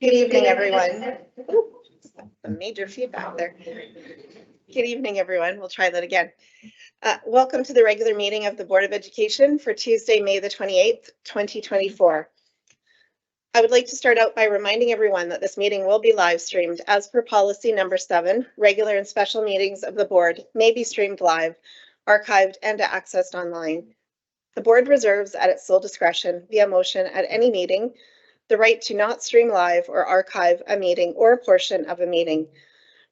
Good evening, everyone. Some major feedback there. Good evening, everyone. We'll try that again. Welcome to the regular meeting of the Board of Education for Tuesday, May the 28th, 2024. I would like to start out by reminding everyone that this meeting will be live streamed as per policy number 7. Regular and special meetings of the board may be streamed live, archived, and accessed online. The board reserves at its sole discretion via motion at any meeting the right to not stream live or archive a meeting or a portion of a meeting.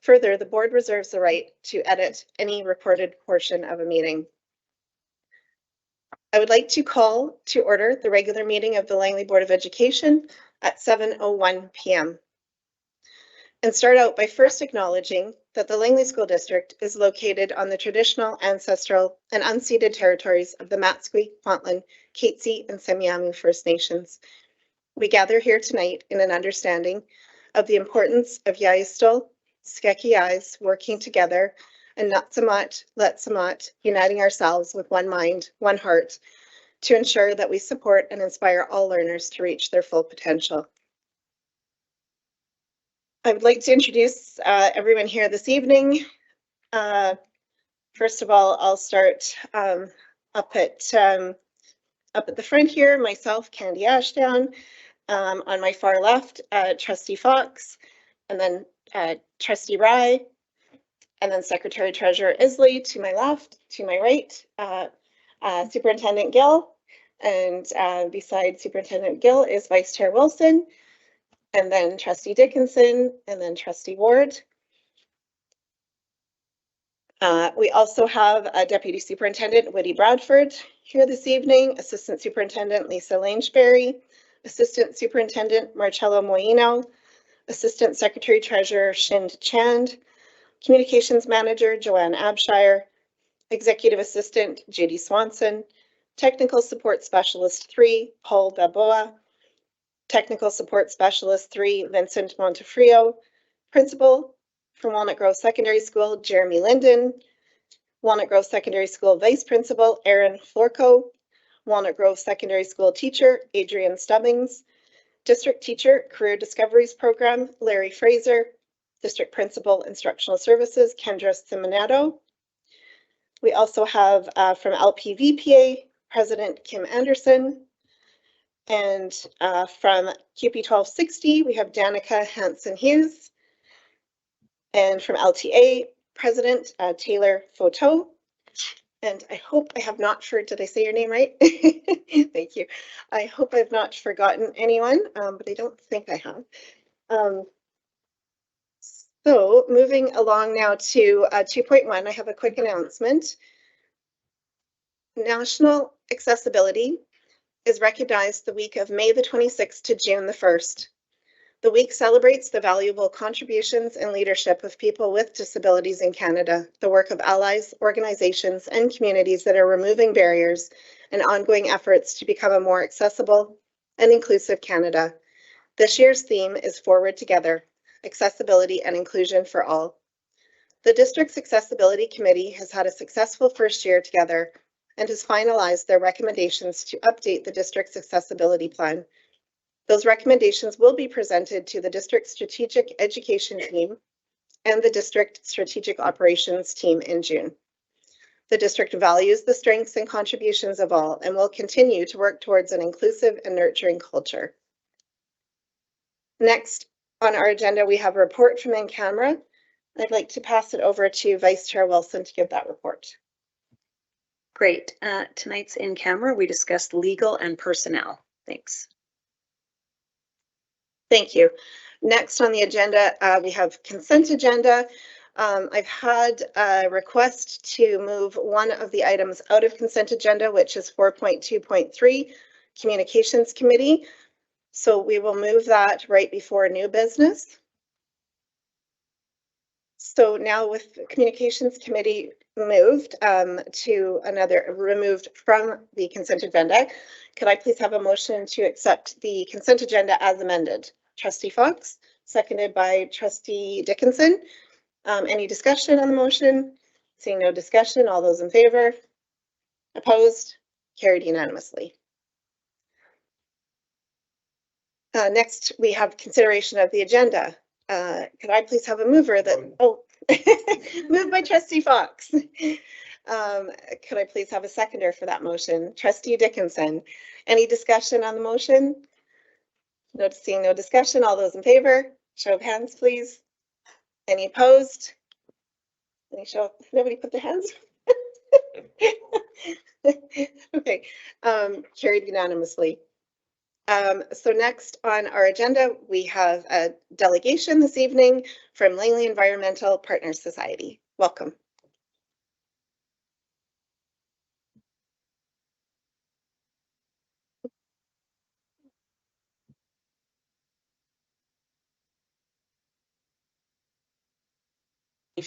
Further, the board reserves the right to edit any recorded portion of a meeting. I would like to call to order the regular meeting of the Langley Board of Education at 7:01 p.m. and start out by first acknowledging that the Langley School District is located on the traditional, ancestral, and unceded territories of the Matsqui, Kwantlen, Katzie, and Semiahmoo First Nations. We gather here tonight in an understanding of the importance of Yayistol, Skekiais working together, and Natsamat, Letsamat, uniting ourselves with one mind, one heart, to ensure that we support and inspire all learners to reach their full potential. I would like to introduce everyone here this evening. First of all, I'll start up at the front here, myself, Candy Ashdown. On my far left, Trustee Fox, and then Trustee Rye, and then Secretary Treasurer Isley to my left. To my right, Superintendent Gill, and beside Superintendent Gill is Vice Chair Wilson, and then Trustee Dickinson, and then Trustee Ward. We also have Deputy Superintendent Woody Bradford here this evening, Assistant Superintendent Lisa Langeberry, Assistant Superintendent Marcello Moino, Assistant Secretary Treasurer Shind Chand, Communications Manager Joanne Abshire, Executive Assistant Judy Swanson, Technical Support Specialist 3 Paul Baboa, Technical Support Specialist 3 Vincent Montefrio, Principal from Walnut Grove Secondary School Jeremy Linden, Walnut Grove Secondary School Vice Principal Aaron Florco, Walnut Grove Secondary School Teacher Adrian Stubbings, District Teacher Career Discoveries Program Larry Fraser, District Principal Instructional Services Kendra Simonato. We also have from LPVPA President Kim Anderson, and from QP 1260 we have Danica Hanson Hughes, and from LTA President Taylor Photo. And I hope I have not did I say your name right? Thank you. I hope I've not forgotten anyone, but I don't think I have. So moving along now to 2.1, I have a quick announcement. National Accessibility is recognized the week of May the 26th to June the 1st. The week celebrates the valuable contributions and leadership of people with disabilities in Canada, the work of allies, organizations, and communities that are removing barriers and ongoing efforts to become a more accessible and inclusive Canada. This year's theme is Forward Together, Accessibility and Inclusion for All. The district's Accessibility Committee has had a successful first year together and has finalized their recommendations to update the district's accessibility plan. Those recommendations will be presented to the district strategic education team and the district strategic operations team in June. The district values the strengths and contributions of all and will continue to work towards an inclusive and nurturing culture. Next on our agenda, we have a report from in-camera. I'd like to pass it over to Vice Chair Wilson to give that report. Great. Tonight's in-camera, we discussed legal and personnel. Thanks. Thank you. Next on the agenda, we have consent agenda. I've had a request to move one of the items out of consent agenda, which is 4.2.3, Communications Committee. So we will move that right before new business. So now with the Communications Committee moved removed from the consent agenda, could I please have a motion to accept the consent agenda as amended? Trustee Fox, seconded by Trustee Dickinson. Any discussion on the motion? Seeing no discussion, all those in favor? Opposed? Carried unanimously. Next, we have consideration of the agenda. Could I please have a mover that, moved by trustee Fox. Could I please have a seconder for that motion? Trustee Dickinson. Any discussion on the motion? Noticing no discussion. All those in favor, show of hands, please. Any opposed? Any show? Nobody put their hands? Okay, carried unanimously. So next on our agenda, we have a delegation this evening from Langley Environmental Partners Society. Welcome.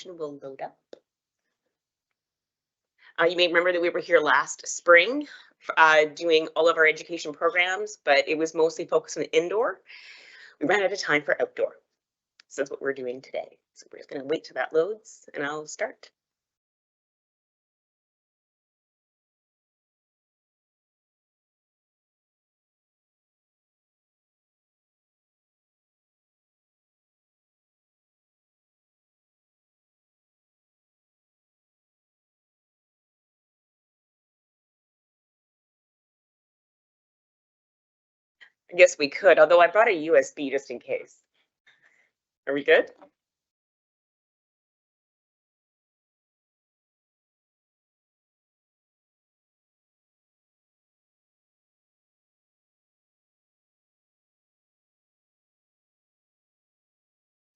Will load up. You may remember that we were here last spring doing all of our education programs, but it was mostly focused on indoor. We ran out of time for outdoor. So that's what we're doing today. So we're just going to wait till that loads and I'll start. I guess we could, although I brought a USB just in case. Are we good?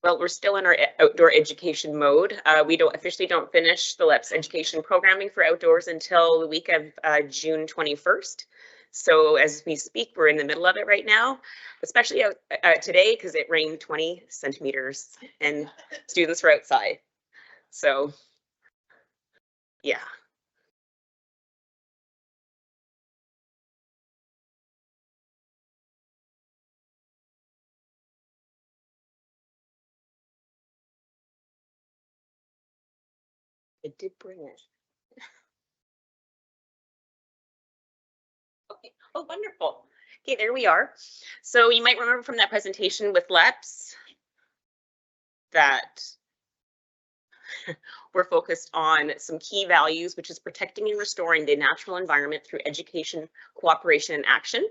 Well, we're still in our outdoor education mode. We don't officially finish the LEPS education programming for outdoors until the week of June 21st. So as we speak, we're in the middle of it right now, especially out today because it rained 20 centimeters and students were outside. So yeah. It did bring it. Okay. Oh, wonderful. Okay, there we are. So you might remember from that presentation with LEPS that we're focused on some key values, which is protecting and restoring the natural environment through education, cooperation, and action.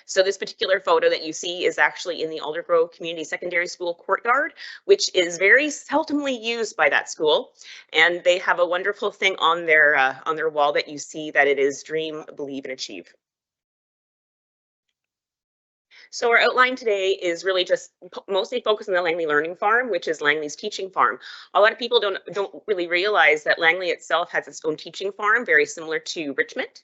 So this particular photo that you see is actually in the Aldergrove Community Secondary School courtyard, which is very seldomly used by that school. And they have a wonderful thing on their wall that you see that it is dream, believe, and achieve. So our outline today is really just mostly focused on the Langley Learning Farm, which is Langley's teaching farm. A lot of people don't really realize that Langley itself has its own teaching farm, very similar to Richmond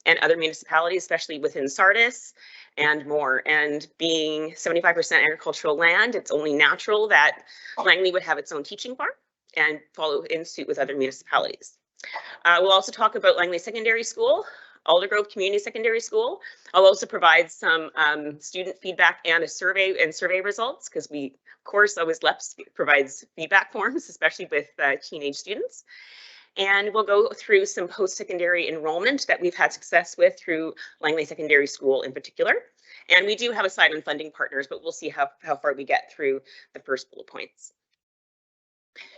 and other municipalities, especially within Sardis and more. And being 75% agricultural land, it's only natural that Langley would have its own teaching farm and follow in suit with other municipalities. We'll also talk about Langley Secondary School, Aldergrove Community Secondary School. I'll also provide some student feedback and survey results because we, of course, always LEPS provides feedback forms, especially with teenage students. And we'll go through some post-secondary enrollment that we've had success with through Langley Secondary School in particular. And we do have a side on funding partners, but we'll see how far we get through the first bullet points.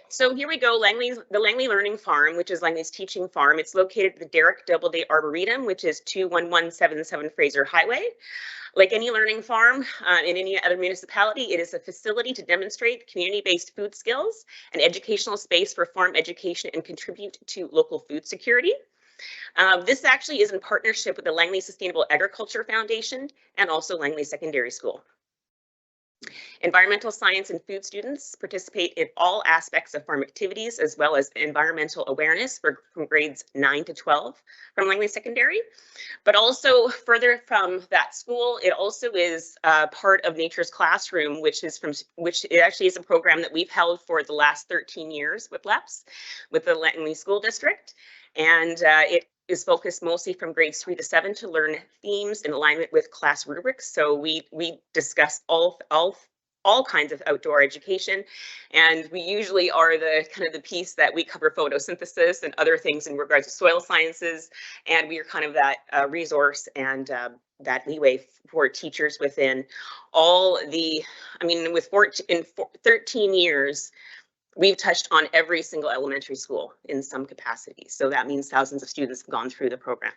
So here we go, the Langley Learning Farm, which is Langley's teaching farm. It's located at the Derek Doubleday Arboretum, which is 21177 Fraser Highway. Like any learning farm in any other municipality, it is a facility to demonstrate community-based food skills, an educational space for farm education and contribute to local food security. This actually is in partnership with the Langley Sustainable Agriculture Foundation and also Langley Secondary School. Environmental science and food students participate in all aspects of farm activities as well as environmental awareness from grades 9 to 12 from Langley Secondary. But also further from that school, it also is part of Nature's Classroom, which it actually is a program that we've held for the last 13 years with LEPS, with the Langley School District. And it is focused mostly from grades 3 to 7 to learn themes in alignment with class rubrics. So we discuss all all kinds of outdoor education. And we usually are the kind of the piece that we cover photosynthesis and other things in regards to soil sciences. And we are kind of that resource and that leeway for teachers within all the, I mean, with 13 years, we've touched on every single elementary school in some capacity. So that means thousands of students have gone through the program.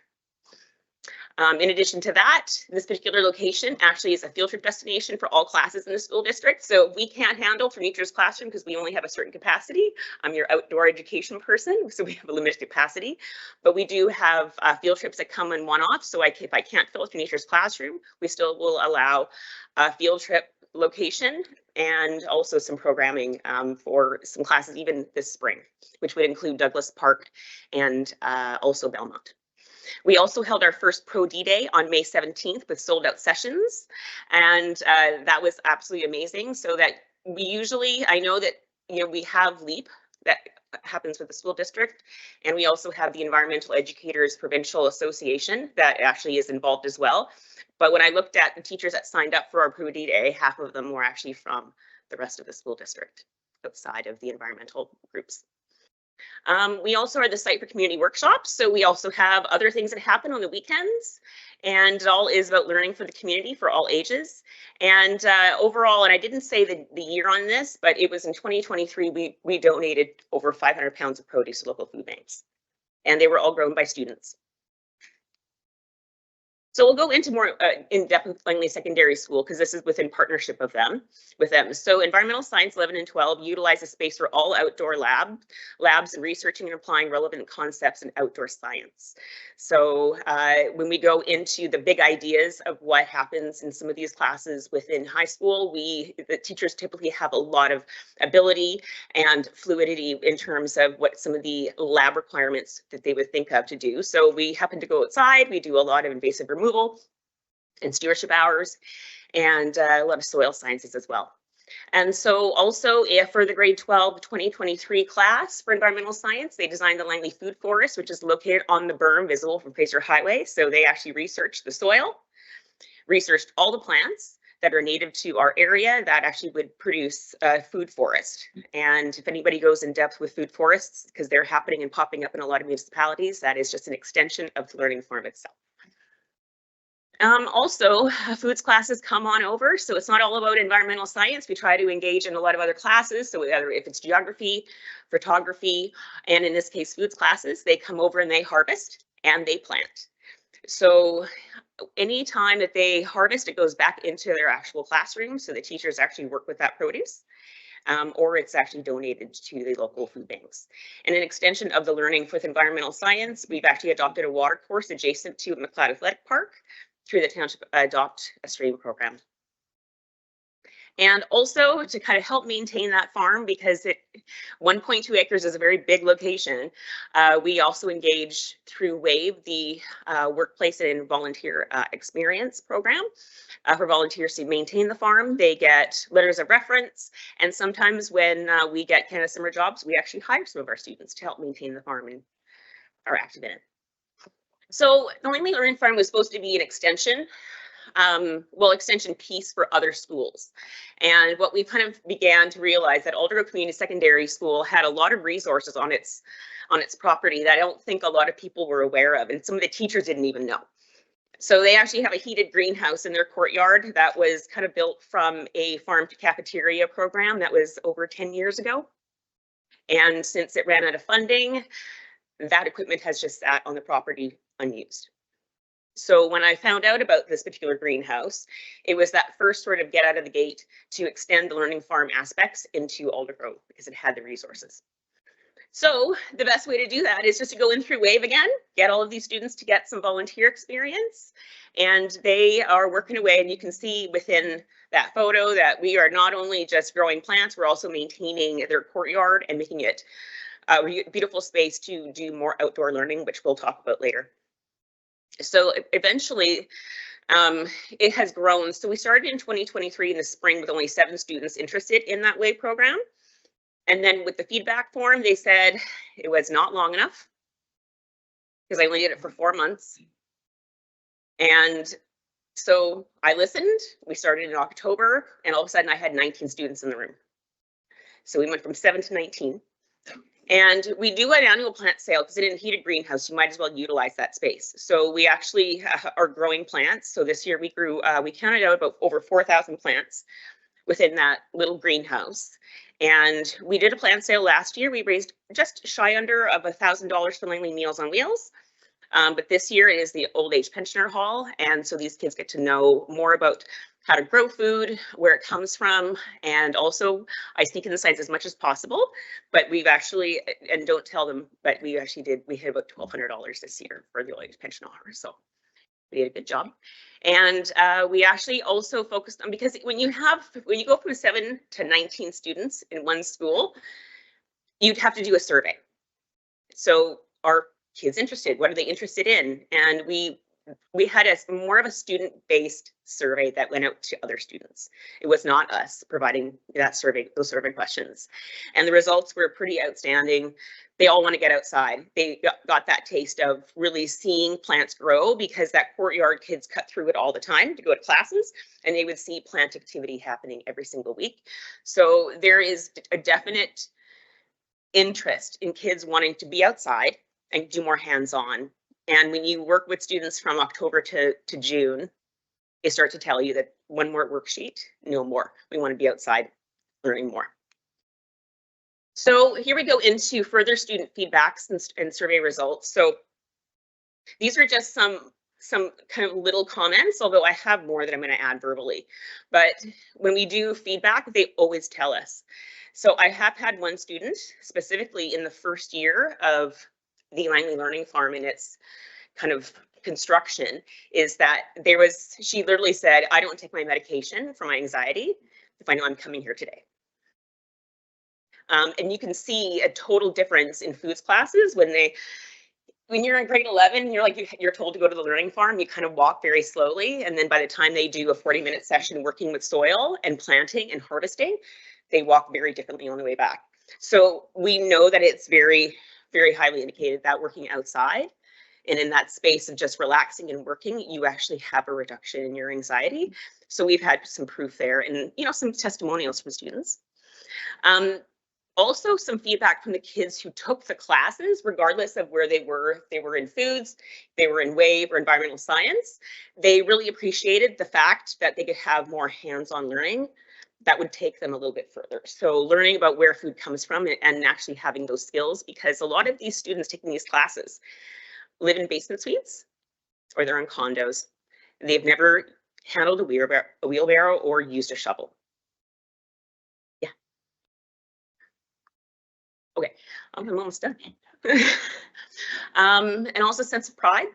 In addition to that, this particular location actually is a field trip destination for all classes in the school district. So we can't handle for Nature's Classroom because we only have a certain capacity. I'm your outdoor education person, so we have a limited capacity. But we do have field trips that come in one-off. So if I can't fill it for Nature's Classroom, we still will allow a field trip location and also some programming for some classes even this spring, which would include Douglas Park and also Belmont. We also held our first Pro D-Day on May 17th with sold out sessions, and that was absolutely amazing. So that we usually, I know that, you know, we have LEAP that happens with the school district, and we also have the Environmental Educators Provincial Association that actually is involved as well. But when I looked at the teachers that signed up for our Pro D-Day, half of them were actually from the rest of the school district outside of the environmental groups. We also are the site for community workshops. So we also have other things that happen on the weekends, and it all is about learning for the community for all ages. And overall, and I didn't say the year on this, but it was in 2023, we donated over 500 pounds of produce to local food banks, and they were all grown by students. So we'll go into more in-depth with Langley Secondary School because this is within partnership with them. So Environmental Science 11 and 12 utilize a space for all outdoor labs and researching and applying relevant concepts in outdoor science. So when we go into the big ideas of what happens in some of these classes within high school, the teachers typically have a lot of ability and fluidity in terms of what some of the lab requirements that they would think of to do. So we happen to go outside, we do a lot of invasive removal and stewardship hours, and a lot of soil sciences as well. And so also for the grade 12 2023 class for environmental science, they designed the Langley Food Forest, which is located on the berm visible from Fraser Highway. So they actually researched the soil, researched all the plants that are native to our area that actually would produce a food forest. And if anybody goes in depth with food forests, because they're happening and popping up in a lot of municipalities, that is just an extension of the learning farm itself. Also, foods classes come on over, so it's not all about environmental science. We try to engage in a lot of other classes, so whether if it's geography, photography, and in this case, foods classes, they come over and they harvest and they plant. So anytime that they harvest, it goes back into their actual classroom, so the teachers actually work with that produce. Or it's actually donated to the local food banks. And an extension of the learning with environmental science, we've actually adopted a water course adjacent to McLeod Athletic Park through the Township Adopt a Stream program. And also to kind of help maintain that farm, because 1.2 acres is a very big location, we also engage through WAVE, the Workplace and Volunteer Experience program. For volunteers to maintain the farm, they get letters of reference, and sometimes when we get Canada Summer Jobs, we actually hire some of our students to help maintain the farm and are active in it. So the Langley Learning Farm was supposed to be an extension, extension piece for other schools. And what we kind of began to realize that Aldergrove Community Secondary School had a lot of resources on its property that I don't think a lot of people were aware of, and some of the teachers didn't even know. So they actually have a heated greenhouse in their courtyard that was kind of built from a farm to cafeteria program that was over 10 years ago. And since it ran out of funding, that equipment has just sat on the property unused. So when I found out about this particular greenhouse, it was that first sort of get out of the gate to extend the learning farm aspects into Aldergrove because it had the resources. So the best way to do that is just to go in through WAVE again, get all of these students to get some volunteer experience, and they are working away. And you can see within that photo that we are not only just growing plants, we're also maintaining their courtyard and making it a beautiful space to do more outdoor learning, which we'll talk about later. So eventually it has grown. So we started in 2023 in the spring with only 7 students interested in that WAVE program. And then with the feedback form, they said it was not long enough because I only did it for 4 months. And So I listened, we started in October, and all of a sudden I had 19 students in the room. So we went from 7 to 19. And we do an annual plant sale because in a heated greenhouse, you might as well utilize that space. So we actually are growing plants. So this year we grew, we counted out about over 4,000 plants within that little greenhouse. And we did a plant sale last year. We raised just shy under of $1,000 for Langley Meals on Wheels. But this year it is the Old Age Pensioner Hall. And so these kids get to know more about how to grow food, where it comes from, and also I sneak in the science as much as possible, but we've actually, and don't tell them, but we actually did, we hit about $1,200 this year for the Old Age Pension Hall, so we did a good job. And we actually also focused on, because when you go from 7 to 19 students in one school, you'd have to do a survey. So are kids interested? What are they interested in? And we had more of a student-based survey that went out to other students. It was not us providing that survey, those survey questions. And the results were pretty outstanding. They all want to get outside. They got that taste of really seeing plants grow, because that courtyard, kids cut through it all the time to go to classes, and they would see plant activity happening every single week. So there is a definite interest in kids wanting to be outside and do more hands-on. And when you work with students from October to June, they start to tell you that one more worksheet, no more. We want to be outside learning more. So here we go into further student feedbacks and survey results. So these are just some kind of little comments, although I have more that I'm going to add verbally. But when we do feedback, they always tell us. So I have had one student specifically in the first year of the Langley Learning Farm in its kind of construction, is that she literally said, I don't take my medication for my anxiety if I know I'm coming here today. And you can see a total difference in foods classes when you're in grade 11, you're told to go to the learning farm, you kind of walk very slowly. And then by the time they do a 40-minute session working with soil and planting and harvesting, they walk very differently on the way back. So we know that it's very, very highly indicated that working outside and in that space of just relaxing and working, you actually have a reduction in your anxiety. So we've had some proof there, and some testimonials from students. Also some feedback from the kids who took the classes, regardless of where they were. They were in foods, they were in WAVE or environmental science. They really appreciated the fact that they could have more hands-on learning that would take them a little bit further. So learning about where food comes from and actually having those skills, because a lot of these students taking these classes live in basement suites or they're in condos. They've never handled a wheelbarrow or used a shovel. Yeah. Okay, I'm almost done. And also a sense of pride,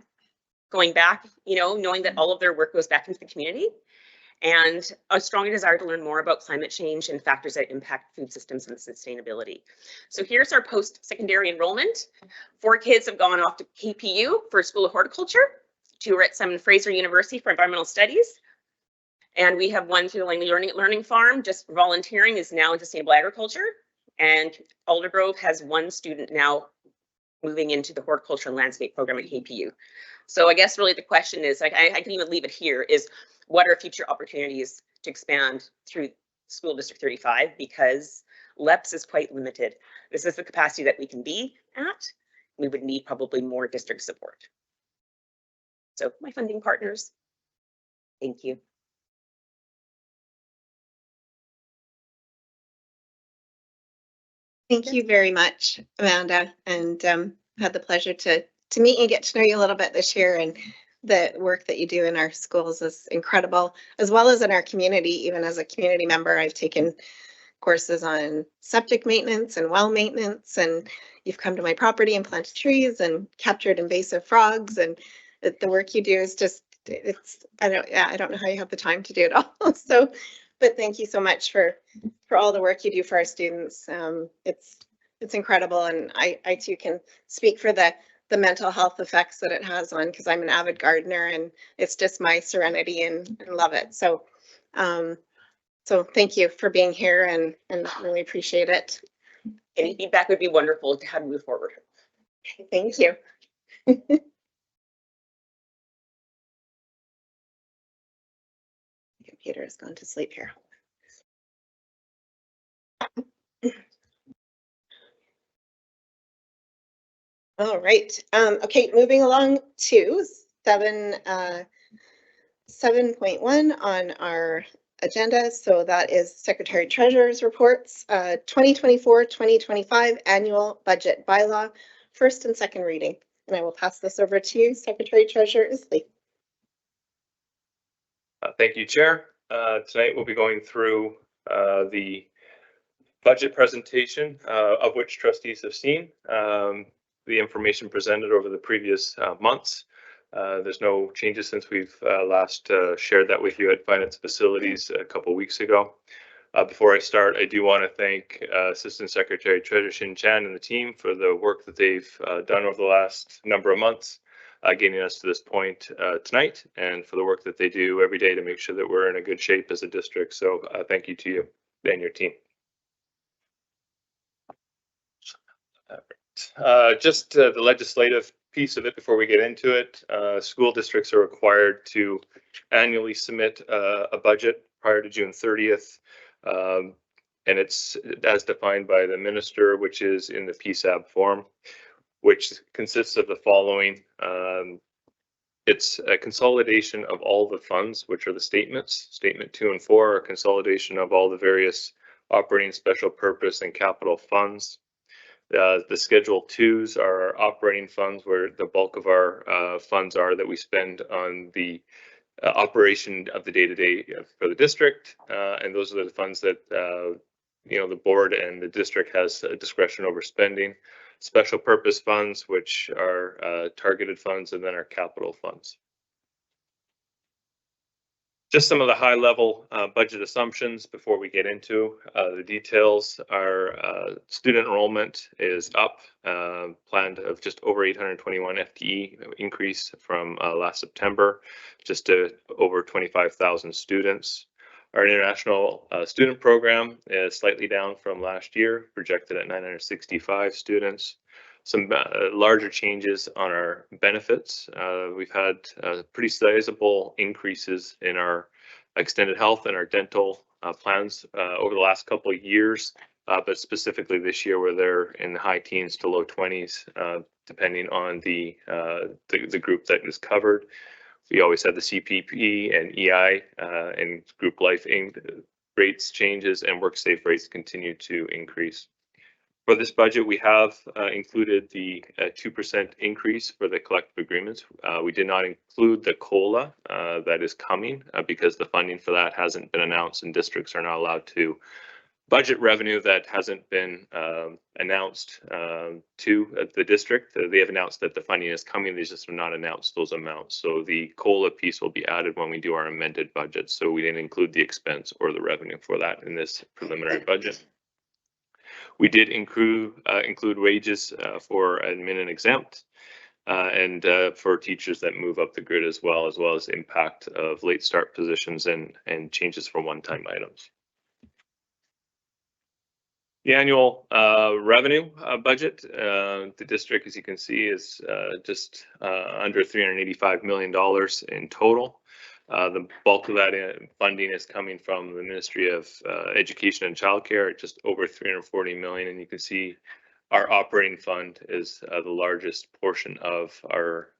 going back, knowing that all of their work goes back into the community, and a strong desire to learn more about climate change and factors that impact food systems and sustainability. So here's our post-secondary enrollment. 4 kids have gone off to KPU for School of Horticulture, 2 are at Simon Fraser University for environmental studies, and we have 1 through the Langley Learning Farm, just volunteering, is now in sustainable agriculture, and Aldergrove has 1 student now moving into the horticulture and landscape program at KPU. So I guess really the question is, I can even leave it here, is what are future opportunities to expand through School District 35, because LEPS is quite limited. This is the capacity that we can be at. We would need probably more district support. So my funding partners, thank you. Thank you very much, Amanda, and had the pleasure to meet and get to know you a little bit this year, and the work that you do in our schools is incredible, as well as in our community. Even as a community member, I've taken courses on septic maintenance and well maintenance, and you've come to my property and planted trees and captured invasive frogs, and the work you do is just, I don't know how you have the time to do it all. So, but thank you so much for all the work you do for our students. It's incredible, and I too can speak for the mental health effects that it has on, because I'm an avid gardener, and it's just my serenity and love it. So so thank you for being here, and really appreciate it. Any feedback would be wonderful to how to move forward. Thank you. Computer has gone to sleep here. All right, okay, moving along to 7.1 on our agenda. So that is Secretary Treasurer's reports, 2024-2025 annual budget bylaw, first and second reading. And I will pass this over to you, Secretary Treasurer Isley. Thank you, Chair. Tonight we'll be going through the budget presentation, of which trustees have seen the information presented over the previous months. There's no changes since we've last shared that with you at Finance Facilities a couple weeks ago. Before I start, I do want to thank Assistant Secretary Treasurer Shin Chan and the team for the work that they've done over the last number of months, getting us to this point tonight, and for the work that they do every day to make sure that we're in a good shape as a district. So thank you to you and your team. Just the legislative piece of it before we get into it. School districts are required to annually submit a budget prior to June 30th. And it's as defined by the minister, which is in the PSAB form, which consists of the following. It's a consolidation of all the funds, which are the statements. Statement 2 and 4 are a consolidation of all the various operating, special purpose, and capital funds. The Schedule 2s are operating funds, where the bulk of our funds are that we spend on the operation of the day-to-day for the district, and those are the funds that the board and the district has discretion over spending. Special purpose funds, which are targeted funds, and then our capital funds. Just some of the high-level budget assumptions before we get into the details. Our student enrollment is up, planned of just over 821 FTE increase from last September, just to over 25,000 students. Our international student program is slightly down from last year, projected at 965 students. Some larger changes on our benefits. We've had pretty sizable increases in our extended health and our dental plans over the last couple of years, but specifically this year where they're in the high teens to low 20s, depending on the group that is covered. We always had the CPP and EI and group life rates changes, and WorkSafe rates continue to increase. For this budget, we have included the 2% increase for the collective agreements. We did not include the COLA that is coming because the funding for that hasn't been announced, and districts are not allowed to budget revenue that hasn't been announced to the district. They have announced that the funding is coming, they just have not announced those amounts. So the COLA piece will be added when we do our amended budget. So we didn't include the expense or the revenue for that in this preliminary budget. We did include wages for admin and exempt, and for teachers that move up the grid as well as impact of late start positions and changes for one-time items. The annual revenue budget, the district, as you can see, is just under $385 million in total. The bulk of that funding is coming from the Ministry of Education and Childcare at just over $340 million, and you can see our operating fund is the largest portion of our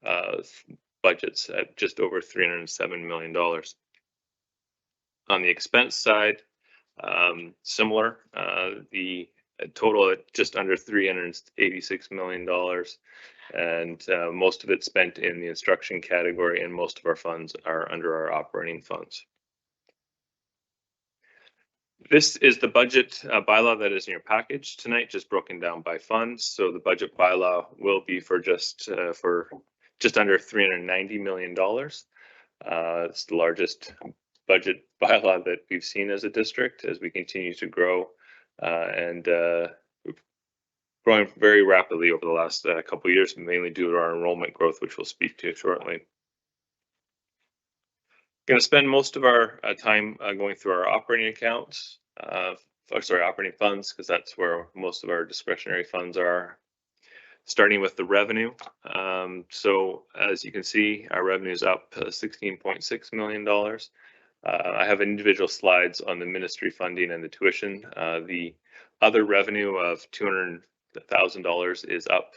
budgets at just over $307 million. On the expense side, similar, the total at just under $386 million, and most of it spent in the instruction category, and most of our funds are under our operating funds. This is the budget bylaw that is in your package tonight, just broken down by funds. So the budget bylaw will be for just under $390 million. It's the largest budget bylaw that we've seen as a district as we continue to grow, and growing very rapidly over the last couple of years, mainly due to our enrollment growth, which we'll speak to shortly. Going to spend most of our time going through our operating accounts, operating funds, because that's where most of our discretionary funds are. Starting with the revenue. So as you can see, our revenue is up $16.6 million. I have individual slides on the ministry funding and the tuition. The other revenue of $200,000 is up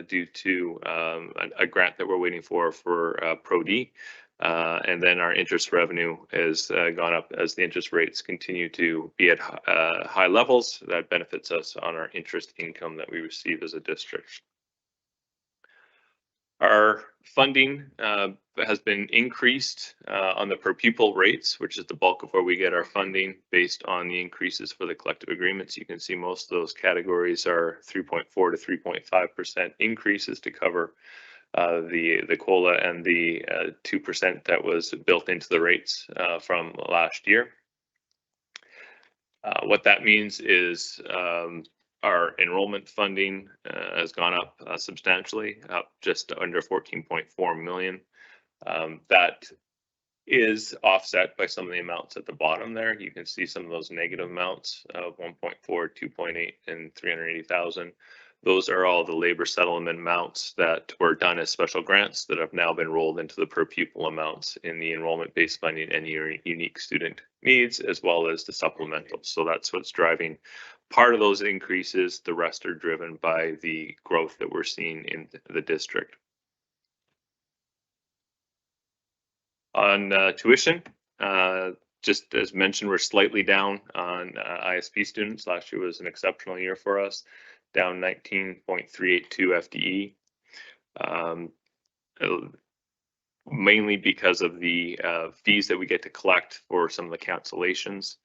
due to a grant that we're waiting for Pro-D. And then our interest revenue has gone up as the interest rates continue to be at high levels. That benefits us on our interest income that we receive as a district. Our funding has been increased on the per pupil rates, which is the bulk of where we get our funding based on the increases for the collective agreements. You can see most of those categories are 3.4 to 3.5% increases to cover the COLA and the 2% that was built into the rates from last year. What that means is our enrollment funding has gone up substantially, up just under 14.4 million. That is offset by some of the amounts at the bottom there. You can see some of those negative amounts of 1.4, 2.8, and 380,000. Those are all the labor settlement amounts that were done as special grants that have now been rolled into the per pupil amounts in the enrollment-based funding and your unique student needs, as well as the supplementals. So that's what's driving part of those increases. The rest are driven by the growth that we're seeing in the district. On tuition, just as mentioned, we're slightly down on ISP students. Last year was an exceptional year for us, down 19.382 FTE, mainly because of the fees that we get to collect for some of the cancellations.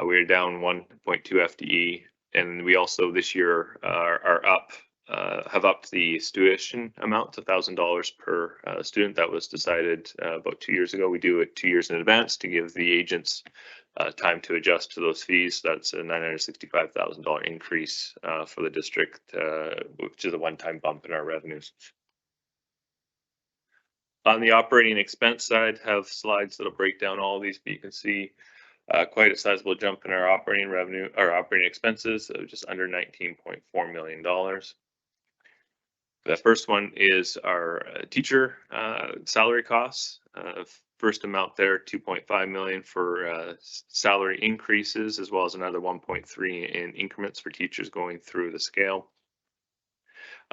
We're down 1.2 FTE, and we also this year have upped the tuition amount to $1,000 per student. That was decided about 2 years ago. We do it 2 years in advance to give the agents time to adjust to those fees. That's a $965,000 increase for the district, which is a one-time bump in our revenues. On the operating expense side, have slides that'll break down all of these, but you can see quite a sizable jump in our operating revenue, our operating expenses of just under $19.4 million. The first one is our teacher salary costs. First amount there, 2.5 million for salary increases, as well as another 1.3 in increments for teachers going through the scale.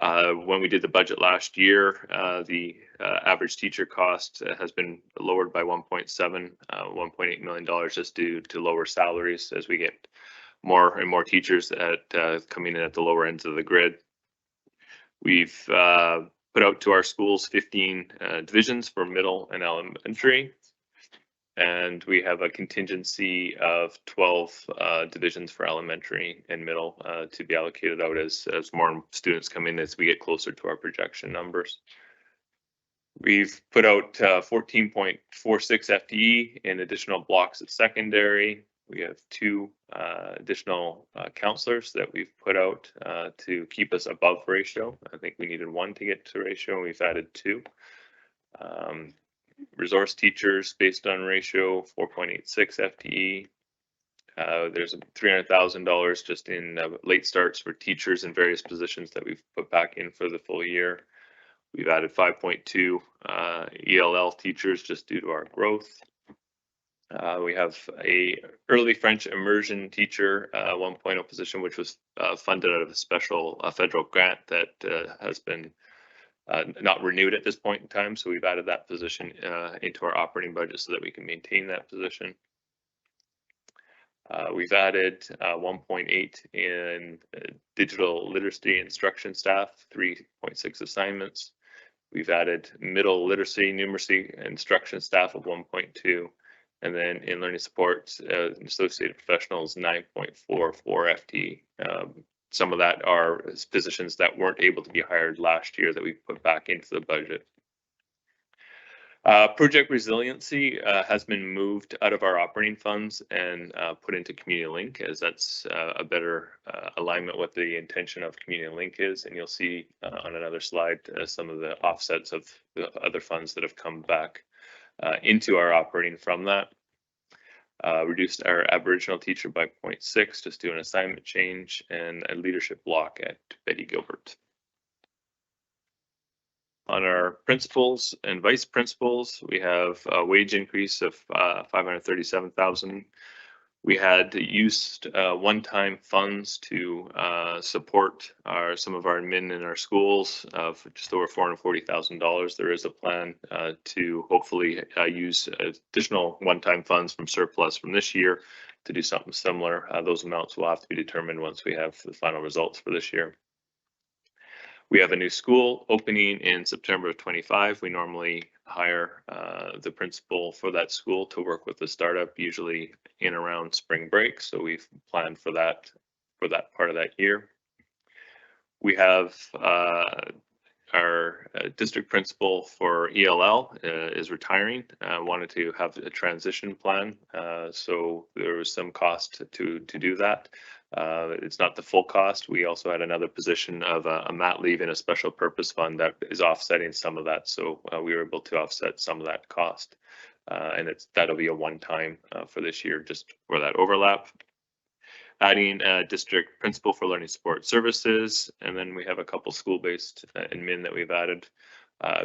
When we did the budget last year, the average teacher cost has been lowered by 1.8 million dollars just due to lower salaries as we get more and more teachers at coming in at the lower ends of the grid. We've put out to our schools 15 divisions for middle and elementary, and we have a contingency of 12 divisions for elementary and middle to be allocated out as more students come in as we get closer to our projection numbers. We've put out 14.46 FTE in additional blocks at secondary. We have 2 additional counselors that we've put out to keep us above ratio. I think we needed 1 to get to ratio, and we've added 2. Resource teachers based on ratio, 4.86 FTE. There's $300,000 just in late starts for teachers in various positions that we've put back in for the full year. We've added 5.2 ELL teachers just due to our growth. We have a early French immersion teacher 1.0 position, which was funded out of a special federal grant that has been not renewed at this point in time. So we've added that position into our operating budget so that we can maintain that position. We've added 1.8 in digital literacy instruction staff, 3.6 assignments. We've added middle literacy numeracy instruction staff of 1.2. And then in learning supports, associated professionals, 9.44 FTE. Some of that are positions that weren't able to be hired last year that we put back into the budget. Project Resiliency has been moved out of our operating funds and put into Community Link, as that's a better alignment what the intention of Community Link is. And you'll see on another slide some of the offsets of the other funds that have come back into our operating from that. Reduced our Aboriginal teacher by 0.6, just do an assignment change, and a leadership block at Betty Gilbert. On our principals and vice principals, we have a wage increase of 537,000. We had used one-time funds to support some of our admin in our schools of just over $440,000. There is a plan to hopefully use additional one-time funds from surplus from this year to do something similar. Those amounts will have to be determined once we have the final results for this year. We have a new school opening in September of 25. We normally hire the principal for that school to work with the startup, usually in around spring break. So we've planned for that part of that year. We have our district principal for ELL is retiring. Wanted to have a transition plan, so there was some cost to do that. It's not the full cost. We also had another position of a mat leave in a special purpose fund that is offsetting some of that. So we were able to offset some of that cost, and that'll be a one-time for this year, just for that overlap. Adding a district principal for learning support services, and then we have a couple school-based admin that we've added.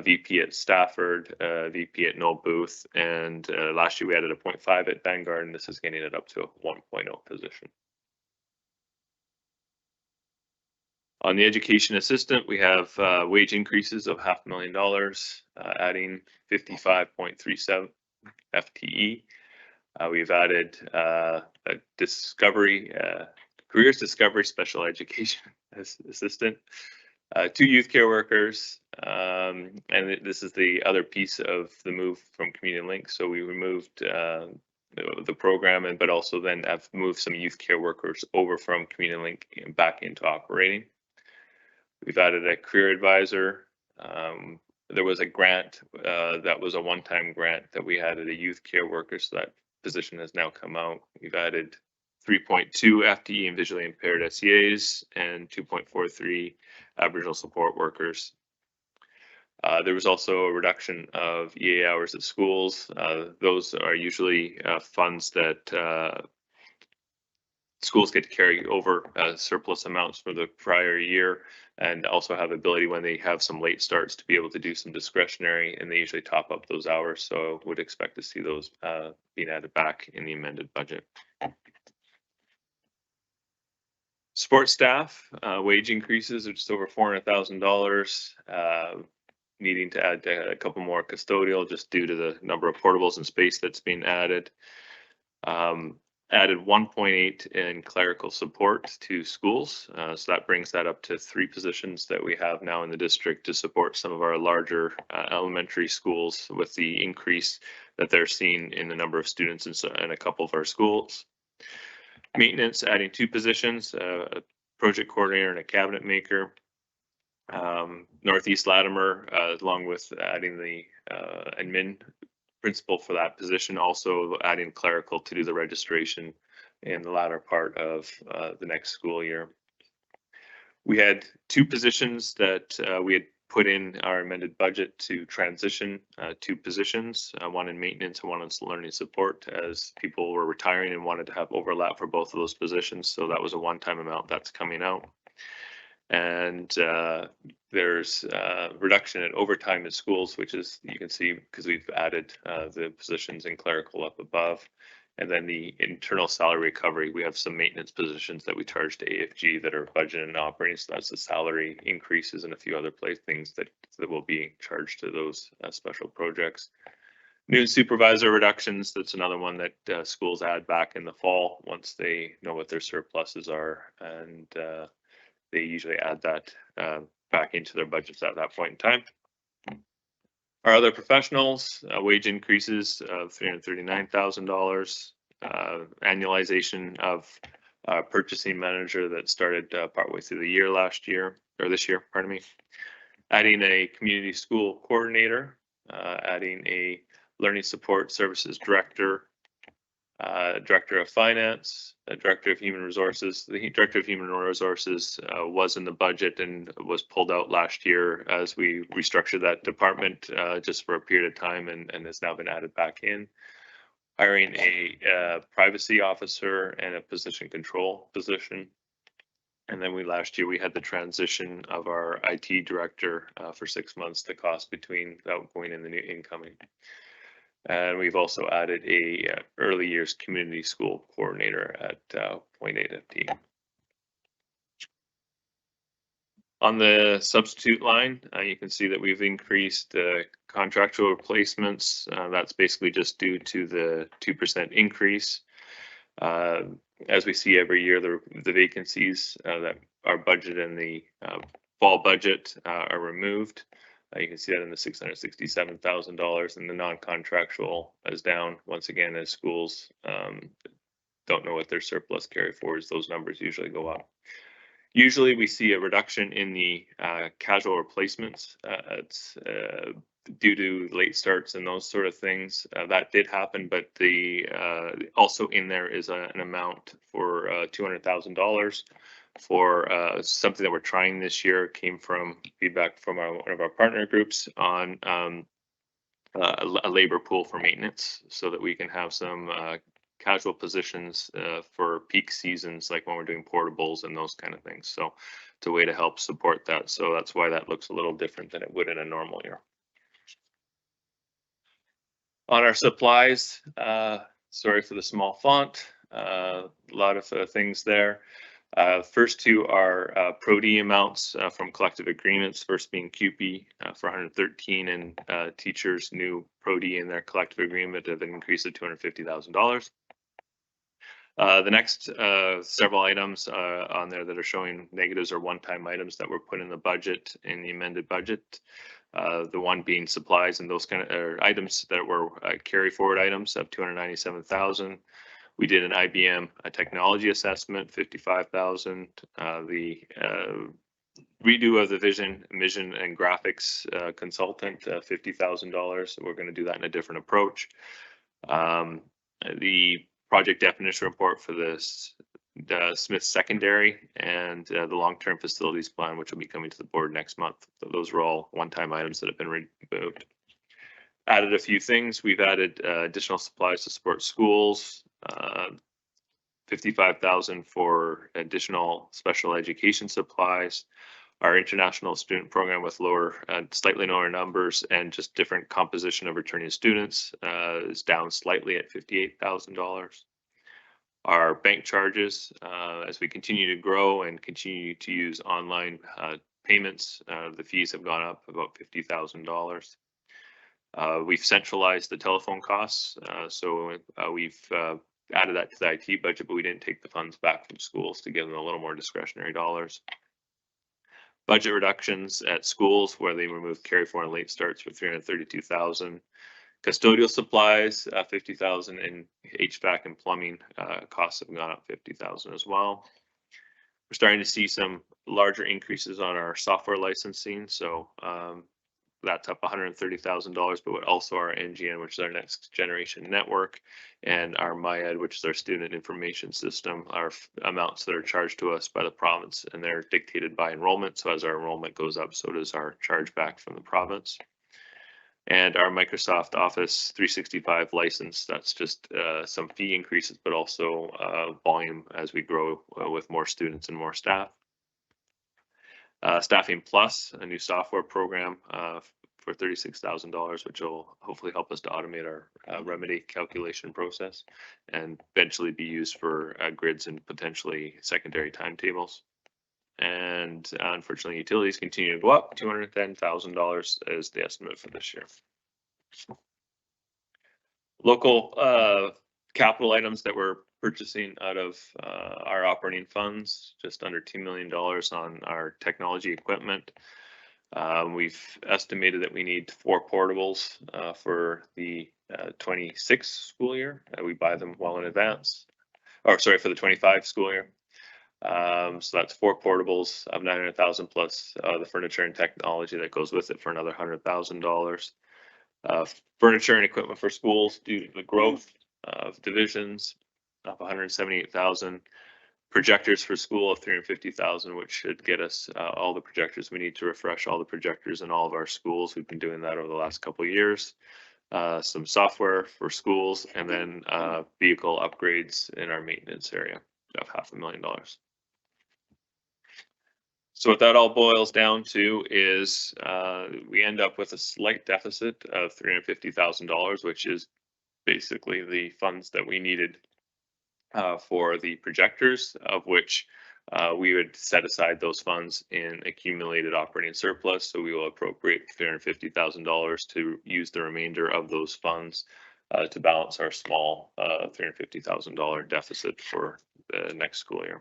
VP at Stafford, VP at Noel Booth, and last year we added a 0.5 at Vanguard, and this is getting it up to a 1.0 position. On the education assistant, we have wage increases of $500,000, adding 55.37 FTE. We've added a discovery, careers discovery special education assistant, 2 youth care workers, and this is the other piece of the move from Community Link. So we removed the program, but also then have moved some youth care workers over from Community Link and back into operating. We've added a career advisor. There was a grant that was a one-time grant that we had at a youth care worker, so that position has now come out. We've added 3.2 FTE in visually impaired SEAs and 2.43 Aboriginal support workers. There was also a reduction of EA hours at schools. Those are usually funds that schools get to carry over surplus amounts for the prior year, and also have ability when they have some late starts to be able to do some discretionary, and they usually top up those hours. So would expect to see those being added back in the amended budget. Support staff wage increases are just over $400,000, needing to add a couple more custodial just due to the number of portables and space that's being added. Added 1.8 in clerical support to schools. So that brings that up to 3 positions that we have now in the district to support some of our larger elementary schools with the increase that they're seeing in the number of students in a couple of our schools. Maintenance, adding 2 positions, a project coordinator and a cabinet maker. Northeast Latimer, along with adding the admin principal for that position, also adding clerical to do the registration in the latter part of the next school year. We had 2 positions that we had put in our amended budget to transition 2 positions, one in maintenance and one in learning support, as people were retiring and wanted to have overlap for both of those positions. So that was a one-time amount that's coming out. And there's reduction in overtime in schools, which is, you can see, because we've added the positions in clerical up above. And then the internal salary recovery, we have some maintenance positions that we charge to AFG that are budgeted and operating. So that's the salary increases and a few other things that will be charged to those special projects. New supervisor reductions, that's another one that schools add back in the fall once they know what their surpluses are, and they usually add that back into their budgets at that point in time. Our other professionals, wage increases of $339,000, annualization of purchasing manager that started partway through the year this year, pardon me. Adding a community school coordinator, adding a learning support services director, director of finance, director of human resources. The director of human resources was in the budget and was pulled out last year as we restructured that department just for a period of time, and has now been added back in. Hiring a privacy officer and a position control position. And then last year, we had the transition of our IT director for 6 months, the cost between outgoing and the new incoming. And we've also added a early years community school coordinator at 0.8 FTE. On the substitute line, you can see that we've increased contractual replacements. That's basically just due to the 2% increase. As we see every year, the vacancies that are budgeted in the fall budget are removed. You can see that in the $667,000, and the non-contractual is down once again as schools don't know what their surplus carry forwards. Those numbers usually go up. Usually we see a reduction in the casual replacements. It's due to late starts and those sort of things. That did happen, but also in there is an amount for $200,000 for something that we're trying this year. Came from feedback from one of our partner groups on a labor pool for maintenance, so that we can have some casual positions for peak seasons, like when we're doing portables and those kind of things. So it's a way to help support that. So that's why that looks a little different than it would in a normal year. On our supplies, sorry for the small font, a lot of things there. First two are Pro-D amounts from collective agreements, first being CUPE for 113, and teachers' new Pro-D in their collective agreement of an increase of $250,000. The next several items on there that are showing negatives are one-time items that were put in the budget, in the amended budget. The one being supplies and those kind of items that were carry forward items of $297,000. We did an IBM technology assessment, $55,000. The redo of the vision and graphics consultant, $50,000. We're going to do that in a different approach. The project definition report for the Smith Secondary and the long-term facilities plan, which will be coming to the board next month. So those are all one-time items that have been removed. Added a few things. We've added additional supplies to support schools, $55,000 for additional special education supplies. Our international student program with slightly lower numbers and just different composition of returning students is down slightly at $58,000. Our bank charges, as we continue to grow and continue to use online payments, the fees have gone up about $50,000. We've centralized the telephone costs, so we've added that to the IT budget, but we didn't take the funds back from schools to give them a little more discretionary dollars. Budget reductions at schools where they removed carry forward and late starts for $332,000. Custodial supplies, $50,000, and HVAC and plumbing costs have gone up $50,000 as well. We're starting to see some larger increases on our software licensing, so that's up $130,000, but also our NGN, which is our next generation network, and our MyEd, which is our student information system, are amounts that are charged to us by the province, and they're dictated by enrollment. So as our enrollment goes up, so does our charge back from the province. And our Microsoft Office 365 license, that's just some fee increases, but also volume as we grow with more students and more staff. Staffing Plus, a new software program for $36,000, which will hopefully help us to automate our remedy calculation process and eventually be used for grids and potentially secondary timetables. And unfortunately, utilities continue to go up. $210,000 is the estimate for this year. Local capital items that we're purchasing out of our operating funds, just under $2 million on our technology equipment. We've estimated that we need 4 portables for the 26 school year. We buy them well in advance, or sorry, for the 25 school year. So that's 4 portables of $900,000 plus the furniture and technology that goes with it for another $100,000. Furniture and equipment for schools due to the growth of divisions of $178,000. Projectors for school of $350,000, which should get us all the projectors we need to refresh all the projectors in all of our schools. We've been doing that over the last couple of years. Some software for schools, and then vehicle upgrades in our maintenance area of $500,000. So what that all boils down to is we end up with a slight deficit of $350,000, which is basically the funds that we needed for the projectors, of which we would set aside those funds in accumulated operating surplus. So we will appropriate $350,000 to use the remainder of those funds to balance our small $350,000 deficit for the next school year.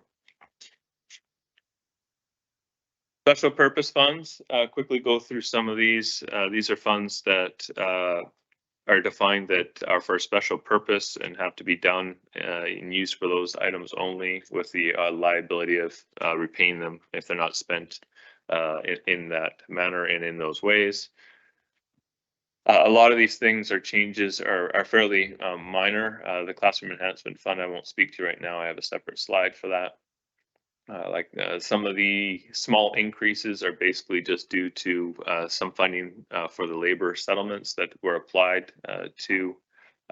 Special purpose funds, quickly go through some of these. These are funds that are defined that are for a special purpose and have to be done and used for those items only, with the liability of repaying them if they're not spent in that manner and in those ways. A lot of these things or changes are fairly minor. The Classroom Enhancement Fund I won't speak to right now. I have a separate slide for that. Some of the small increases are basically just due to some funding for the labor settlements that were applied to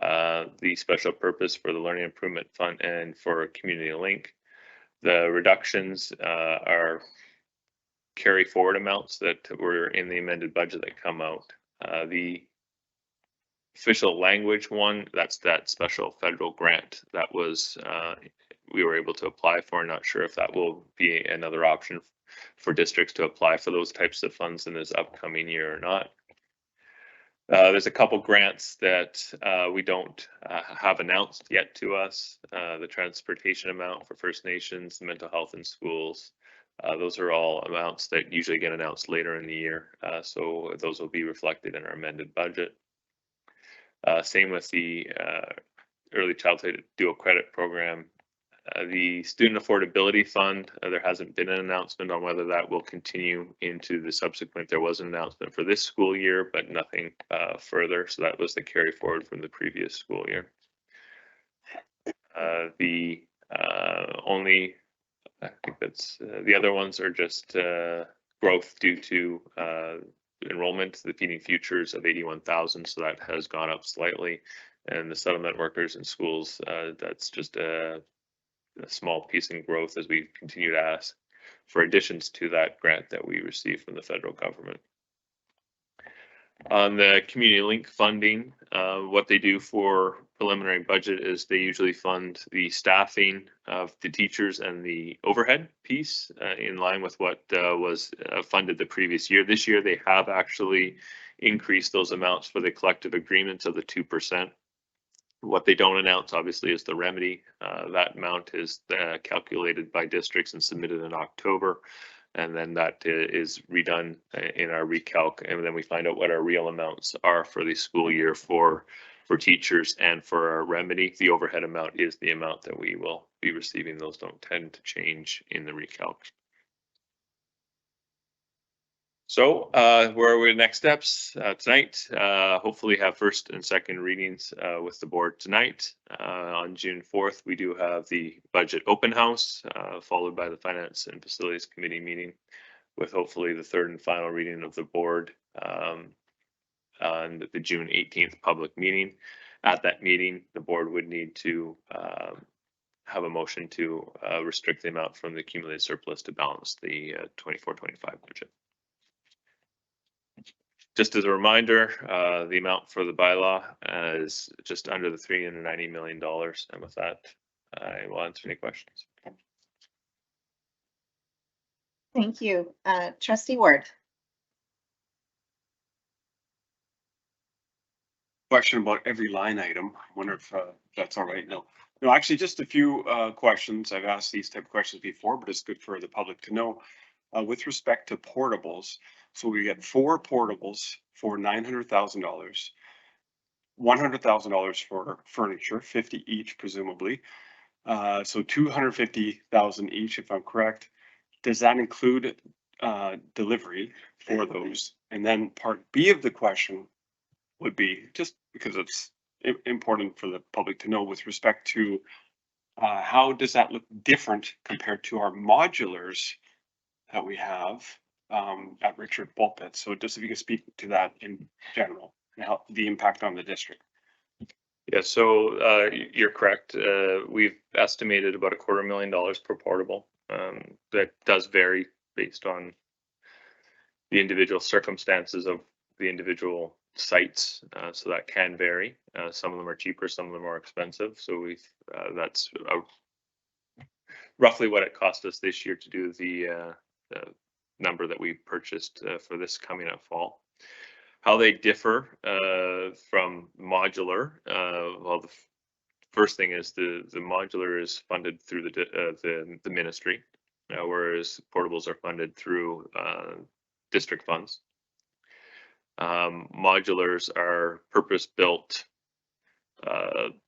the special purpose for the Learning Improvement Fund and for Community Link. The reductions are carry forward amounts that were in the amended budget that come out. The official language one, that's that special federal grant that was we were able to apply for. Not sure if that will be another option for districts to apply for those types of funds in this upcoming year or not. There's a couple grants that we don't have announced yet to us. The transportation amount for First Nations, mental health in schools. Those are all amounts that usually get announced later in the year. So those will be reflected in our amended budget. Same with the Early Childhood Dual Credit Program. The Student Affordability Fund, there hasn't been an announcement on whether that will continue into the subsequent. There was an announcement for this school year, but nothing further. So that was the carry forward from the previous school year. The only, I think that's, the other ones are just growth due to enrollment, the Feeding Futures of 81,000. So that has gone up slightly. And the settlement workers in schools, that's just a small piece in growth as we continue to ask for additions to that grant that we receive from the federal government. On the Community Link funding, what they do for preliminary budget is they usually fund the staffing of the teachers and the overhead piece in line with what was funded the previous year. This year, they have actually increased those amounts for the collective agreements of the 2%. What they don't announce, obviously, is the remedy. That amount is calculated by districts and submitted in October. And then that is redone in our recalc. And then we find out what our real amounts are for the school year for teachers and for our remedy. The overhead amount is the amount that we will be receiving. Those don't tend to change in the recalc. So where are we next steps tonight? Hopefully have first and second readings with the board tonight. On June 4th, we do have the budget open house, followed by the Finance and Facilities Committee meeting, with hopefully the third and final reading of the board on the June 18th public meeting. At that meeting, the board would need to have a motion to restrict the amount from the accumulated surplus to balance the 24-25 budget. Just as a reminder, the amount for the bylaw is just under the $390 million. And with that, I will answer any questions. Thank you. Trustee Ward. Question about every line item. I wonder if that's all right. No, actually just a few questions. I've asked these type of questions before, but it's good for the public to know. With respect to portables, so we get 4 portables for $900,000, $100,000 for furniture, 50 each presumably. So 250,000 each, if I'm correct. Does that include delivery for those? And then part B of the question would be, just because it's important for the public to know, with respect to how does that look different compared to our modulars that we have at Richard Bulpett? So just if you could speak to that in general and how the impact on the district. Yeah, so you're correct. We've estimated about $250,000 per portable. That does vary based on the individual circumstances of the individual sites. So that can vary. Some of them are cheaper, some of them are expensive. So that's roughly what it cost us this year to do the number that we purchased for this coming up fall. How they differ from modular, well, the first thing is the modular is funded through the ministry, whereas portables are funded through district funds. Modulars are purpose-built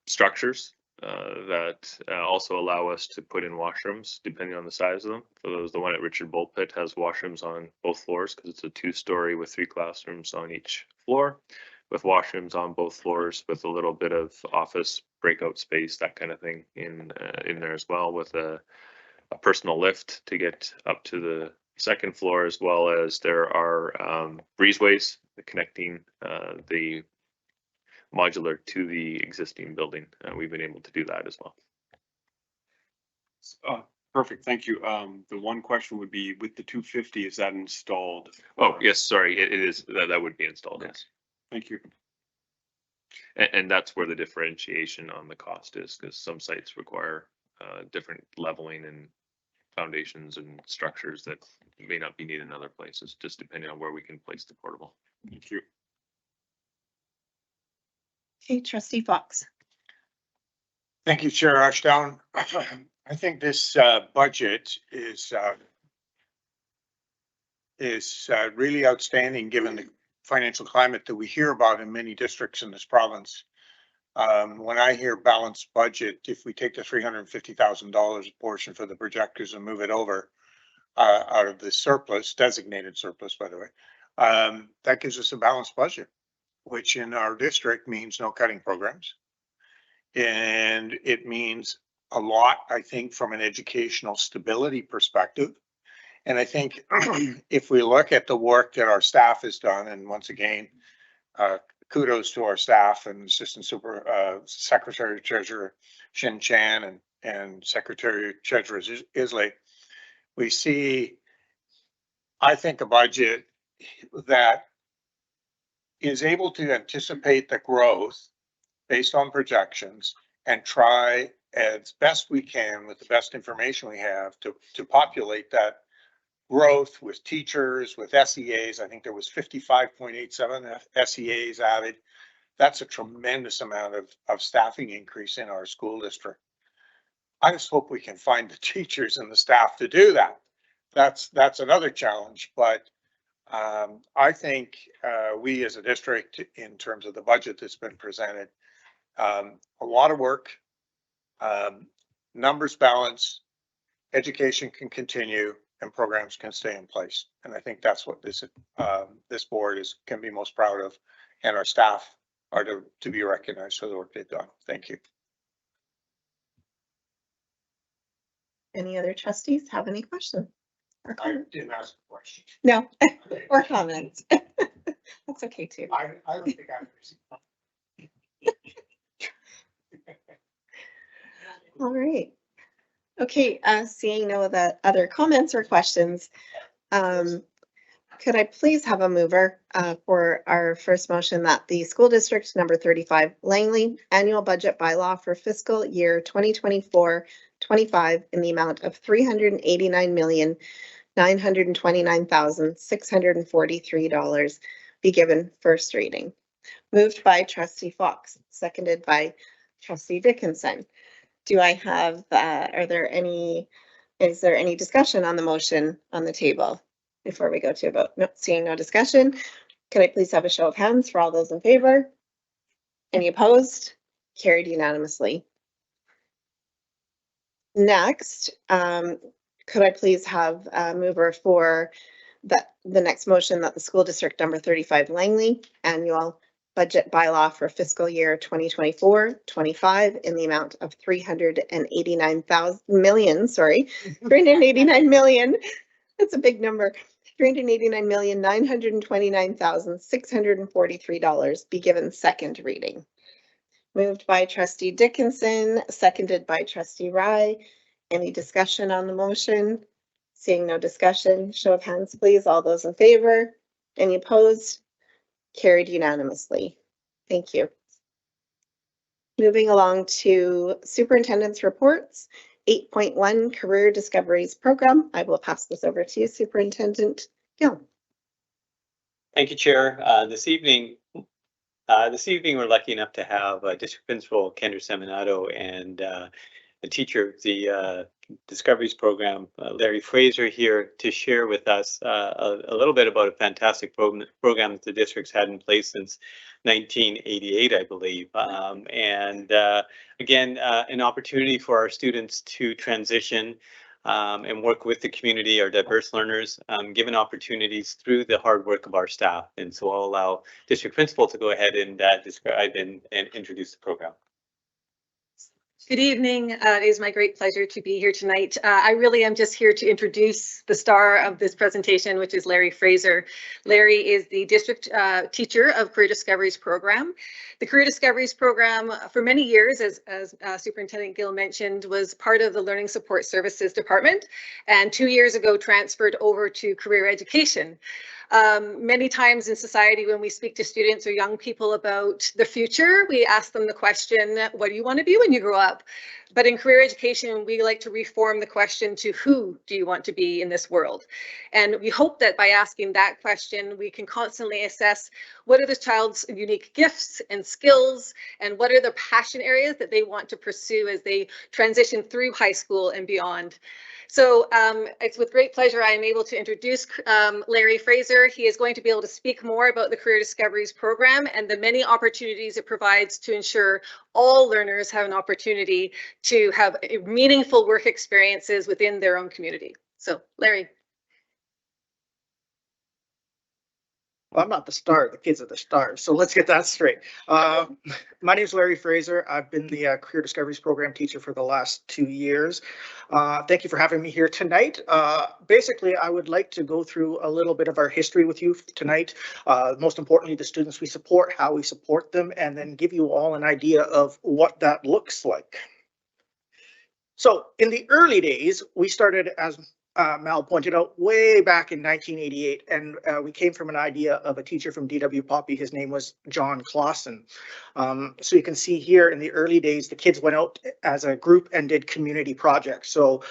structures that also allow us to put in washrooms depending on the size of them. So the one at Richard Bulpit has washrooms on both floors because it's a 2-story with 3 classrooms on each floor, with washrooms on both floors, with a little bit of office breakout space, that kind of thing in there as well, with a personal lift to get up to the 2nd floor, as well as there are breezeways connecting the modular to the existing building. We've been able to do that as well. Perfect, thank you. The one question would be, with the 250, is that installed? Oh, yes, sorry, it is, that would be installed, yes. Thank you. And that's where the differentiation on the cost is, because some sites require different leveling and foundations and structures that may not be needed in other places, just depending on where we can place the portable. Thank you. Okay, trustee Fox. Thank you, Chair Ashdown. I think this budget is really outstanding given the financial climate that we hear about in many districts in this province. When I hear balanced budget, if we take the $350,000 portion for the projectors and move it over out of the surplus, designated surplus, by the way, that gives us a balanced budget, which in our district means no cutting programs. And it means a lot, I think, from an educational stability perspective. And I think if we look at the work that our staff has done, and once again, kudos to our staff and Assistant Secretary Treasurer Shin Chan and Secretary Treasurer Isley, we see, I think, a budget that is able to anticipate the growth based on projections and try as best we can with the best information we have to populate that growth with teachers, with SEAs. I think there was 55.87 SEAs added. That's a tremendous amount of staffing increase in our school district. I just hope we can find the teachers and the staff to do that. That's another challenge, but I think we as a district, in terms of the budget that's been presented, a lot of work, numbers balance, education can continue, and programs can stay in place. And I think that's what this board can be most proud of, and our staff are to be recognized for the work they've done. Thank you. Any other trustees have any questions? Or I comments? didn't ask a question. No, or comments. That's okay too. I don't think I've received. All right. Okay, seeing no other comments or questions, could I please have a mover for our first motion that the school district number 35 Langley annual budget bylaw for fiscal year 2024-25 in the amount of $389,929,643 be given first reading. Moved by trustee Fox, seconded by trustee Dickinson. Do I have, is there any discussion on the motion on the table before we go to a vote? Nope, seeing no discussion. Could I please have a show of hands for all those in favor? Any opposed? Carried unanimously. Next, could I please have a mover for the next motion that the school district number 35 Langley annual budget bylaw for fiscal year 2024-25 in the amount of $389 million. That's a big number. $389,929,643 be given second reading. Moved by trustee Dickinson, seconded by trustee Rye. Any discussion on the motion? Seeing no discussion, show of hands, please. All those in favor? Any opposed? Carried unanimously. Thank you. Moving along to superintendent's reports, 8.1 Career Discoveries Program. I will pass this over to you, Superintendent Gill. Thank you, Chair. This evening, we're lucky enough to have District Principal Kendra Seminato and the teacher of the Discoveries Program, Larry Fraser, here to share with us a little bit about a fantastic program that the district's had in place since 1988, I believe. Again, an opportunity for our students to transition and work with the community, our diverse learners, given opportunities through the hard work of our staff. And so I'll allow District Principal to go ahead and describe and introduce the program. Good evening. It is my great pleasure to be here tonight. I really am just here to introduce the star of this presentation, which is Larry Fraser. Larry is the district teacher of Career Discoveries Program. The Career Discoveries Program for many years, as Superintendent Gill mentioned, was part of the Learning Support Services Department, and 2 years ago transferred over to Career Education. Many times in society, when we speak to students or young people about the future, we ask them the question, what do you want to be when you grow up? But in career education, we like to reform the question to who do you want to be in this world? And we hope that by asking that question, we can constantly assess what are the child's unique gifts and skills, and what are the passion areas that they want to pursue as they transition through high school and beyond. So it's with great pleasure I am able to introduce Larry Fraser. He is going to be able to speak more about the Career Discoveries Program and the many opportunities it provides to ensure all learners have an opportunity to have meaningful work experiences within their own community. So, Larry. Well, I'm not the star, the kids are the stars, so let's get that straight. My name is Larry Fraser. I've been the Career Discoveries Program teacher for the last 2 years. Thank you for having me here tonight. Basically, I would like to go through a little bit of our history with you tonight. Most importantly, the students we support, how we support them, and then give you all an idea of what that looks like. So in the early days, we started, as Mal pointed out, way back in 1988, and we came from an idea of a teacher from DW Poppy. His name was John Clausen. So you can see here in the early days, the kids went out as a group and did community projects. So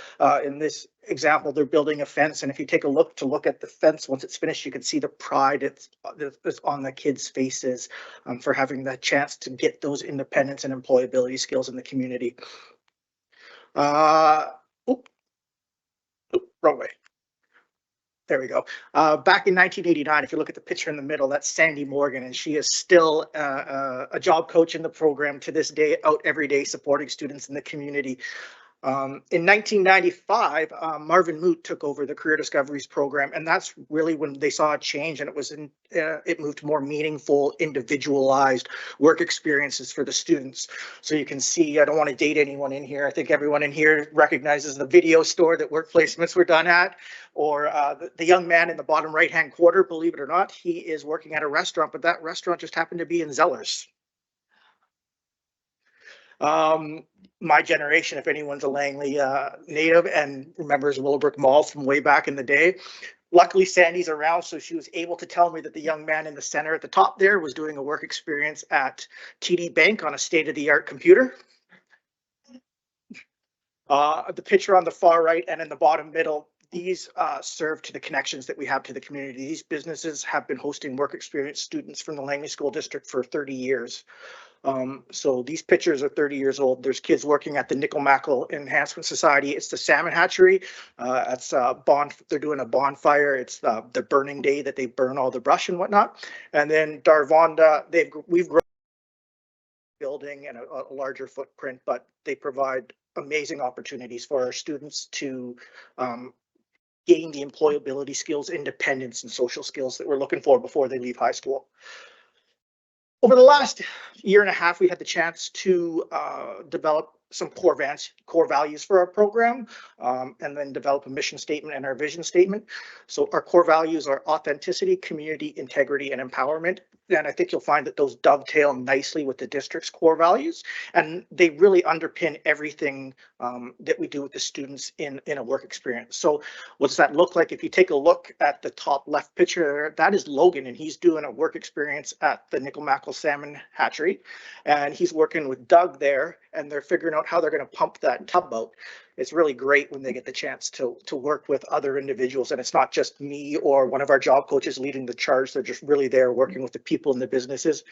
in this example, they're building a fence, and if you take a look at the fence, once it's finished, you can see the pride that's on the kids' faces for having the chance to get those independence and employability skills in the community. Wrong way. There we go. Back in 1989, if you look at the picture in the middle, that's Sandy Morgan, and she is still a job coach in the program to this day, out every day supporting students in the community. In 1995, Marvin Moot took over the Career Discoveries Program, and that's really when they saw a change, and it moved to more meaningful, individualized work experiences for the students. So you can see, I don't want to date anyone in here. I think everyone in here recognizes the video store that work placements were done at, or the young man in the bottom right-hand quarter, believe it or not, he is working at a restaurant, but that restaurant just happened to be in Zellers. My generation, if anyone's a Langley native and remembers Willowbrook Mall from way back in the day, luckily Sandy's around, so she was able to tell me that the young man in the center at the top there was doing a work experience at TD Bank on a state-of-the-art computer. The picture on the far right and in the bottom middle, these serve to the connections that we have to the community. These businesses have been hosting work experience students from the Langley School District for 30 years. So these pictures are 30 years old. There's kids working at the Nickel-Mackle Enhancement Society. It's the salmon hatchery. They're doing a bonfire. It's the burning day that they burn all the brush and whatnot. And then Darvonda, we've grown building and a larger footprint, but they provide amazing opportunities for our students to gain the employability skills, independence, and social skills that we're looking for before they leave high school. Over the last year and a half, we had the chance to develop some core values for our program, and then develop a mission statement and our vision statement. So our core values are authenticity, community, integrity, and empowerment. and I think you'll find that those dovetail nicely with the district's core values, and they really underpin everything that we do with the students in a work experience. So what does that look like? If you take a look at the top left picture, that is Logan, and he's doing a work experience at the Nickel-Mackerel Salmon Hatchery, and he's working with Doug there, and they're figuring out how they're going to pump that tub out. It's really great when they get the chance to work with other individuals, and it's not just me or one of our job coaches leading the charge. They're just really there working with the people in the businesses.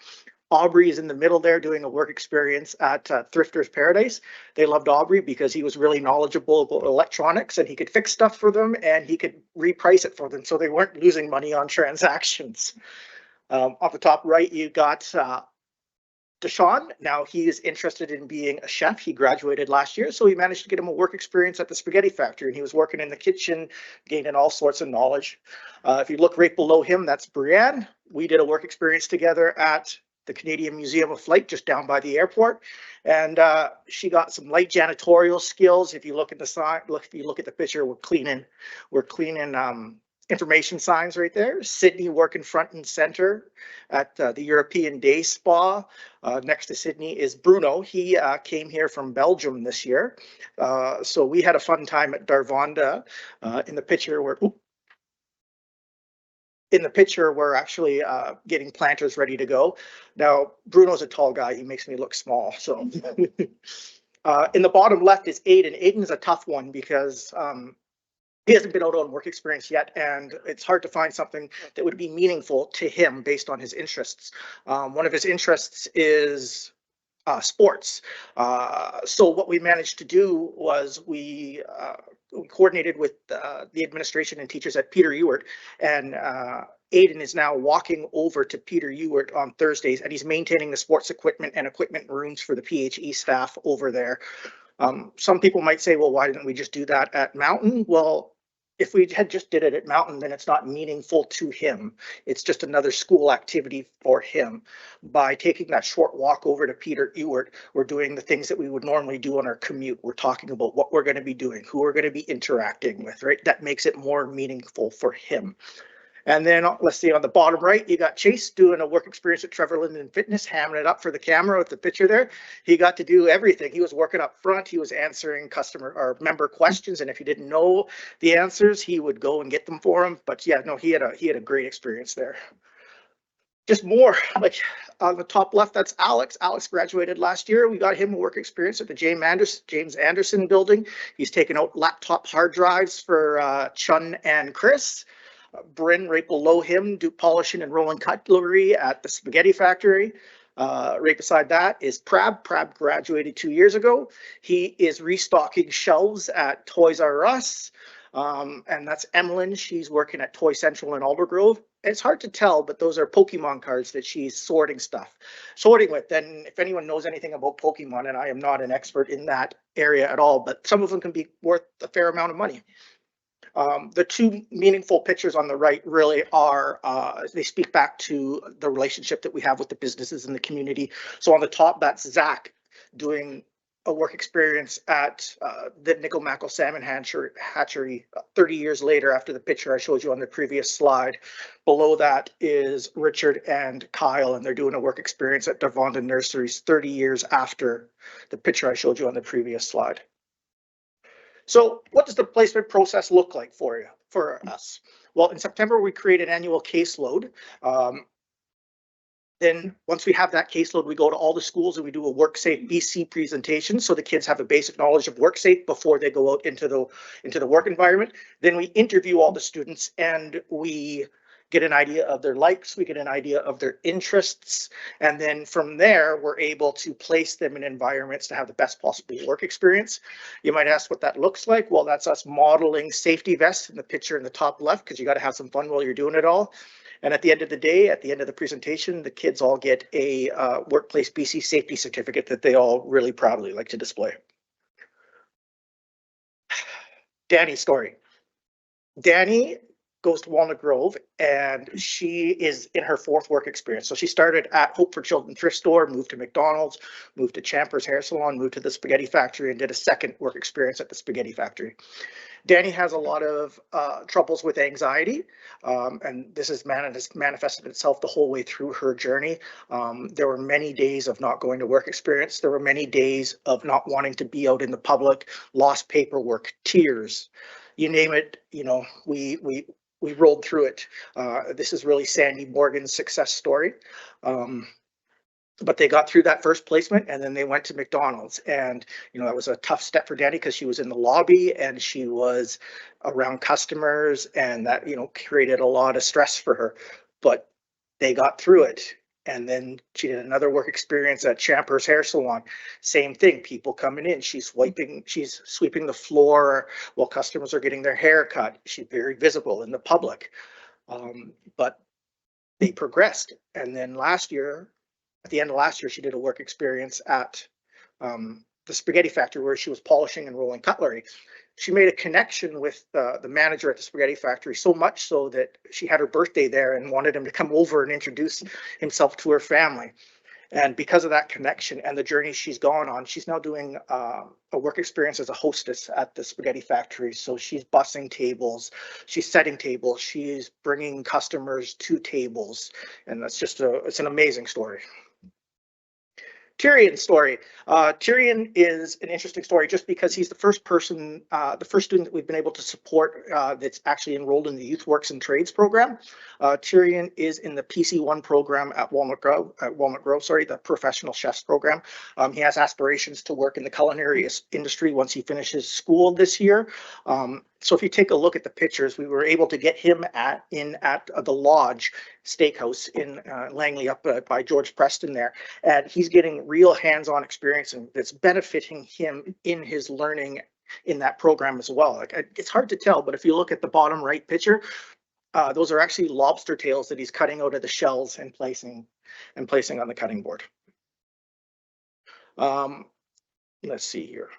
Aubrey is in the middle there doing a work experience at Thrifters Paradise. They loved Aubrey because he was really knowledgeable about electronics, and he could fix stuff for them and he could reprice it for them, so they weren't losing money on transactions. Off the top right, you got Deshaun. Now he is interested in being a chef. He graduated last year, so we managed to get him a work experience at the Spaghetti Factory, and he was working in the kitchen, gaining all sorts of knowledge. If you look right below him, that's Brianne. We did a work experience together at the Canadian Museum of Flight, just down by the airport, and she got some light janitorial skills. If you look at the side, if you look at the picture, we're cleaning information signs right there. Sydney working front and center at the European Day Spa. Next to Sydney is Bruno. He came here from Belgium this year. So we had a fun time at Darvanda. In the picture we're actually getting planters ready to go. Now, Bruno's a tall guy. He makes me look small. So in the bottom left is Aiden. Aiden's a tough one because he hasn't been out on work experience yet, and it's hard to find something that would be meaningful to him based on his interests. One of his interests is sports. So what we managed to do was we coordinated with the administration and teachers at Peter Ewart, and Aiden is now walking over to Peter Ewart on Thursdays, and he's maintaining the sports equipment and equipment rooms for the PHE staff over there. Some people might say, well, why didn't we just do that at Mountain? Well, if we had just did it at Mountain, then it's not meaningful to him. It's just another school activity for him. By taking that short walk over to Peter Ewart, we're doing the things that we would normally do on our commute. We're talking about what we're going to be doing, who we're going to be interacting with, right? That makes it more meaningful for him. And then let's see, on the bottom right, you got Chase doing a work experience at Trevor Linden Fitness, hamming it up for the camera with the picture there. He got to do everything. He was working up front. He was answering customer or member questions. And if he didn't know the answers, he would go and get them for him. But yeah, no, he had a great experience there. Just more, like on the top left, that's Alex. Alex graduated last year. We got him a work experience at the James Anderson building. He's taken out laptop hard drives for Chun and Chris. Bryn, right below him, do polishing and rolling cutlery at the Spaghetti Factory. Right beside that is Prab. Prab graduated 2 years ago. He is restocking shelves at Toys R Us. And that's Emmeline. She's working at Toy Central in Aldergrove. It's hard to tell, but those are Pokemon cards that she's sorting with. And if anyone knows anything about Pokemon, and I am not an expert in that area at all, but some of them can be worth a fair amount of money. The two meaningful pictures on the right really are, they speak back to the relationship that we have with the businesses in the community. So on the top, that's Zach doing a work experience at the Nickel-Mackerel Salmon Hatchery 30 years later after the picture I showed you on the previous slide. Below that is Richard and Kyle, and they're doing a work experience at Darvanda Nurseries 30 years after the picture I showed you on the previous slide. So what does the placement process look like for us? Well, in September, we create an annual caseload. Then once we have that caseload, we go to all the schools and we do a WorkSafe BC presentation. So the kids have a basic knowledge of WorkSafe before they go out into the work environment. Then we interview all the students and we get an idea of their likes, we get an idea of their interests, and then from there, we're able to place them in environments to have the best possible work experience. You might ask what that looks like. Well, that's us modeling safety vests in the picture in the top left, because you got to have some fun while you're doing it all. And at the end of the day, at the end of the presentation, the kids all get a Workplace BC safety certificate that they all really proudly like to display. Danny's story. Danny goes to Walnut Grove, and she is in her fourth work experience. So she started at Hope for Children Thrift Store, moved to McDonald's, moved to Champers Hair Salon, moved to the Spaghetti Factory, and did a second work experience at the Spaghetti Factory. Danny has a lot of troubles with anxiety, and this has manifested itself the whole way through her journey. There were many days of not going to work experience. There were many days of not wanting to be out in the public, lost paperwork, tears, you name it. We rolled through it. This is really Sandy Morgan's success story. But they got through that first placement, and then they went to McDonald's, and that was a tough step for Danny because she was in the lobby and she was around customers, and that created a lot of stress for her. But they got through it, and then she did another work experience at Champer's Hair Salon. Same thing, people coming in, she's sweeping the floor while customers are getting their hair cut. She's very visible in the public, but they progressed. And then at the end of last year, she did a work experience at the spaghetti factory where she was polishing and rolling cutlery. She made a connection with the manager at the spaghetti factory, so much so that she had her birthday there and wanted him to come over and introduce himself to her family. And because of that connection and the journey she's gone on, she's now doing a work experience as a hostess at the spaghetti factory. So she's bussing tables, she's setting tables, she's bringing customers to tables. And that's it's an amazing story. Tyrion's story. Tyrion is an interesting story just because he's the first person, the first student that we've been able to support that's actually enrolled in the Youth Works and Trades program. Tyrion is in the PC1 program at Walnut Grove, the Professional Chefs program. He has aspirations to work in the culinary industry once he finishes school this year. So if you take a look at the pictures, we were able to get him at the Lodge Steakhouse in Langley up by George Preston there. And he's getting real hands-on experience, and it's benefiting him in his learning in that program as well. It's hard to tell, but if you look at the bottom right picture, those are actually lobster tails that he's cutting out of the shells and placing on the cutting board. Let's see here.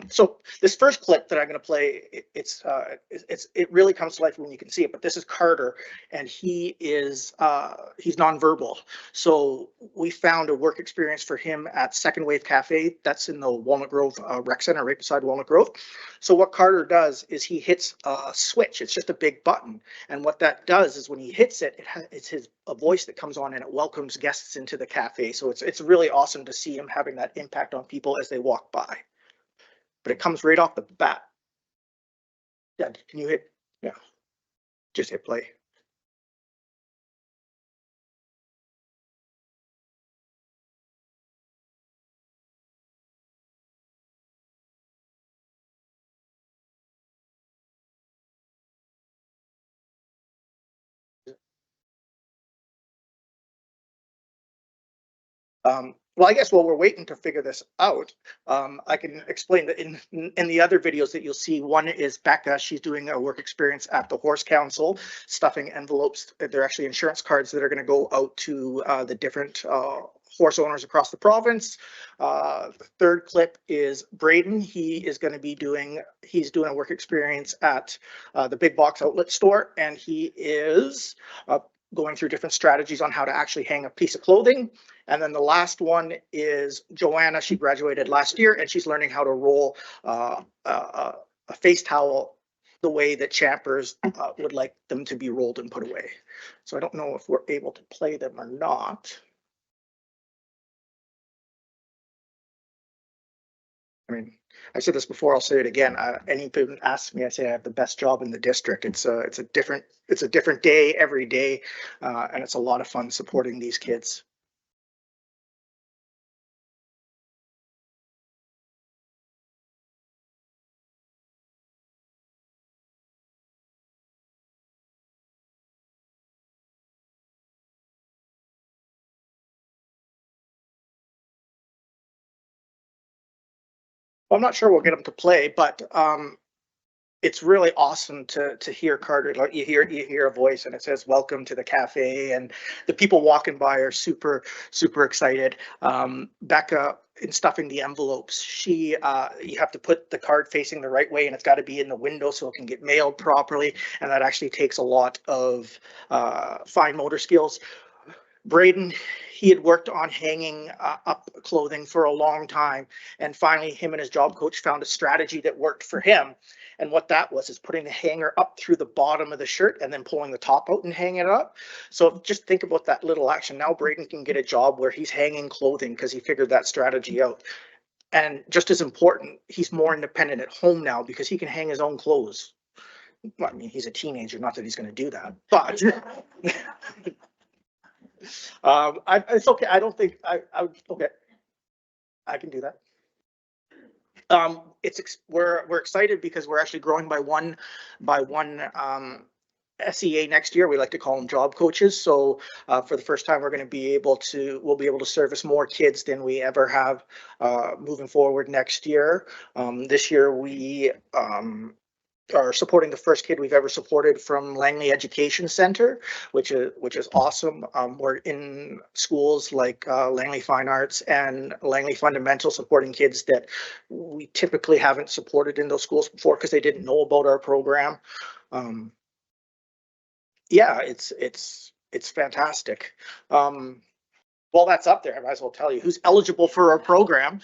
So this first clip that I'm going to play, it really comes to life when you can see it. But this is Carter, and he's nonverbal. So we found a work experience for him at Second Wave Cafe. That's in the Walnut Grove Rec Center, right beside Walnut Grove. So what Carter does is he hits a switch. It's just a big button, and what that does is when he hits it, it's a voice that comes on and it welcomes guests into the cafe. So it's really awesome to see him having that impact on people as they walk by. But it comes right off the bat. Yeah, can you hit? Yeah, just hit play. Well, I guess while we're waiting to figure this out, I can explain that in the other videos that you'll see, one is Becca. She's doing a work experience at the Horse Council, stuffing envelopes. They're actually insurance cards that are going to go out to the different horse owners across the province. The third clip is Braden. He's doing a work experience at the big box outlet store, and he is going through different strategies on how to actually hang a piece of clothing. And then the last one is Joanna. She graduated last year, and she's learning how to roll a face towel the way that Champers would like them to be rolled and put away. So I don't know if we're able to play them or not. I mean, I said this before, I'll say it again. Anyone asks me, I say I have the best job in the district. It's a different day every day, and it's a lot of fun supporting these kids. I'm not sure we'll get them to play, but it's really awesome to hear Carter. Like you hear a voice and it says "Welcome to the cafe," and the people walking by are super excited. Becca, in stuffing the envelopes, you have to put the card facing the right way, and it's got to be in the window so it can get mailed properly, and that actually takes a lot of fine motor skills. Braden, he had worked on hanging up clothing for a long time. And finally, him and his job coach found a strategy that worked for him. And what that was is putting the hanger up through the bottom of the shirt and then pulling the top out and hanging it up. So just think about that little action. Now Braden can get a job where he's hanging clothing because he figured that strategy out. And just as important, he's more independent at home now because he can hang his own clothes. Well, I mean, he's a teenager, not that he's going to do that, but it's okay. I don't think I would. Okay, I can do that. We're excited because we're actually growing by one SEA next year. We like to call them job coaches. So for the first time, we'll be able to service more kids than we ever have moving forward next year. This year we are supporting the first kid we've ever supported from Langley Education Center, which is awesome. We're in schools like Langley Fine Arts and Langley Fundamental, supporting kids that we typically haven't supported in those schools before because they didn't know about our program. Yeah, it's fantastic. While that's up there, I might as well tell you who's eligible for our program.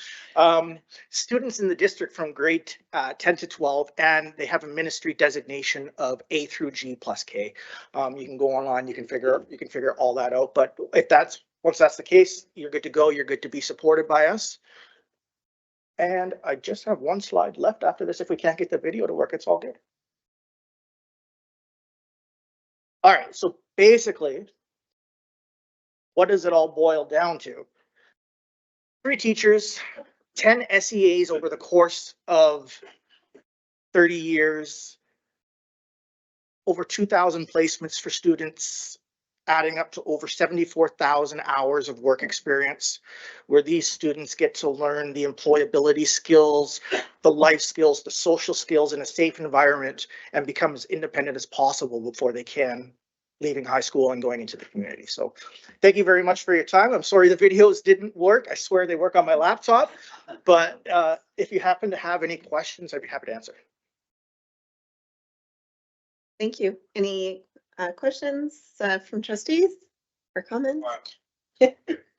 Students in the district from grade 10 to 12, and they have a ministry designation of A through G plus K. You can go online, you can figure all that out. But once that's the case, you're good to go. You're good to be supported by us. And I just have one slide left after this. If we can't get the video to work, it's all good. All right, so basically, what does it all boil down to? 3 teachers, 10 SEAs over the course of 30 years, over 2,000 placements for students, adding up to over 74,000 hours of work experience, where these students get to learn the employability skills, the life skills, the social skills in a safe environment, and become as independent as possible before they can, leaving high school and going into the community. So thank you very much for your time. I'm sorry the videos didn't work. I swear they work on my laptop, but if you happen to have any questions, I'd be happy to answer. Thank you. Any questions from trustees or comments?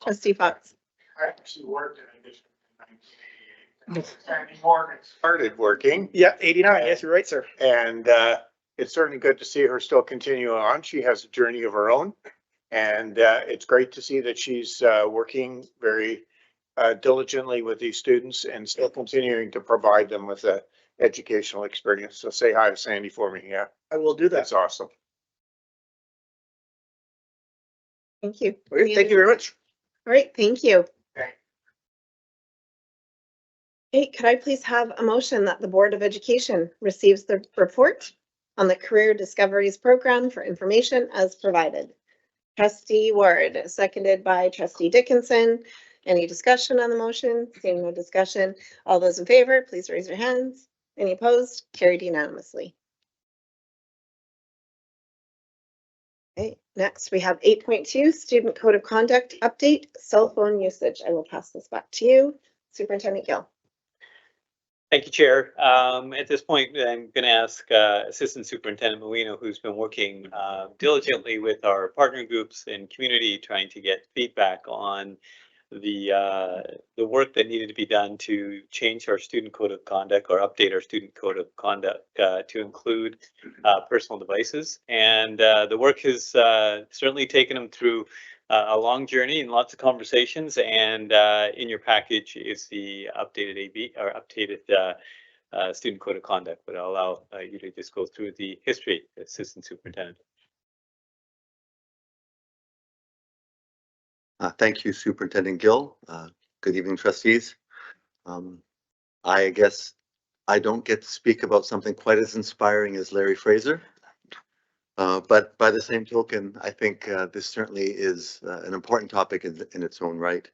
Trustee Fox. I actually worked in a district in 1988. Sandy Morgan started working. Yeah, 89. Yes, you're right, sir. And it's certainly good to see her still continue on. She has a journey of her own. And it's great to see that she's working very diligently with these students and still continuing to provide them with an educational experience. So say hi to Sandy for me. Yeah, I will do that. that's awesome. Thank you. Okay, thank you very much. All right, thank you. Okay. Hey, could I please have a motion that the Board of Education receives the report on the Career Discoveries Program for information as provided? Trustee Ward, seconded by Trustee Dickinson. Any discussion on the motion? Seeing no discussion, all those in favor, please raise your hands. Any opposed? Carried unanimously. Okay, next we have 8.2 Student Code of Conduct Update, Cell Phone Usage. I will pass this back to you, Superintendent Gill. Thank you, Chair. At this point, I'm going to ask Assistant Superintendent Molino, who's been working diligently with our partner groups and community, trying to get feedback on the work that needed to be done to change our student code of conduct or update our student code of conduct to include personal devices. And the work has certainly taken them through a long journey and lots of conversations. And in your package is the updated student code of conduct, but I'll allow you to just go through the history, Assistant Superintendent. Thank you, Superintendent Gill. Good evening, trustees. I guess I don't get to speak about something quite as inspiring as Larry Fraser. But by the same token, I think this certainly is an important topic in its own right.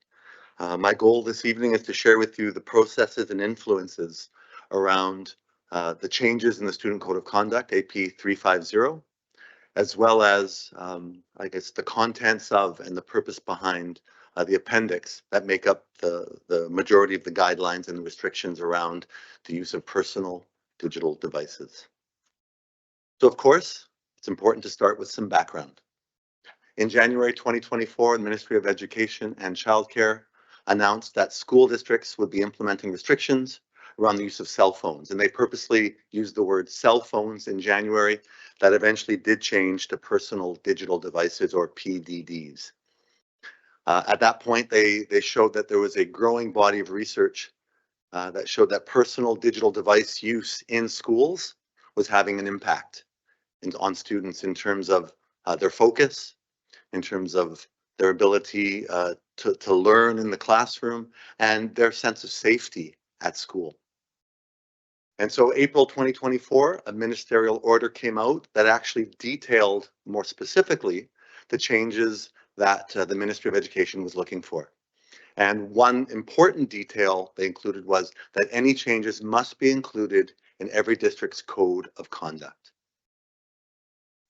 My goal this evening is to share with you the processes and influences around the changes in the Student Code of Conduct, AP 350, as well as, I guess, the contents of and the purpose behind the appendix that make up the majority of the guidelines and the restrictions around the use of personal digital devices. So, of course, it's important to start with some background. In January 2024, the Ministry of Education and Childcare announced that school districts would be implementing restrictions around the use of cell phones. And they purposely used the word cell phones in January. That eventually did change to personal digital devices, or PDDs. At that point, they showed that there was a growing body of research that showed that personal digital device use in schools was having an impact on students in terms of their focus, in terms of their ability to learn in the classroom, and their sense of safety at school. And so April 2024, a ministerial order came out that actually detailed more specifically the changes that the Ministry of Education was looking for. And one important detail they included was that any changes must be included in every district's code of conduct.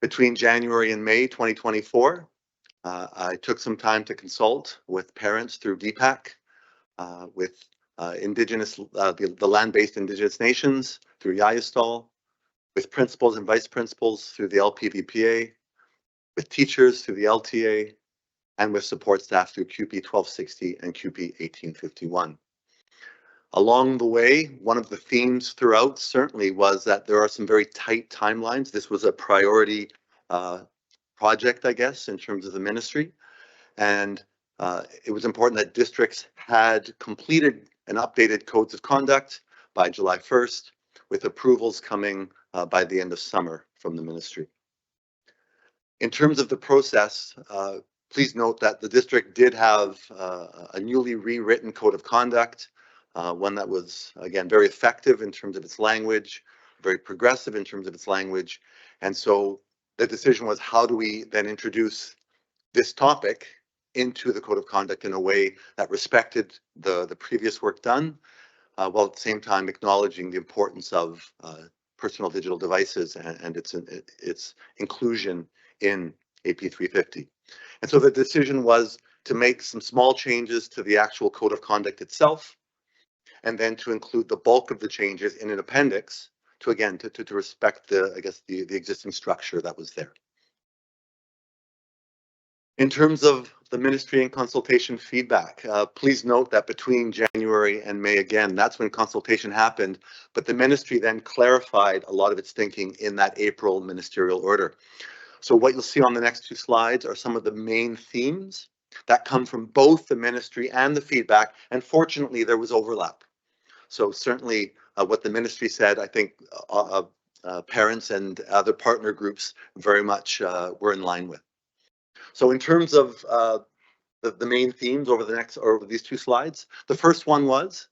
Between January and May 2024, I took some time to consult with parents through DPAC, with Indigenous, the land-based Indigenous nations through YAYASTAL, with principals and vice principals through the LPVPA, with teachers through the LTA, and with support staff through CUPE 1260 and CUPE 1851. Along the way, one of the themes throughout certainly was that there are some very tight timelines. This was a priority project, I guess, in terms of the ministry. And it was important that districts had completed and updated codes of conduct by July 1st, with approvals coming by the end of summer from the ministry. In terms of the process, please note that the district did have a newly rewritten code of conduct, one that was, again, very effective in terms of its language, very progressive in terms of its language. And so the decision was, how do we then introduce this topic into the code of conduct in a way that respected the previous work done, while at the same time acknowledging the importance of personal digital devices and its inclusion in AP 350. And so the decision was to make some small changes to the actual code of conduct itself, and then to include the bulk of the changes in an appendix to, again, to respect the, I guess, the existing structure that was there. In terms of the ministry and consultation feedback, please note that between January and May, again, that's when consultation happened, but the ministry then clarified a lot of its thinking in that April ministerial order. So what you'll see on the next two slides are some of the main themes that come from both the ministry and the feedback, and fortunately there was overlap. So certainly what the ministry said, I think parents and other partner groups very much were in line with. So in terms of the main themes over these two slides, the first one was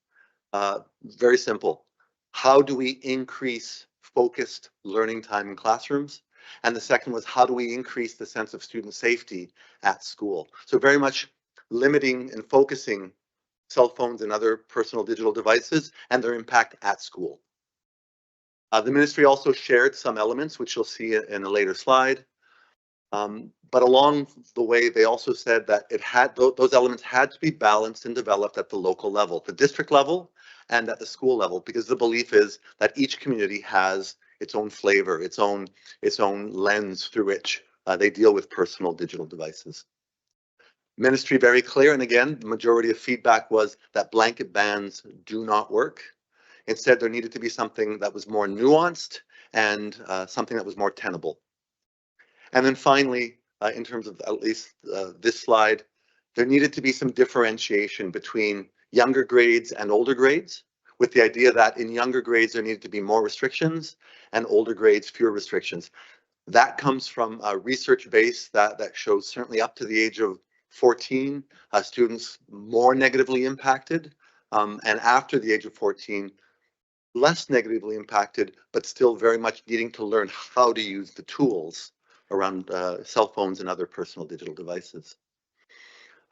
very simple. How do we increase focused learning time in classrooms? And the second was, how do we increase the sense of student safety at school? So very much limiting and focusing cell phones and other personal digital devices and their impact at school. The ministry also shared some elements, which you'll see in a later slide. But along the way, they also said that those elements had to be balanced and developed at the local level, the district level, and at the school level, because the belief is that each community has its own flavor, its own lens through which they deal with personal digital devices. Ministry very clear, and again, the majority of feedback was that blanket bans do not work. Instead, there needed to be something that was more nuanced and something that was more tenable. And then finally, in terms of at least this slide, there needed to be some differentiation between younger grades and older grades, with the idea that in younger grades there needed to be more restrictions and older grades fewer restrictions. That comes from a research base that shows certainly up to the age of 14, students more negatively impacted, and after the age of 14, less negatively impacted, but still very much needing to learn how to use the tools around cell phones and other personal digital devices.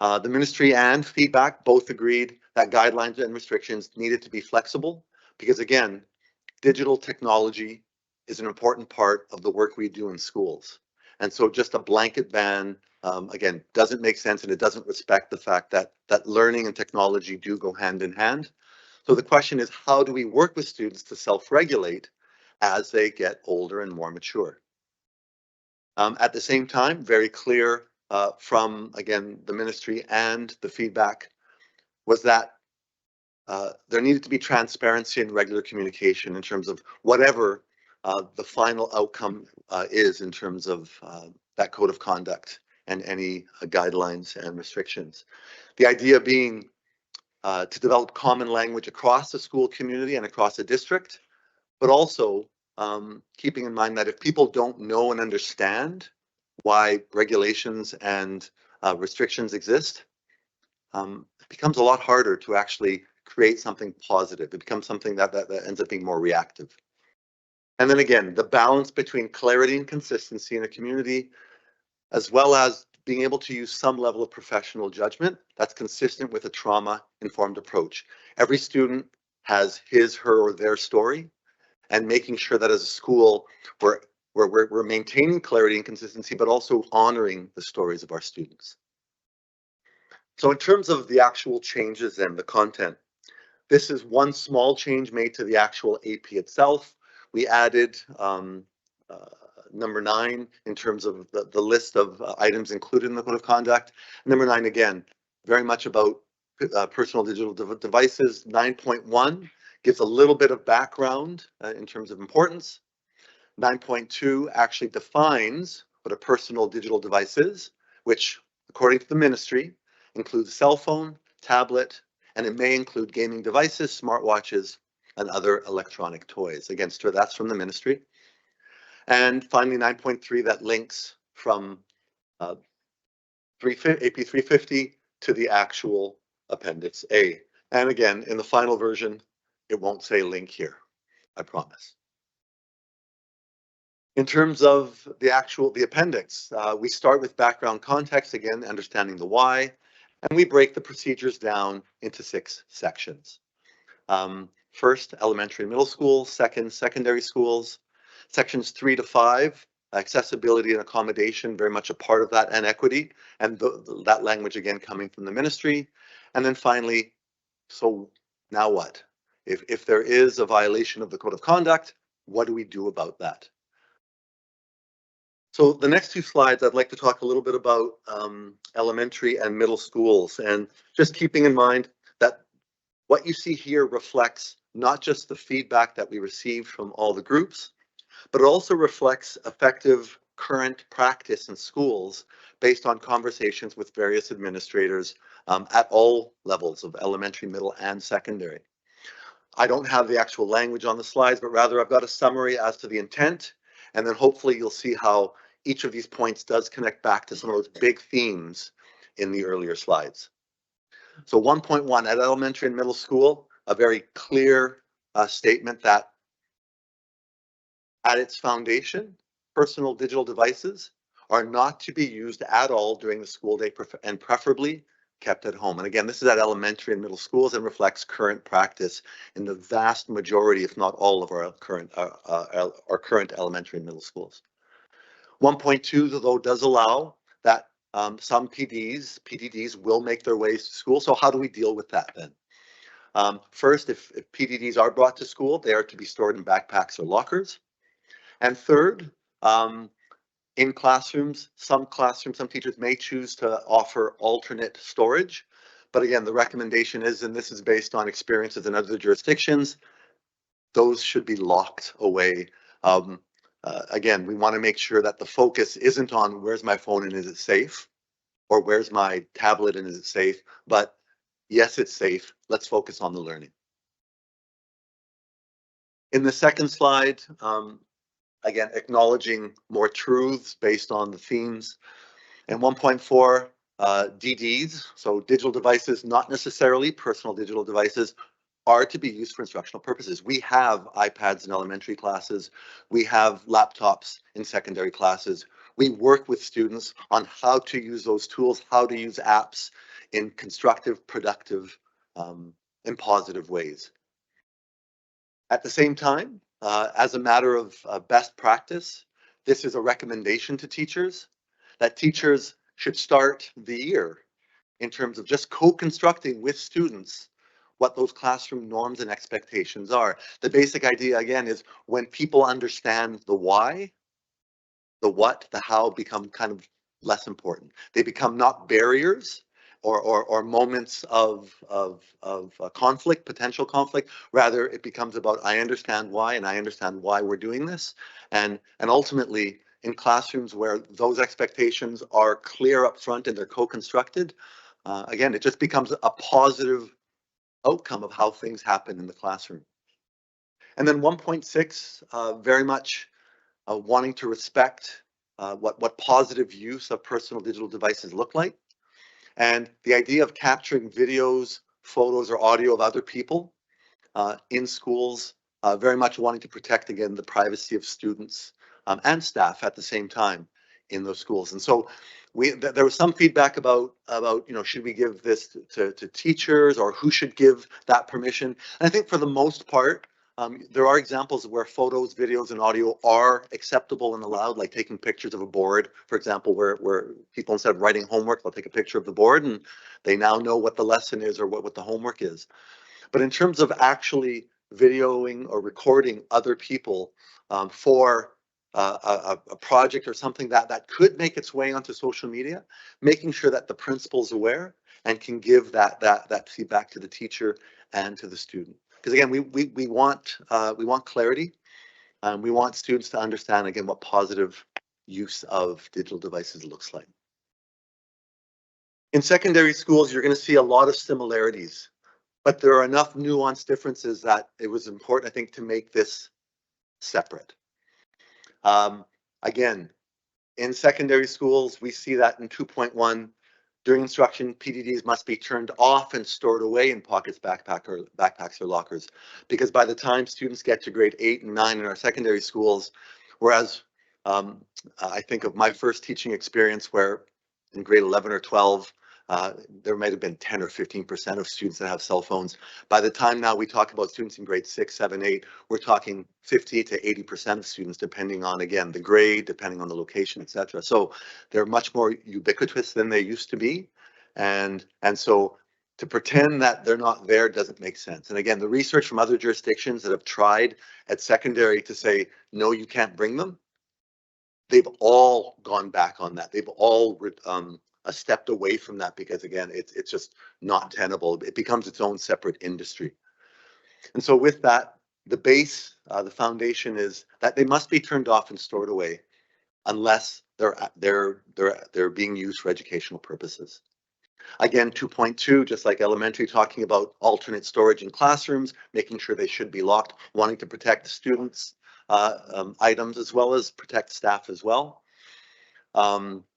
The ministry and feedback both agreed that guidelines and restrictions needed to be flexible because, again, digital technology is an important part of the work we do in schools. And so just a blanket ban, again, doesn't make sense, and it doesn't respect the fact that learning and technology do go hand in hand. So the question is, how do we work with students to self-regulate as they get older and more mature? At the same time, very clear from, again, the ministry and the feedback was that there needed to be transparency and regular communication in terms of whatever the final outcome is in terms of that code of conduct and any guidelines and restrictions. The idea being to develop common language across the school community and across the district, but also keeping in mind that if people don't know and understand why regulations and restrictions exist, it becomes a lot harder to actually create something positive. It becomes something that ends up being more reactive. And then again, the balance between clarity and consistency in a community, as well as being able to use some level of professional judgment that's consistent with a trauma-informed approach. Every student has his, her, or their story, and making sure that as a school, we're maintaining clarity and consistency, but also honoring the stories of our students. So in terms of the actual changes and the content, this is one small change made to the actual AP itself. We added number 9 in terms of the list of items included in the code of conduct. Number 9, again, very much about personal digital devices. 9.1 gives a little bit of background in terms of importance. 9.2 actually defines what a personal digital device is, which, according to the ministry, includes cell phone, tablet, and it may include gaming devices, smartwatches, and other electronic toys. Again, that's from the ministry. And finally, 9.3, that links from AP 350 to the actual Appendix A. And again, in the final version, it won't say link here, I promise. In terms of the appendix, we start with background context, again, understanding the why, and we break the procedures down into 6 sections. First, elementary and middle schools. Second, secondary schools. Sections 3 to 5, accessibility and accommodation, very much a part of that, and equity, and that language again coming from the ministry. And then finally, so now what? If there is a violation of the code of conduct, what do we do about that? So the next 2 slides, I'd like to talk a little bit about elementary and middle schools, and just keeping in mind that what you see here reflects not just the feedback that we received from all the groups, but it also reflects effective current practice in schools based on conversations with various administrators at all levels of elementary, middle, and secondary. I don't have the actual language on the slides, but rather I've got a summary as to the intent, and then hopefully you'll see how each of these points does connect back to some of those big themes in the earlier slides. So 1.1 at elementary and middle school, a very clear statement that at its foundation, personal digital devices are not to be used at all during the school day and preferably kept at home. And again, this is at elementary and middle schools and reflects current practice in the vast majority, if not all, of our current elementary and middle schools. 1.2, though, does allow that some PDDs will make their ways to school. So how do we deal with that then? First, if PDDs are brought to school, they are to be stored in backpacks or lockers. And third, in classrooms, some teachers may choose to offer alternate storage. But again, the recommendation is, and this is based on experiences in other jurisdictions, those should be locked away. Again, we want to make sure that the focus isn't on where's my phone and is it safe, or where's my tablet and is it safe, but yes, it's safe. Let's focus on the learning. In the second slide, again, acknowledging more truths based on the themes. And 1.4, DDs, so digital devices, not necessarily personal digital devices, are to be used for instructional purposes. We have iPads in elementary classes. We have laptops in secondary classes. We work with students on how to use those tools, how to use apps in constructive, productive, and positive ways. At the same time, as a matter of best practice, this is a recommendation to teachers that teachers should start the year in terms of just co-constructing with students what those classroom norms and expectations are. The basic idea, again, is when people understand the why, the what, the how become kind of less important. They become not barriers or moments of conflict, potential conflict. Rather, it becomes about, I understand why, and I understand why we're doing this. And ultimately, in classrooms where those expectations are clear up front and they're co-constructed, again, it just becomes a positive outcome of how things happen in the classroom. And then 1.6, very much wanting to respect what positive use of personal digital devices look like. And the idea of capturing videos, photos, or audio of other people in schools, very much wanting to protect, again, the privacy of students and staff at the same time in those schools. And so there was some feedback about, should we give this to teachers, or who should give that permission? And I think for the most part, there are examples where photos, videos, and audio are acceptable and allowed, like taking pictures of a board, for example, where people, instead of writing homework, they'll take a picture of the board and they now know what the lesson is or what the homework is. But in terms of actually videoing or recording other people for a project or something that could make its way onto social media, making sure that the principal's aware and can give that feedback to the teacher and to the student. Because again, we want clarity. We want students to understand, again, what positive use of digital devices looks like. In secondary schools, you're going to see a lot of similarities, but there are enough nuanced differences that it was important, I think, to make this separate. Again, in secondary schools, we see that in 2.1, during instruction, PDDs must be turned off and stored away in pockets, backpacks, or lockers, because by the time students get to grade 8 and 9 in our secondary schools, whereas I think of my first teaching experience where in grade 11 or 12, there might have been 10 or 15% of students that have cell phones. By the time now we talk about students in grade 6, 7, 8, we're talking 50 to 80% of students, depending on, again, the grade, depending on the location, etc. So they're much more ubiquitous than they used to be. And so to pretend that they're not there doesn't make sense. And again, the research from other jurisdictions that have tried at secondary to say, no, you can't bring them, they've all gone back on that. They've all stepped away from that because, again, it's just not tenable. It becomes its own separate industry. And so with that, the base, the foundation is that they must be turned off and stored away unless they're being used for educational purposes. Again, 2.2, just like elementary, talking about alternate storage in classrooms, making sure they should be locked, wanting to protect students' items as well as protect staff as well.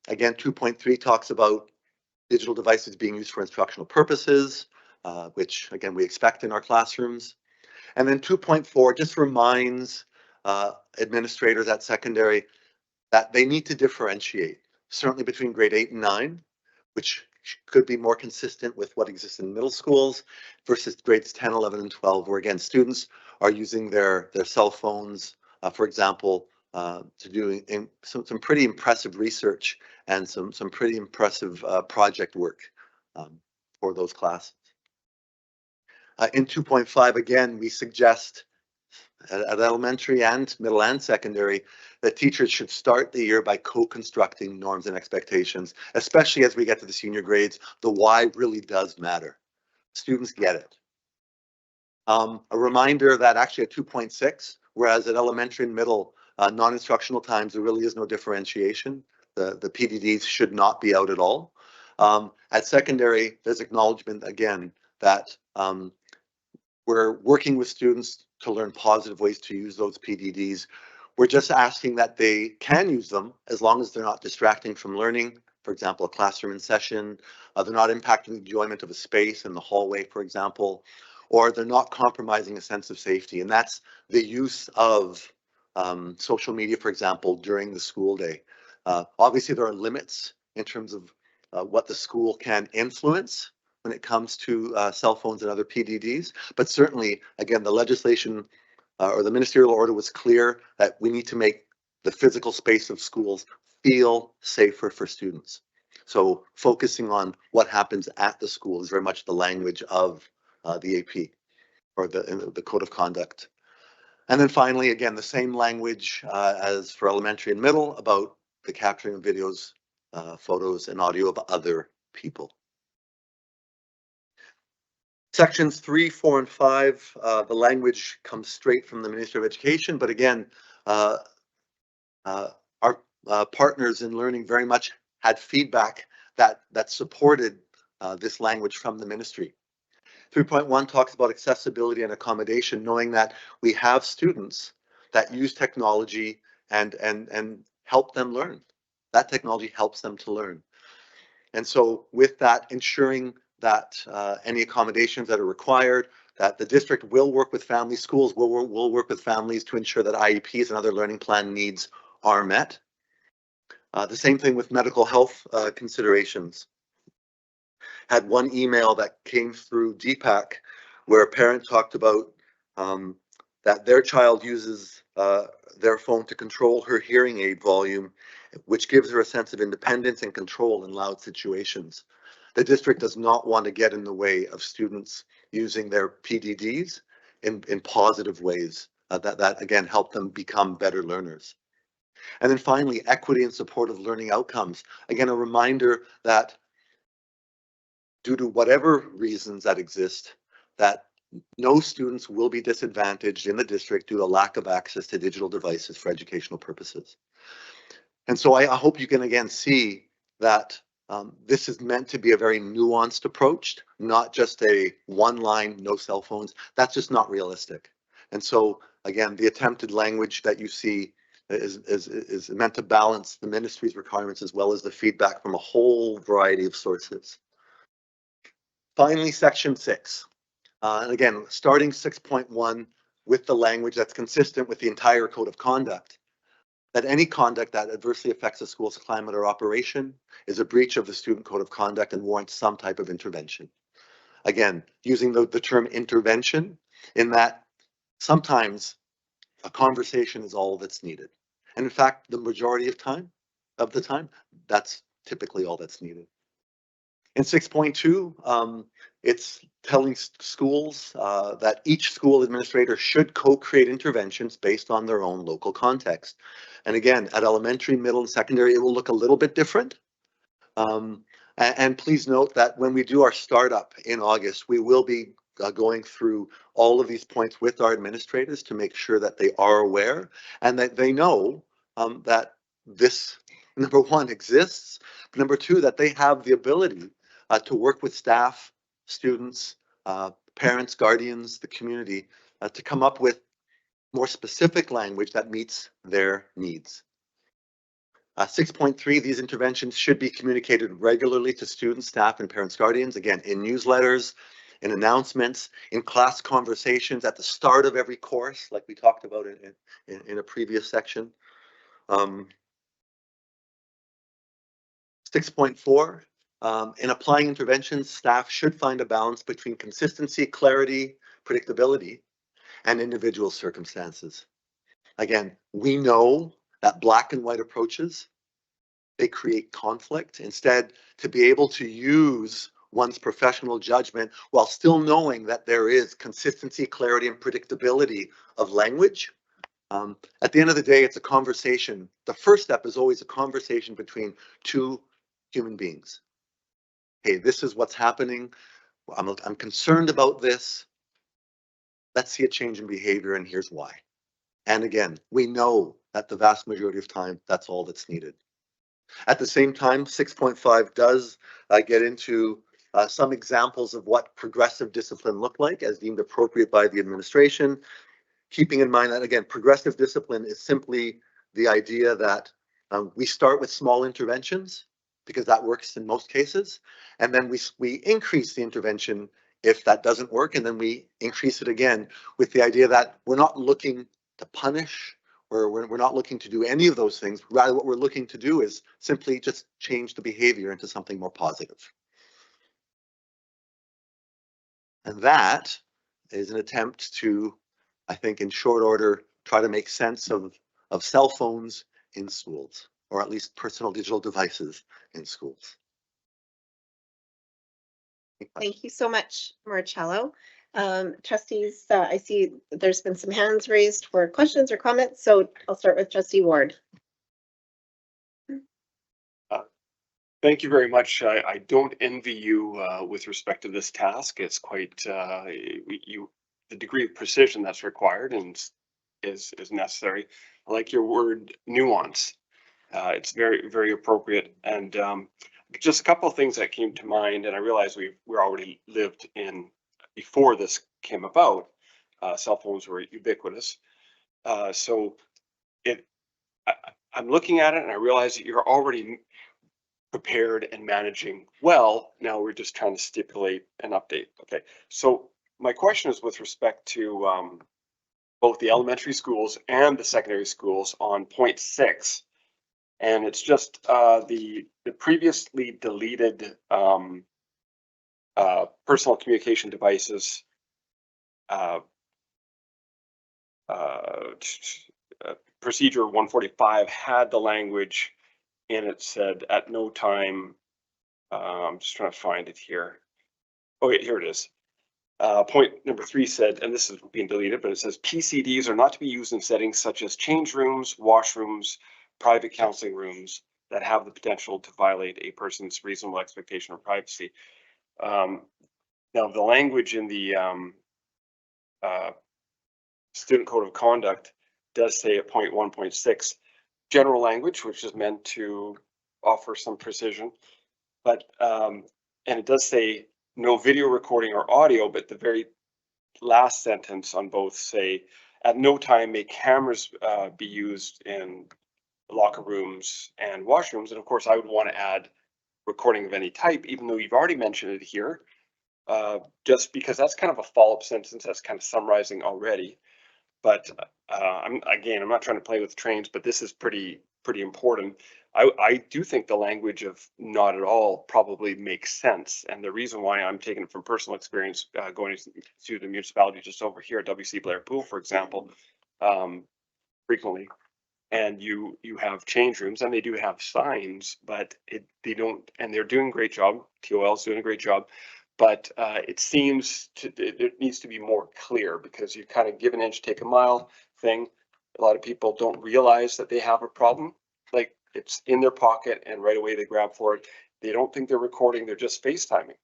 Again, 2.3 talks about digital devices being used for instructional purposes, which again, we expect in our classrooms. And then 2.4 just reminds administrators at secondary that they need to differentiate, certainly between grade 8 and 9, which could be more consistent with what exists in middle schools, versus grades 10, 11, and 12, where again, students are using their cell phones, for example, to do some pretty impressive research and some pretty impressive project work for those classes. In 2.5, again, we suggest at elementary and middle and secondary that teachers should start the year by co-constructing norms and expectations, especially as we get to the senior grades. The why really does matter. Students get it. A reminder that actually at 2.6, whereas at elementary and middle, non-instructional times, there really is no differentiation. The PDDs should not be out at all. At secondary, there's acknowledgement again that we're working with students to learn positive ways to use those PDDs. We're just asking that they can use them as long as they're not distracting from learning. For example, a classroom in session, they're not impacting the enjoyment of a space in the hallway, for example, or they're not compromising a sense of safety. And that's the use of social media, for example, during the school day. Obviously, there are limits in terms of what the school can influence when it comes to cell phones and other PDDs. But certainly, again, the legislation or the ministerial order was clear that we need to make the physical space of schools feel safer for students. So focusing on what happens at the school is very much the language of the AP or the code of conduct. And then finally, again, the same language as for elementary and middle about the capturing of videos photos and audio of other people. Sections 3, 4, and 5, the language comes straight from the Ministry of Education, but again, our partners in learning very much had feedback that supported this language from the ministry. 3.1 talks about accessibility and accommodation, knowing that we have students that use technology and help them learn. That technology helps them to learn. And so with that, ensuring that any accommodations that are required, that the district will work with family schools, will work with families to ensure that IEPs and other learning plan needs are met. The same thing with medical health considerations. Had one email that came through DPAC where a parent talked about that their child uses their phone to control her hearing aid volume, which gives her a sense of independence and control in loud situations. The district does not want to get in the way of students using their PDDs in positive ways that again help them become better learners. And then finally, equity and supportive learning outcomes. Again, a reminder that due to whatever reasons that exist, that no students will be disadvantaged in the district due to lack of access to digital devices for educational purposes. And so I hope you can again see that this is meant to be a very nuanced approach, not just a one line, no cell phones. That's just not realistic. And so again, the attempted language that you see is meant to balance the ministry's requirements as well as the feedback from a whole variety of sources. Finally, section 6. And again, starting 6.1 with the language that's consistent with the entire code of conduct, that any conduct that adversely affects the school's climate or operation is a breach of the student code of conduct and warrants some type of intervention. Again, using the term intervention in that sometimes a conversation is all that's needed. And in fact, the majority of the time, that's typically all that's needed. In 6.2, it's telling schools that each school administrator should co-create interventions based on their own local context. And again, at elementary, middle, and secondary, it will look a little bit different. And please note that when we do our startup in August, we will be going through all of these points with our administrators to make sure that they are aware and that they know that this, number one, exists. Number two, that they have the ability to work with staff, students, parents, guardians, the community, to come up with more specific language that meets their needs. 6.3, these interventions should be communicated regularly to students, staff, and parents, guardians, again, in newsletters, in announcements, in class conversations at the start of every course, like we talked about in a previous section. 6.4, in applying interventions, staff should find a balance between consistency, clarity, predictability, and individual circumstances. Again, we know that black and white approaches, they create conflict. Instead, to be able to use one's professional judgment while still knowing that there is consistency, clarity, and predictability of language. At the end of the day, it's a conversation. The first step is always a conversation between two human beings. Hey, this is what's happening. I'm concerned about this. Let's see a change in behavior, and here's why. And again, we know that the vast majority of time, that's all that's needed. At the same time, 6.5 does get into some examples of what progressive discipline look like as deemed appropriate by the administration, keeping in mind that, again, progressive discipline is simply the idea that we start with small interventions because that works in most cases, and then we increase the intervention if that doesn't work, and then we increase it again with the idea that we're not looking to punish, or we're not looking to do any of those things. Rather, what we're looking to do is simply just change the behavior into something more positive. And that is an attempt to, I think, in short order, try to make sense of cell phones in schools, or at least personal digital devices in schools. Thank you so much, Marcello. Trustees, I see there's been some hands raised for questions or comments, so I'll start with Trustee Ward. Thank you very much. I don't envy you with respect to this task. It's quite the degree of precision that's required and is necessary. I like your word nuance. It's very appropriate. And just a couple of things that came to mind, and I realize we're already lived in before this came about. Cell phones were ubiquitous, so I'm looking at it and I realize that you're already prepared and managing well. Now we're just trying to stipulate an update. Okay, so my question is with respect to both the elementary schools and the secondary schools on point 6. And it's just the previously deleted personal communication devices procedure 145 had the language in it said at no time. I'm just trying to find it here. Okay, here it is. Point number 3 said, and this is being deleted, but it says PCDs are not to be used in settings such as change rooms, washrooms, private counseling rooms that have the potential to violate a person's reasonable expectation of privacy. Now, the language in the Student Code of Conduct does say at point 1.6, general language, which is meant to offer some precision, but and it does say no video recording or audio, but the very last sentence on both say, at no time may cameras be used in locker rooms and washrooms. And of course, I would want to add recording of any type, even though you've already mentioned it here, just because that's kind of a follow-up sentence that's kind of summarizing already. But I'm not trying to play with trains, but this is pretty important. I do think the language of not at all probably makes sense. And the reason why I'm taking it from personal experience, going to the municipality just over here at WC Blair Pool, for example, frequently, and you have change rooms and they do have signs, but they don't, and they're doing a great job. TOL is doing a great job. But it seems it needs to be more clear, because you kind of give an inch, take a mile thing. A lot of people don't realize that they have a problem. Like, it's in their pocket and right away they grab for it. They don't think they're recording, they're just FaceTiming.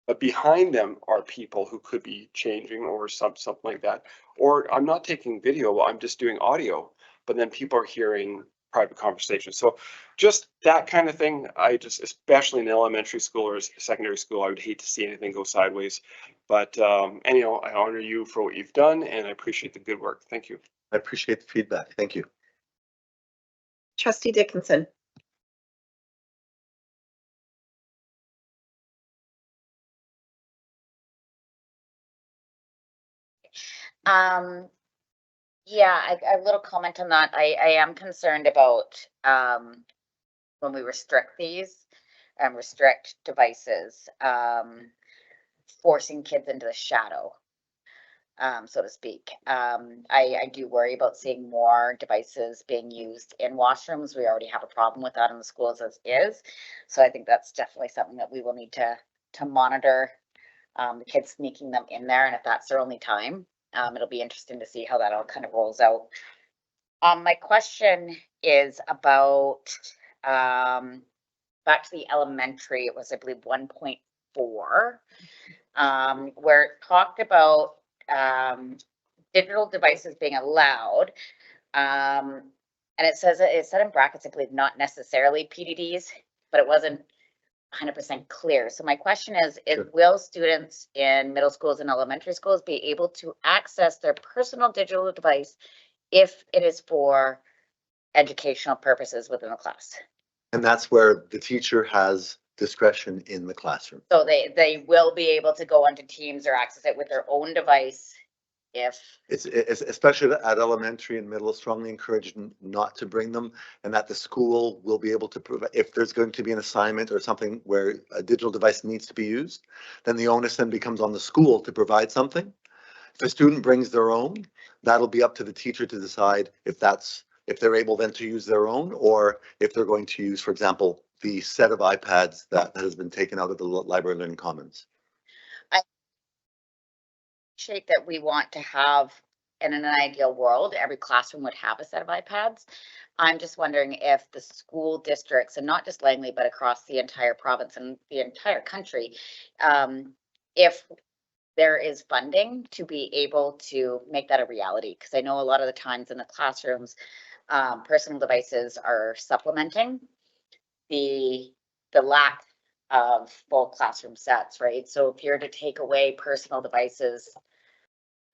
But behind them are people who could be changing or something like that. Or I'm not taking video, I'm just doing audio. But then people are hearing private conversations. So just that kind of thing, especially in elementary school or secondary school, I would hate to see anything go sideways. But anyhow, I honor you for what you've done and I appreciate the good work. Thank you. I appreciate the feedback. Thank you. Trustee Dickinson. Yeah, a little comment on that. I am concerned about when we restrict these and restrict devices, forcing kids into the shadow, so to speak. I do worry about seeing more devices being used in washrooms. We already have a problem with that in the schools as is. So I think that's definitely something that we will need to monitor, the kids sneaking them in there, and if that's their only time. It'll be interesting to see how that all kind of rolls out. My question is about back to the elementary. It was, I believe, 1.4, where it talked about digital devices being allowed. And it said in brackets, I believe, not necessarily PDDs, but it wasn't 100% clear. So my question is Sure. Will students in middle schools and elementary schools be able to access their personal digital device if it is for educational purposes within the class? And that's where the teacher has discretion in the classroom. So they will be able to go onto Teams or access it with their own device if. It's especially at elementary and middle, strongly encouraged not to bring them, and that the school will be able to provide, if there's going to be an assignment or something where a digital device needs to be used, then the onus then becomes on the school to provide something. If a student brings their own, that'll be up to the teacher to decide if they're able then to use their own, or if they're going to use, for example, the set of iPads that has been taken out of the Library Learning Commons. That we want to have in an ideal world, every classroom would have a set of iPads. I'm just wondering if the school districts, and not just Langley, but across the entire province and the entire country, if there is funding to be able to make that a reality. Because I know a lot of the times in the classrooms, personal devices are supplementing the lack of full classroom sets, right? So if you're to take away personal devices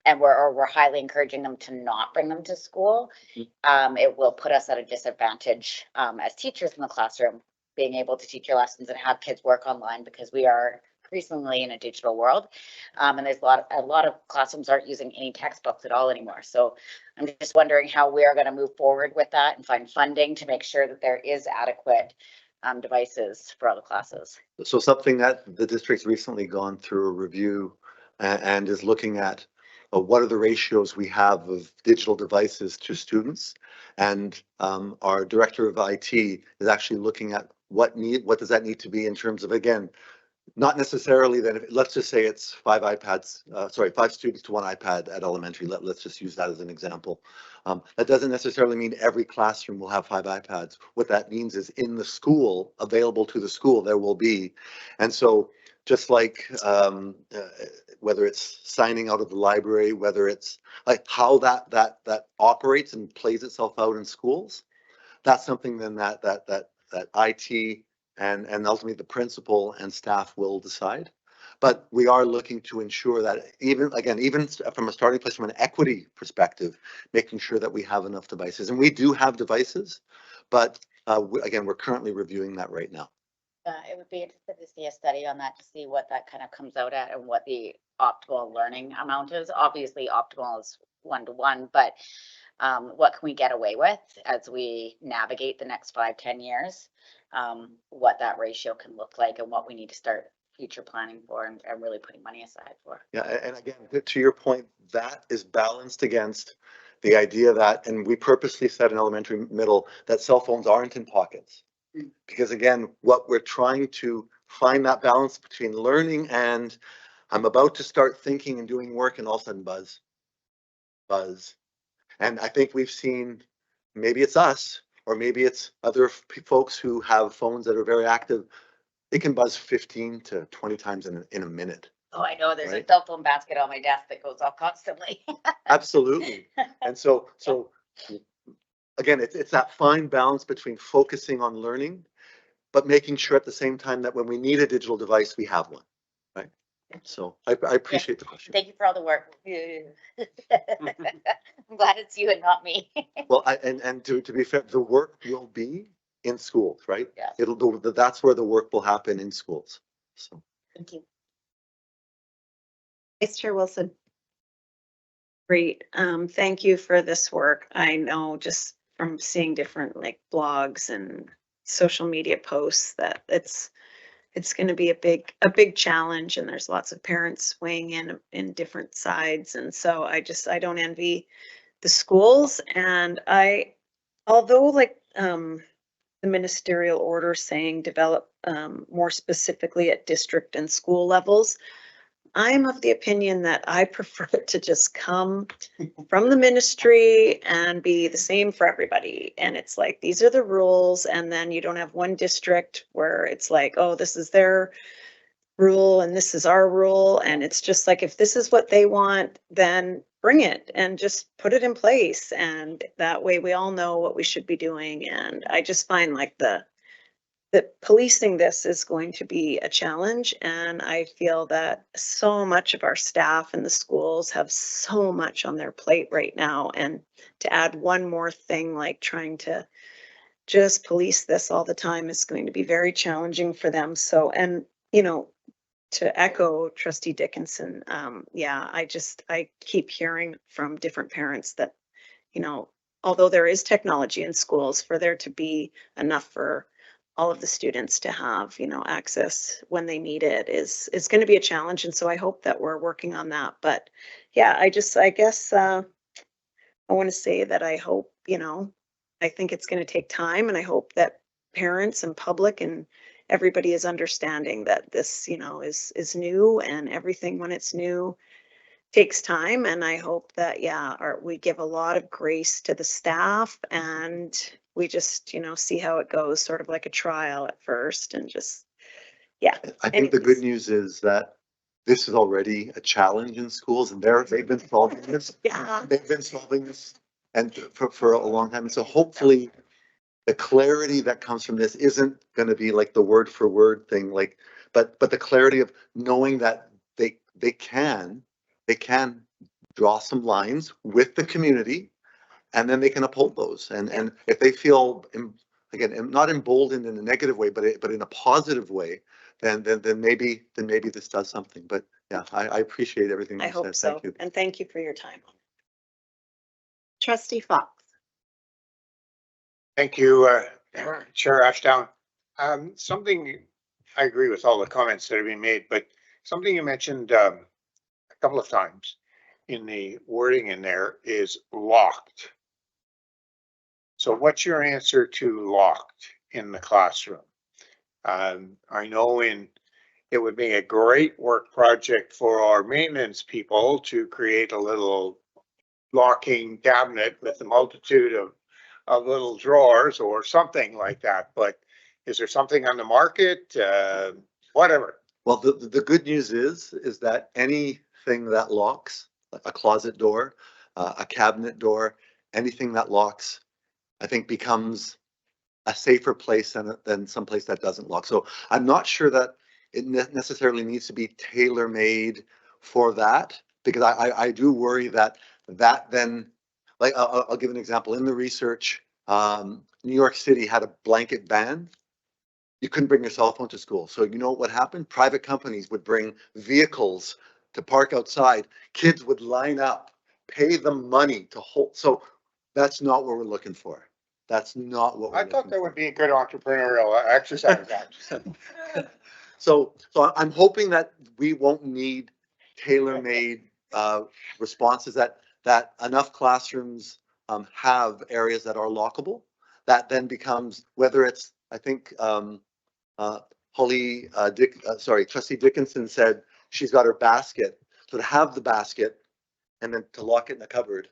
and we're highly encouraging them to not bring them to school, it will put us at a disadvantage as teachers in the classroom, being able to teach your lessons and have kids work online, because we are increasingly in a digital world. And there's a lot of classrooms aren't using any textbooks at all anymore. So I'm just wondering how we are going to move forward with that and find funding to make sure that there is adequate devices for all the classes. So something that the district's recently gone through a review and is looking at what are the ratios we have of digital devices to students. And our director of IT is actually looking at what does that need to be in terms of, again, not necessarily that, let's just say it's 5 students to 1 iPad at elementary. Let's just use that as an example. That doesn't necessarily mean every classroom will have 5 iPads. What that means is in the school, available to the school, there will be. And so just like whether it's signing out of the library, whether it's like how that operates and plays itself out in schools, that's something then that IT and ultimately the principal and staff will decide. But we are looking to ensure that even from a starting place, from an equity perspective, making sure that we have enough devices. And we do have devices, but again, we're currently reviewing that right now. It would be interesting to see a study on that, to see what that kind of comes out at and what the optimal learning amount is. Obviously, optimal is 1-to-1, but what can we get away with as we navigate the next 5-10 years? What that ratio can look like and what we need to start future planning for and really putting money aside for. Yeah, and again, to your point, that is balanced against the idea that, and we purposely said in elementary, middle, that cell phones aren't in pockets. Because again, what we're trying to find that balance between learning and I'm about to start thinking and doing work and all of a sudden buzz. And I think we've seen, maybe it's us, or maybe it's other folks who have phones that are very active. It can buzz 15 to 20 times in a minute. Oh, I know, there's Right? a cell phone basket on my desk that goes off constantly. Absolutely. And so again, it's that fine balance between focusing on learning, but making sure at the same time that when we need a digital device, we have one, right? So I appreciate the question. Thank you for all the work. I'm glad it's you and not me. Well, and to be fair, the work will be in schools, right? Yeah. That's where the work will happen, in schools. So. Thank you. Vice Chair Wilson. Great. Thank you for this work. I know just from seeing different like blogs and social media posts that it's going to be a big challenge, and there's lots of parents weighing in different sides. And so I don't envy the schools. And although like the ministerial order saying develop more specifically at district and school levels, I'm of the opinion that I prefer it to just come from the ministry and be the same for everybody. And it's like, these are the rules. And then you don't have one district where it's like, oh, this is their rule and this is our rule. And it's just like, if this is what they want, then bring it and just put it in place. And that way we all know what we should be doing. And I just find like that policing this is going to be a challenge. And I feel that so much of our staff in the schools have so much on their plate right now. And to add one more thing, like trying to just police this all the time is going to be very challenging for them. So, and, you know, to echo Trustee Dickinson, yeah, I keep hearing from different parents that, you know, although there is technology in schools, for there to be enough for all of the students to have, you know, access when they need it is going to be a challenge. And so I hope that we're working on that. But yeah, I guess I want to say that I hope, you know, I think it's going to take time, and I hope that parents and public and everybody is understanding that this, you know, is new, and everything when it's new takes time, and I hope that, yeah, we give a lot of grace to the staff, and we just, you know, see how it goes, sort of like a trial at first, and just, yeah. I think the good Anyways. news is that this is already a challenge in schools and they've been solving this. Yeah. They've been solving this and for a long time. And so hopefully the clarity that comes from this isn't going to be like the word for word thing, like, but the clarity of knowing that they can draw some lines with the community and then they can uphold those. And if they feel, again, not emboldened in a negative way, but in a positive way, then maybe this does something. But yeah, I appreciate everything I you hope said. so. Thank you. And thank you for your time. Trustee Fox. Thank you, Chair Ashdown. Something, I agree with all the comments that have been made, but something you mentioned a couple of times in the wording in there is locked. So what's your answer to locked in the classroom? I know it would be a great work project for our maintenance people to create a little locking cabinet with a multitude of little drawers or something like that, but is there something on the market? Whatever. Well, the good news is that anything that locks, like a closet door, a cabinet door, anything that locks, I think becomes a safer place than some place that doesn't lock. So I'm not sure that it necessarily needs to be tailor-made for that, because I do worry that then, like, I'll give an example. In the research, New York City had a blanket ban. You couldn't bring your cell phone to school. So you know what happened? Private companies would bring vehicles to park outside. Kids would line up, pay them money to hold. So that's not what we're looking for. That's not what we're I looking thought that for. would be a good entrepreneurial exercise. So I'm hoping that we won't need tailor-made responses, that enough classrooms have areas that are lockable. That then becomes, whether it's, I think Trustee Dickinson said she's got her basket. So to have the basket and then to lock it in the cupboard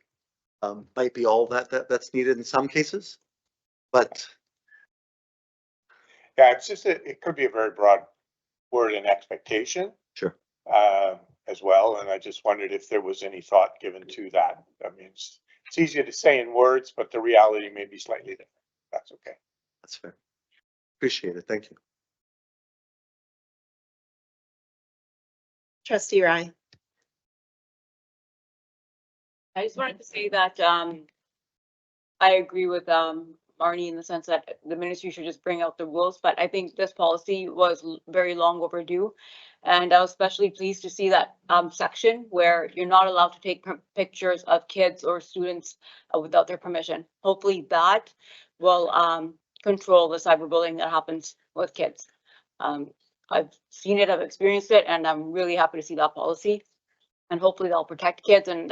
might be all that's needed in some cases. But Yeah, it's just, it could be a very broad word and expectation. sure. As well, and I just wondered if there was any thought given to that. I mean, it's easier to say in words, but the reality may be slightly different. That's okay. That's fair. Appreciate it. Thank you. Trustee Rye. I just wanted to say that I agree with Marnie in the sense that the ministry should just bring out the rules, but I think this policy was very long overdue. And I was especially pleased to see that section where you're not allowed to take pictures of kids or students without their permission. Hopefully that will control the cyberbullying that happens with kids. I've seen it, I've experienced it, and I'm really happy to see that policy. And hopefully they'll protect kids. And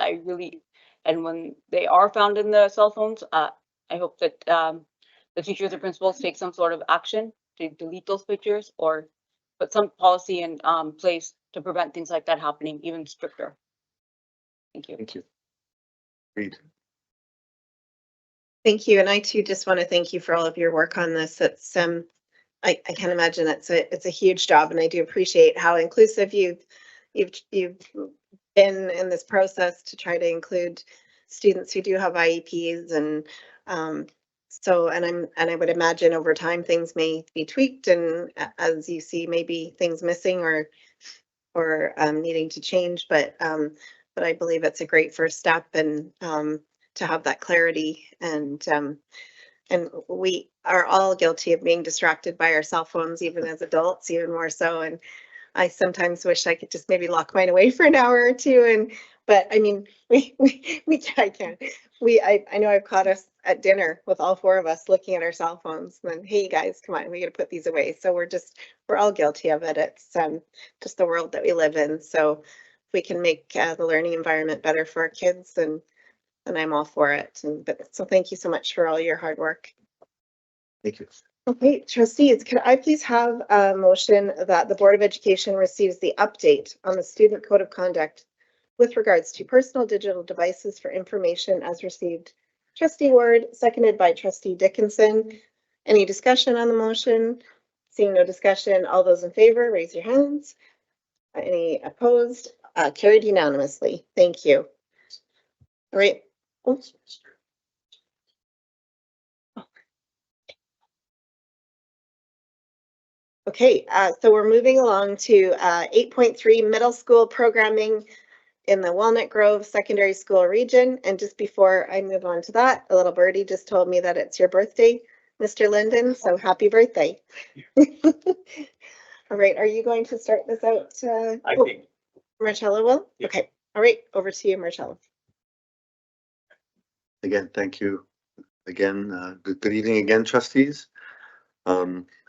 and when they are found in the cell phones, I hope that the teachers or principals take some sort of action to delete those pictures or put some policy in place to prevent things like that happening, even stricter. Thank you. Thank you. Agreed. Thank you. And I too just want to thank you for all of your work on this. It's I can't imagine it's a huge job, and I do appreciate how inclusive you've been in this process to try to include students who do have IEPs, and so I would imagine over time things may be tweaked, and as you see maybe things missing or needing to change, but I believe it's a great first step, and to have that clarity, and we are all guilty of being distracted by our cell phones, even as adults, even more so. And I sometimes wish I could just maybe lock mine away for an hour or two. But I mean, I can't. I know I've caught us at dinner with all four of us looking at our cell phones. And then, hey guys, come on, we got to put these away. So we're all guilty of it. It's just the world that we live in. So if we can make the learning environment better for our kids, and I'm all for it. So thank you so much for all your hard work. Thank you. Okay, trustees, could I please have a motion that the Board of Education receives the update on the Student Code of Conduct with regards to personal digital devices for information as received. Trustee Ward, seconded by trustee Dickinson. Any discussion on the motion? Seeing no discussion, all those in favor, raise your hands. Any opposed? Carried unanimously. Thank you. All right. Oops. Okay, so we're moving along to 8.3 middle school programming in the Walnut Grove Secondary School region. And just before I move on to that, a little birdie just told me that it's your birthday, Mr. Linden, so happy birthday. All right, are you going to start this out? I think. Marcella will? Yeah. Okay, all right, over to you, Marcella. Again, thank you. Again, good evening again, trustees.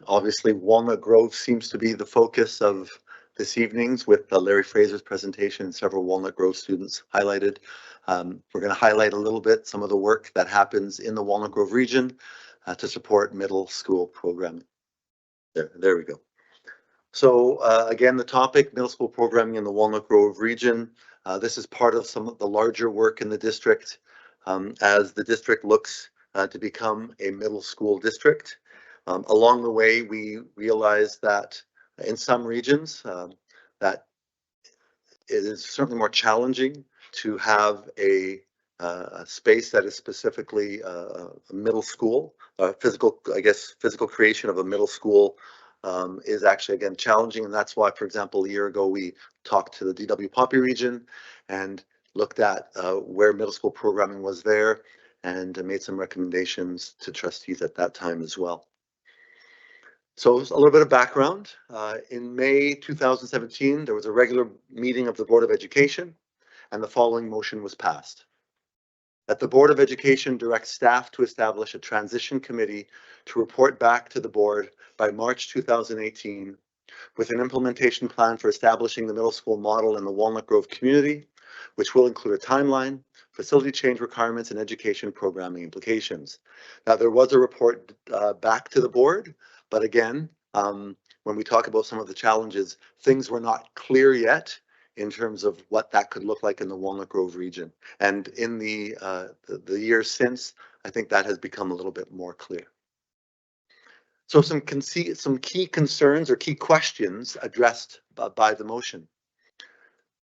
Obviously, Walnut Grove seems to be the focus of this evening's with Larry Fraser's presentation and several Walnut Grove students highlighted. We're going to highlight a little bit some of the work that happens in the Walnut Grove region to support middle school programming. There we go. So again, the topic, middle school programming in the Walnut Grove region. This is part of some of the larger work in the district as the district looks to become a middle school district. Along the way, we realized that in some regions that it is certainly more challenging to have a space that is specifically a middle school. Physical creation of a middle school is actually, again, challenging. And that's why, for example, a year ago, we talked to the DW Poppy region and looked at where middle school programming was there and made some recommendations to trustees at that time as well. So a little bit of background. In May 2017, there was a regular meeting of the Board of Education and the following motion was passed. That the Board of Education directs staff to establish a transition committee to report back to the board by March 2018 with an implementation plan for establishing the middle school model in the Walnut Grove community, which will include a timeline, facility change requirements, and education programming implications. Now, there was a report back to the board, but again, when we talk about some of the challenges, things were not clear yet in terms of what that could look like in the Walnut Grove region. And in the years since, I think that has become a little bit more clear. So some key concerns or key questions addressed by the motion.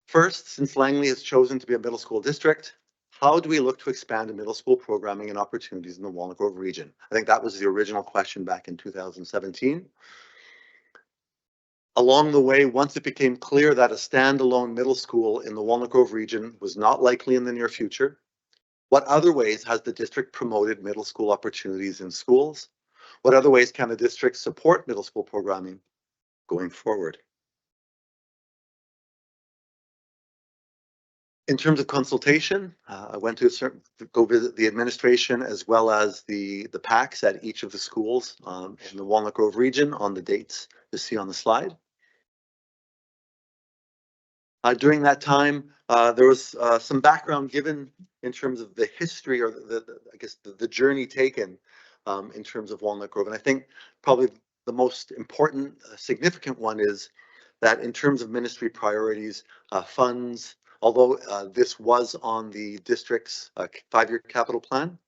First, since Langley has chosen to be a middle school district, how do we look to expand middle school programming and opportunities in the Walnut Grove region? I think that was the original question back in 2017. Along the way, once it became clear that a standalone middle school in the Walnut Grove region was not likely in the near future, what other ways has the district promoted middle school opportunities in schools? What other ways can the district support middle school programming going forward? In terms of consultation, I went to go visit the administration as well as the PACs at each of the schools in the Walnut Grove region on the dates you see on the slide. During that time, there was some background given in terms of the history or the journey taken in terms of Walnut Grove. And I think probably the most important, significant one is that in terms of ministry priorities, funds, although this was on the district's 5-year capital plan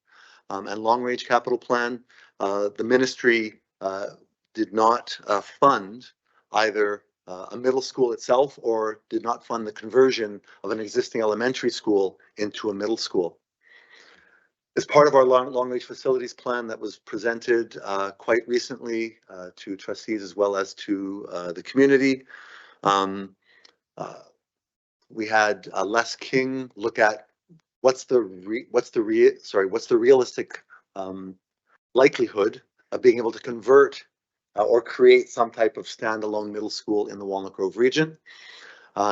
and long-range capital plan, the ministry did not fund either a middle school itself or did not fund the conversion of an existing elementary school into a middle school. As part of our long-range facilities plan that was presented quite recently to trustees as well as to the community, we had Les King look at what's the realistic likelihood of being able to convert or create some type of standalone middle school in the Walnut Grove region.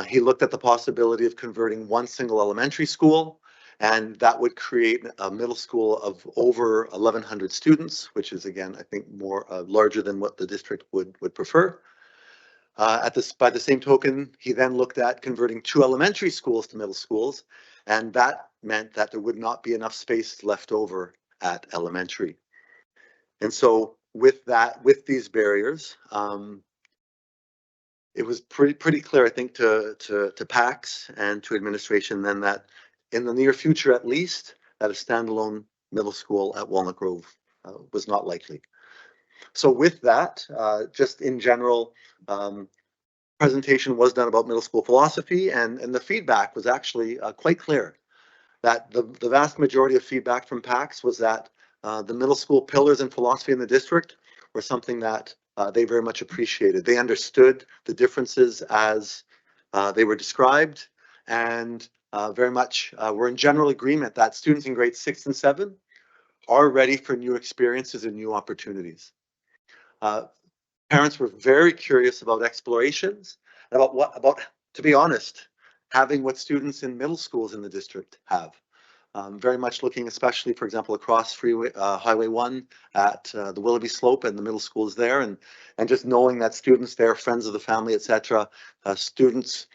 He looked at the possibility of converting one single elementary school, and that would create a middle school of over 1,100 students, which is, again, I think more larger than what the district would prefer. By the same token, he then looked at converting 2 elementary schools to middle schools, and that meant that there would not be enough space left over at elementary. And so with these barriers, it was pretty clear, I think, to PAX and to administration then that in the near future, at least, that a standalone middle school at Walnut Grove was not likely. So with that, just in general, presentation was done about middle school philosophy, and the feedback was actually quite clear. That the vast majority of feedback from PAX was that the middle school pillars in philosophy in the district were something that they very much appreciated. They understood the differences as they were described, and very much were in general agreement that students in grades 6 and 7 are ready for new experiences and new opportunities. Parents were very curious about explorations, about, to be honest, having what students in middle schools in the district have. Very much looking especially, for example, across Highway 1 at the Willoughby Slope and the middle schools there, and just knowing that students there, friends of the family, etc., students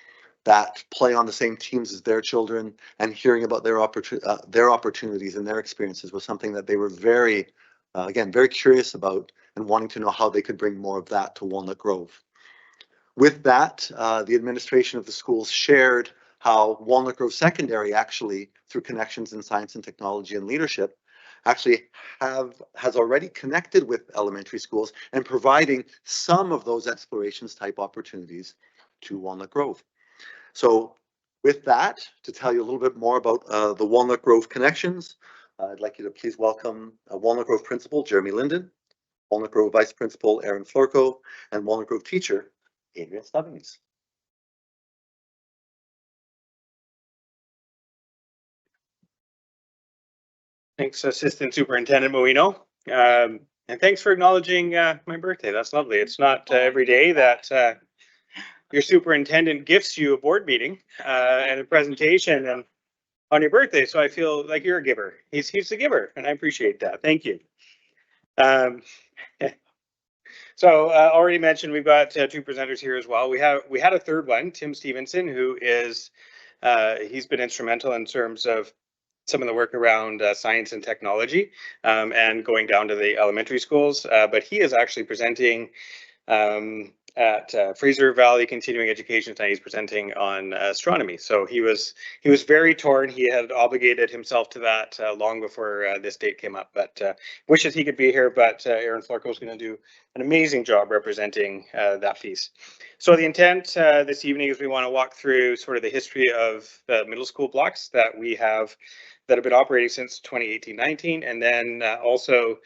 that play on the same teams as their children, and hearing about their opportunities and their experiences was something that they were very, again, very curious about and wanting to know how they could bring more of that to Walnut Grove. With that, the administration of the schools shared how Walnut Grove Secondary actually, through connections in science and technology and leadership, actually has already connected with elementary schools and providing some of those explorations type opportunities to Walnut Grove. So with that, to tell you a little bit more about the Walnut Grove connections, I'd like you to please welcome Walnut Grove Principal Jeremy Linden, Walnut Grove Vice Principal Aaron Florco, and Walnut Grove Teacher Adrian Stubbings. Thanks, Assistant Superintendent Moino. And thanks for acknowledging my birthday. That's lovely. It's not every day that your superintendent gifts you a board meeting and a presentation and on your birthday. So I feel like you're a giver. He's the giver, and I appreciate that. Thank you. So already mentioned, we've got two presenters here as well. We had a third one, Tim Stevenson, who is he's been instrumental in terms of some of the work around science and technology and going down to the elementary schools. But he is actually presenting at Fraser Valley Continuing Education tonight. He's presenting on astronomy. So he was very torn. He had obligated himself to that long before this date came up, but wishes he could be here. But Aaron Florco is going to do an amazing job representing that piece. So the intent this evening is we want to walk through sort of the history of the middle school blocks that we have that have been operating since 2018-19, and then also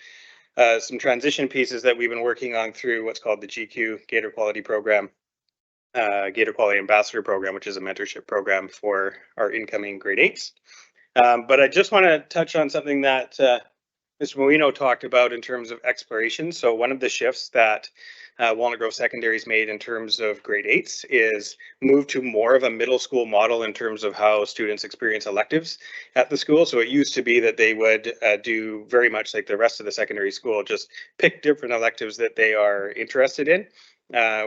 some transition pieces that we've been working on through what's called the GQ Gator Quality Program, Gator Quality Ambassador Program, which is a mentorship program for our incoming grade 8s. But I just want to touch on something that Mr. Moino talked about in terms of exploration. So one of the shifts that Walnut Grove Secondary's made in terms of grade 8s is move to more of a middle school model in terms of how students experience electives at the school. So it used to be that they would do very much like the rest of the secondary school, just pick different electives that they are interested in.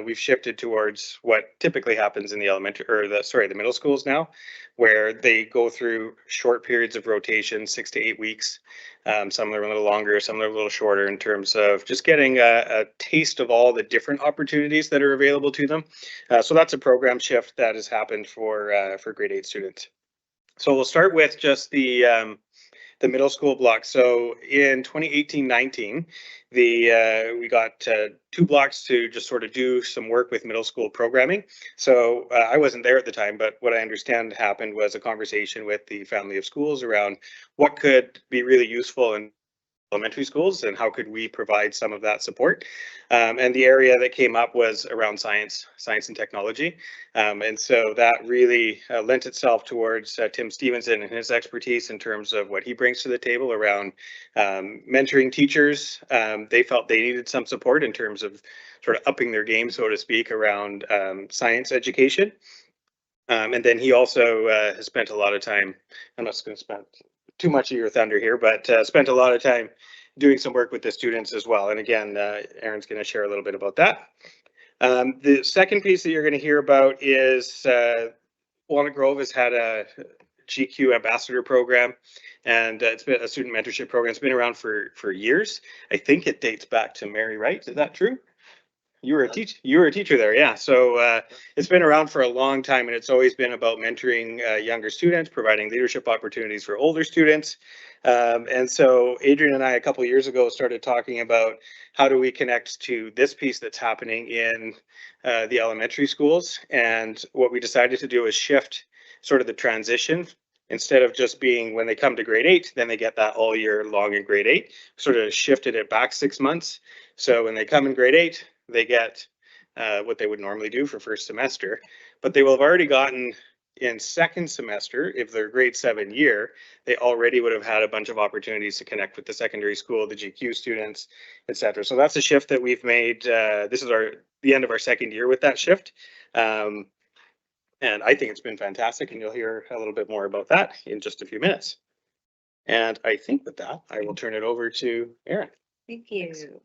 We've shifted towards what typically happens in the elementary or the middle schools now, where they go through short periods of rotation, 6 to 8 weeks. Some are a little longer, some are a little shorter in terms of just getting a taste of all the different opportunities that are available to them. So that's a program shift that has happened for grade 8 students. So we'll start with just the middle school block. So in 2018-19, we got 2 blocks to just sort of do some work with middle school programming. So I wasn't there at the time, but what I understand happened was a conversation with the family of schools around what could be really useful in elementary schools and how could we provide some of that support. And the area that came up was around science and technology. And so that really lent itself towards Tim Stevenson and his expertise in terms of what he brings to the table around mentoring teachers. They felt they needed some support in terms of sort of upping their game, so to speak, around science education. And then he also has spent a lot of time, I'm not going to spend too much of your thunder here, but spent a lot of time doing some work with the students as well. And again, Aaron's going to share a little bit about that. The second piece that you're going to hear about is Walnut Grove has had a GQ Ambassador Program, and it's been a student mentorship program. It's been around for years. I think it dates back to Mary Wright. Is that true? You were a teacher there, yeah. So it's been around for a long time, and it's always been about mentoring younger students, providing leadership opportunities for older students. And so Adrian and I, a couple of years ago, started talking about how do we connect to this piece that's happening in the elementary schools. And what we decided to do is shift sort of the transition. Instead of just being when they come to grade 8, then they get that all year long in grade 8, sort of shifted it back 6 months. So when they come in grade 8, they get what they would normally do for first semester, but they will have already gotten in second semester, if they're grade 7 year, they already would have had a bunch of opportunities to connect with the secondary school, the GQ students, etc. So that's a shift that we've made. This is the end of our second year with that shift. And I think it's been fantastic, and you'll hear a little bit more about that in just a few minutes. And I think with that, I will turn it over to Erin. Thank you.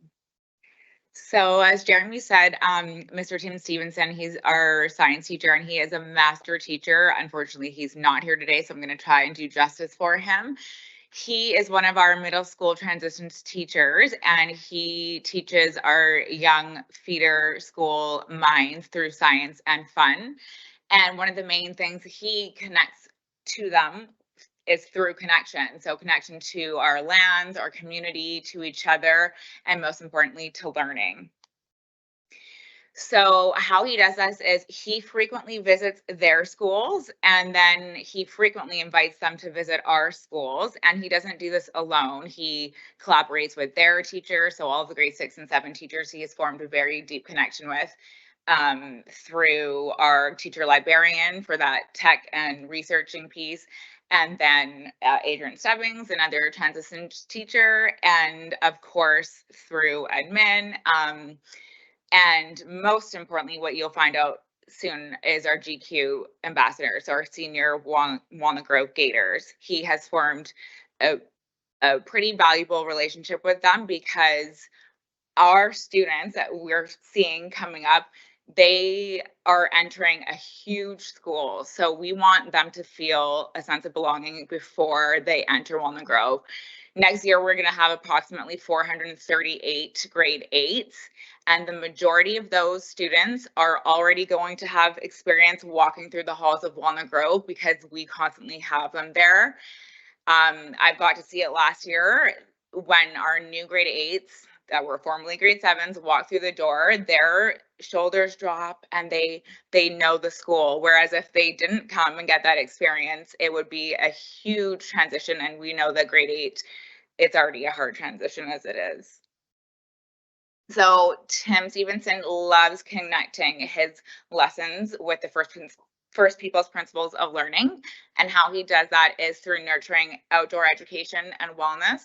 So as Jeremy said, Mr. Tim Stevenson, he's our science teacher and he is a master teacher. Unfortunately, he's not here today, so I'm going to try and do justice for him. He is one of our middle school transitions teachers, and he teaches our young feeder school minds through science and fun. And one of the main things he connects to them is through connection. So connection to our lands, our community, to each other, and most importantly, to learning. So how he does this is he frequently visits their schools, and then he frequently invites them to visit our schools. And he doesn't do this alone. He collaborates with their teachers. So all the grade 6 and 7 teachers he has formed a very deep connection with through our teacher librarian for that tech and researching piece. And then Adrian Stebbings, another transition teacher, and of course through admin. And most importantly, what you'll find out soon is our GQ ambassador, so our senior Walnut Grove Gators. He has formed a pretty valuable relationship with them because our students that we're seeing coming up, they are entering a huge school. So we want them to feel a sense of belonging before they enter Walnut Grove. Next year, we're going to have approximately 438 grade 8s, and the majority of those students are already going to have experience walking through the halls of Walnut Grove because we constantly have them there. I've got to see it last year when our new grade 8s that were formerly grade 7s walk through the door, their shoulders drop and they know the school. Whereas if they didn't come and get that experience, it would be a huge transition. And we know that grade 8, it's already a hard transition as it is. So Tim Stevenson loves connecting his lessons with the First People's Principles of Learning. And how he does that is through nurturing outdoor education and wellness.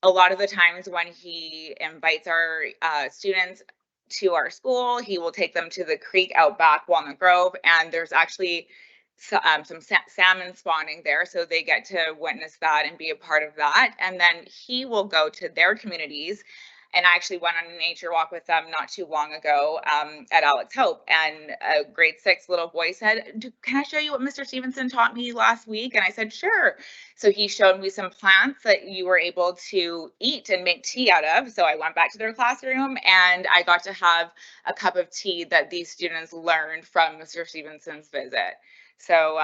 A lot of the times when he invites our students to our school, he will take them to the creek out back, Walnut Grove, and there's actually some salmon spawning there, so they get to witness that and be a part of that. And then he will go to their communities. And I actually went on a nature walk with them not too long ago at Alex Hope, and a grade 6 little boy said, "Can I show you what Mr. Stevenson taught me last week?" And I said, "Sure." So he showed me some plants that you were able to eat and make tea out of. So I went back to their classroom and I got to have a cup of tea that these students learned from Mr. Stevenson's visit. So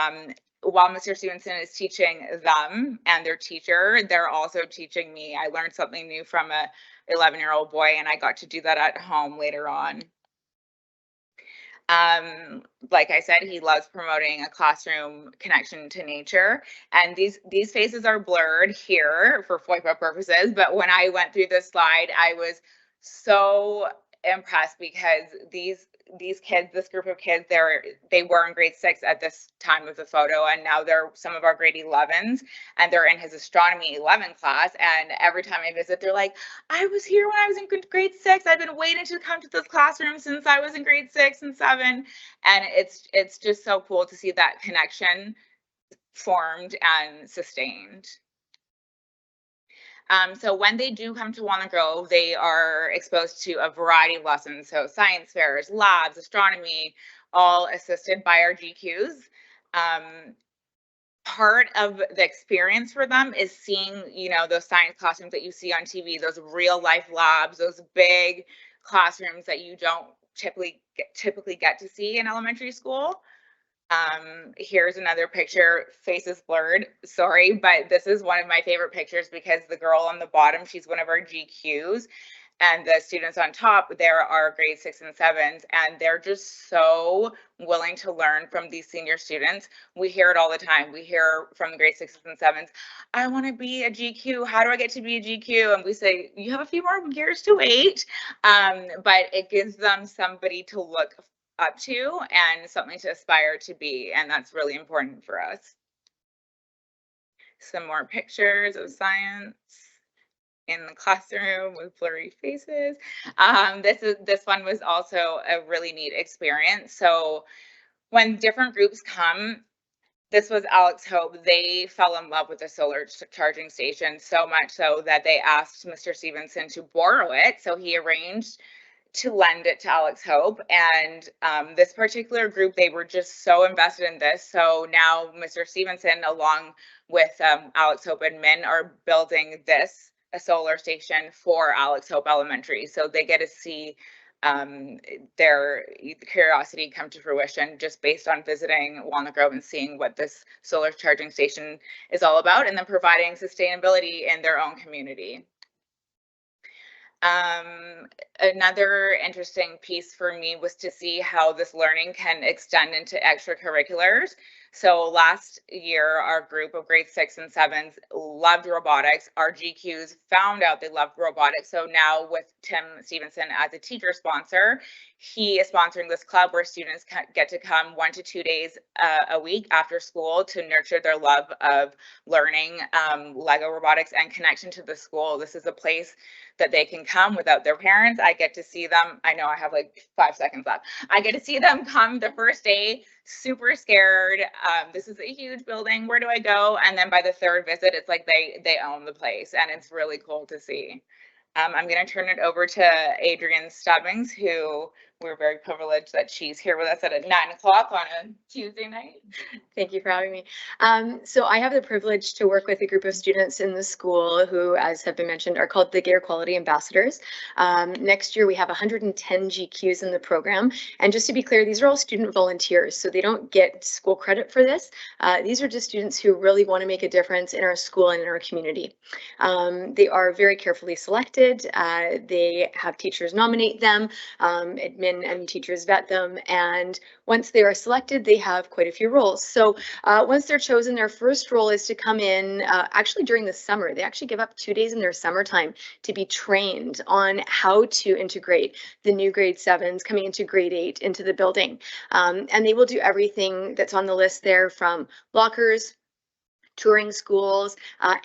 while Mr. Stevenson is teaching them and their teacher, they're also teaching me. I learned something new from a 11-year-old boy, and I got to do that at home later on. Like I said, he loves promoting a classroom connection to nature, and these faces are blurred here for FOIPA purposes, but when I went through this slide, I was so impressed because these kids, this group of kids, they were in grade 6 at this time of the photo, and now they're some of our grade 11s, and they're in his astronomy 11 class. And every time I visit, they're like, "I was here when I was in grade 6. I've been waiting to come to this classroom since I was in grade 6 and 7." And it's just so cool to see that connection formed and sustained. So when they do come to Walnut Grove, they are exposed to a variety of lessons. So science fairs, labs, astronomy, all assisted by our GQs. Part of the experience for them is seeing, those science classrooms that you see on TV, those real life labs, those big classrooms that you don't typically get to see in elementary school. Here's another picture, face is blurred, sorry, but this is one of my favorite pictures because the girl on the bottom, she's one of our GQs, and the students on top, there are grade 6 and 7s, and they're just so willing to learn from these senior students. We hear it all the time. We hear from the grade 6s and 7s, I want to be a GQ. How do I get to be a GQ? And we say, you have a few more years to wait. But it gives them somebody to look up to and something to aspire to be. And that's really important for us. Some more pictures of science in the classroom with blurry faces. This one was also a really neat experience. So when different groups come, this was Alex Hope. They fell in love with the solar charging station so much so that they asked Mr. Stevenson to borrow it. So he arranged to lend it to Alex Hope. And this particular group, they were just so invested in this. So now Mr. Stevenson, along with Alex Hope admin, are building a solar station for Alex Hope Elementary. So they get to see their curiosity come to fruition just based on visiting Walnut Grove and seeing what this solar charging station is all about, and then providing sustainability in their own community. Another interesting piece for me was to see how this learning can extend into extracurriculars. So last year, our group of grade 6 and 7s loved robotics. Our GQs found out they loved robotics. So now with Tim Stevenson as a teacher sponsor, he is sponsoring this club where students get to come 1 to 2 days a week after school to nurture their love of learning Lego robotics and connection to the school. This is a place that they can come without their parents. I get to see them. I know I have like 5 seconds left. I get to see them come the first day, super scared. This is a huge building. Where do I go? And then by the 3rd visit, it's like they own the place, and it's really cool to see. I'm going to turn it over to Adrienne Stubbings, who we're very privileged that she's here with us at 9 o'clock on a Tuesday night. Thank you for having me. So I have the privilege to work with a group of students in the school who, as have been mentioned, are called the Gator Quality Ambassadors. Next year, we have 110 GQs in the program. And just to be clear, these are all student volunteers, so they don't get school credit for this. These are just students who really want to make a difference in our school and in our community. They are very carefully selected. They have teachers nominate them, admin and teachers vet them, and once they are selected, they have quite a few roles. So once they're chosen, their first role is to come in actually during the summer. They actually give up 2 days in their summertime to be trained on how to integrate the new grade 7s coming into grade 8 into the building. And they will do everything that's on the list there, from lockers, touring schools,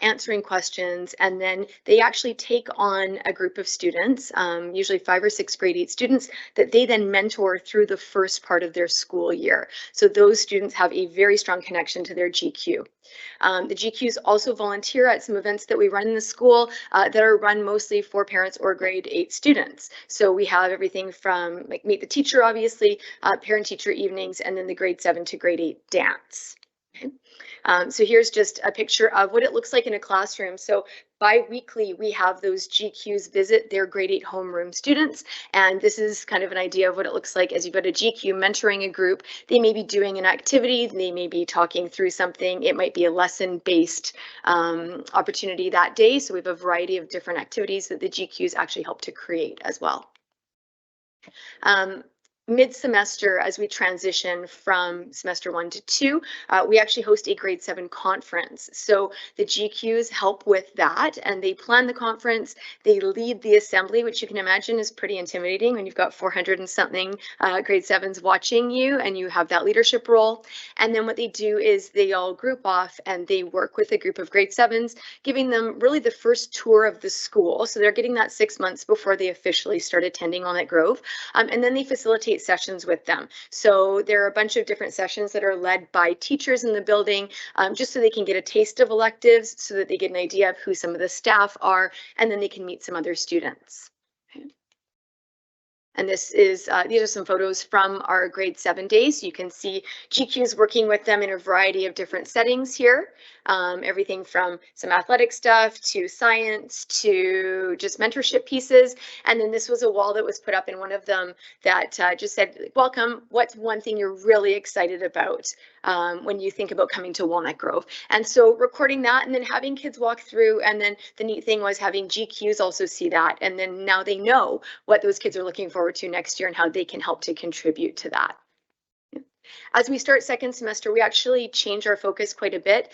answering questions, and then they actually take on a group of students, usually 5 or 6 grade 8 students, that they then mentor through the first part of their school year. So those students have a very strong connection to their GQ. The GQs also volunteer at some events that we run in the school that are run mostly for parents or grade 8 students. So we have everything from like Meet the Teacher, obviously, parent-teacher evenings, and then the grade 7 to grade 8 dance. Okay. So here's just a picture of what it looks like in a classroom. So bi-weekly, we have those GQs visit their grade 8 homeroom students. And this is kind of an idea of what it looks like as you've got a GQ mentoring a group. They may be doing an activity, they may be talking through something. It might be a lesson-based opportunity that day. So we have a variety of different activities that the GQs actually help to create as well. Mid-semester, as we transition from semester 1 to 2, we actually host a grade 7 conference. So the GQs help with that, and they plan the conference. They lead the assembly, which you can imagine is pretty intimidating when you've got 400 and something grade 7s watching you, and you have that leadership role. And then what they do is they all group off and they work with a group of grade 7s, giving them really the first tour of the school. So they're getting that 6 months before they officially start attending Walnut Grove, and then they facilitate sessions with them. So there are a bunch of different sessions that are led by teachers in the building, just so they can get a taste of electives, so that they get an idea of who some of the staff are, and then they can meet some other students. Okay. And this is, these are some photos from our grade 7 days. You can see GQs working with them in a variety of different settings here. everything from some athletic stuff to science to just mentorship pieces. And then this was a wall that was put up in one of them that just said, welcome, what's one thing you're really excited about when you think about coming to Walnut Grove? And so recording that and then having kids walk through, and then the neat thing was having GQs also see that, and then now they know what those kids are looking forward to next year and how they can help to contribute to that. As we start second semester, we actually change our focus quite a bit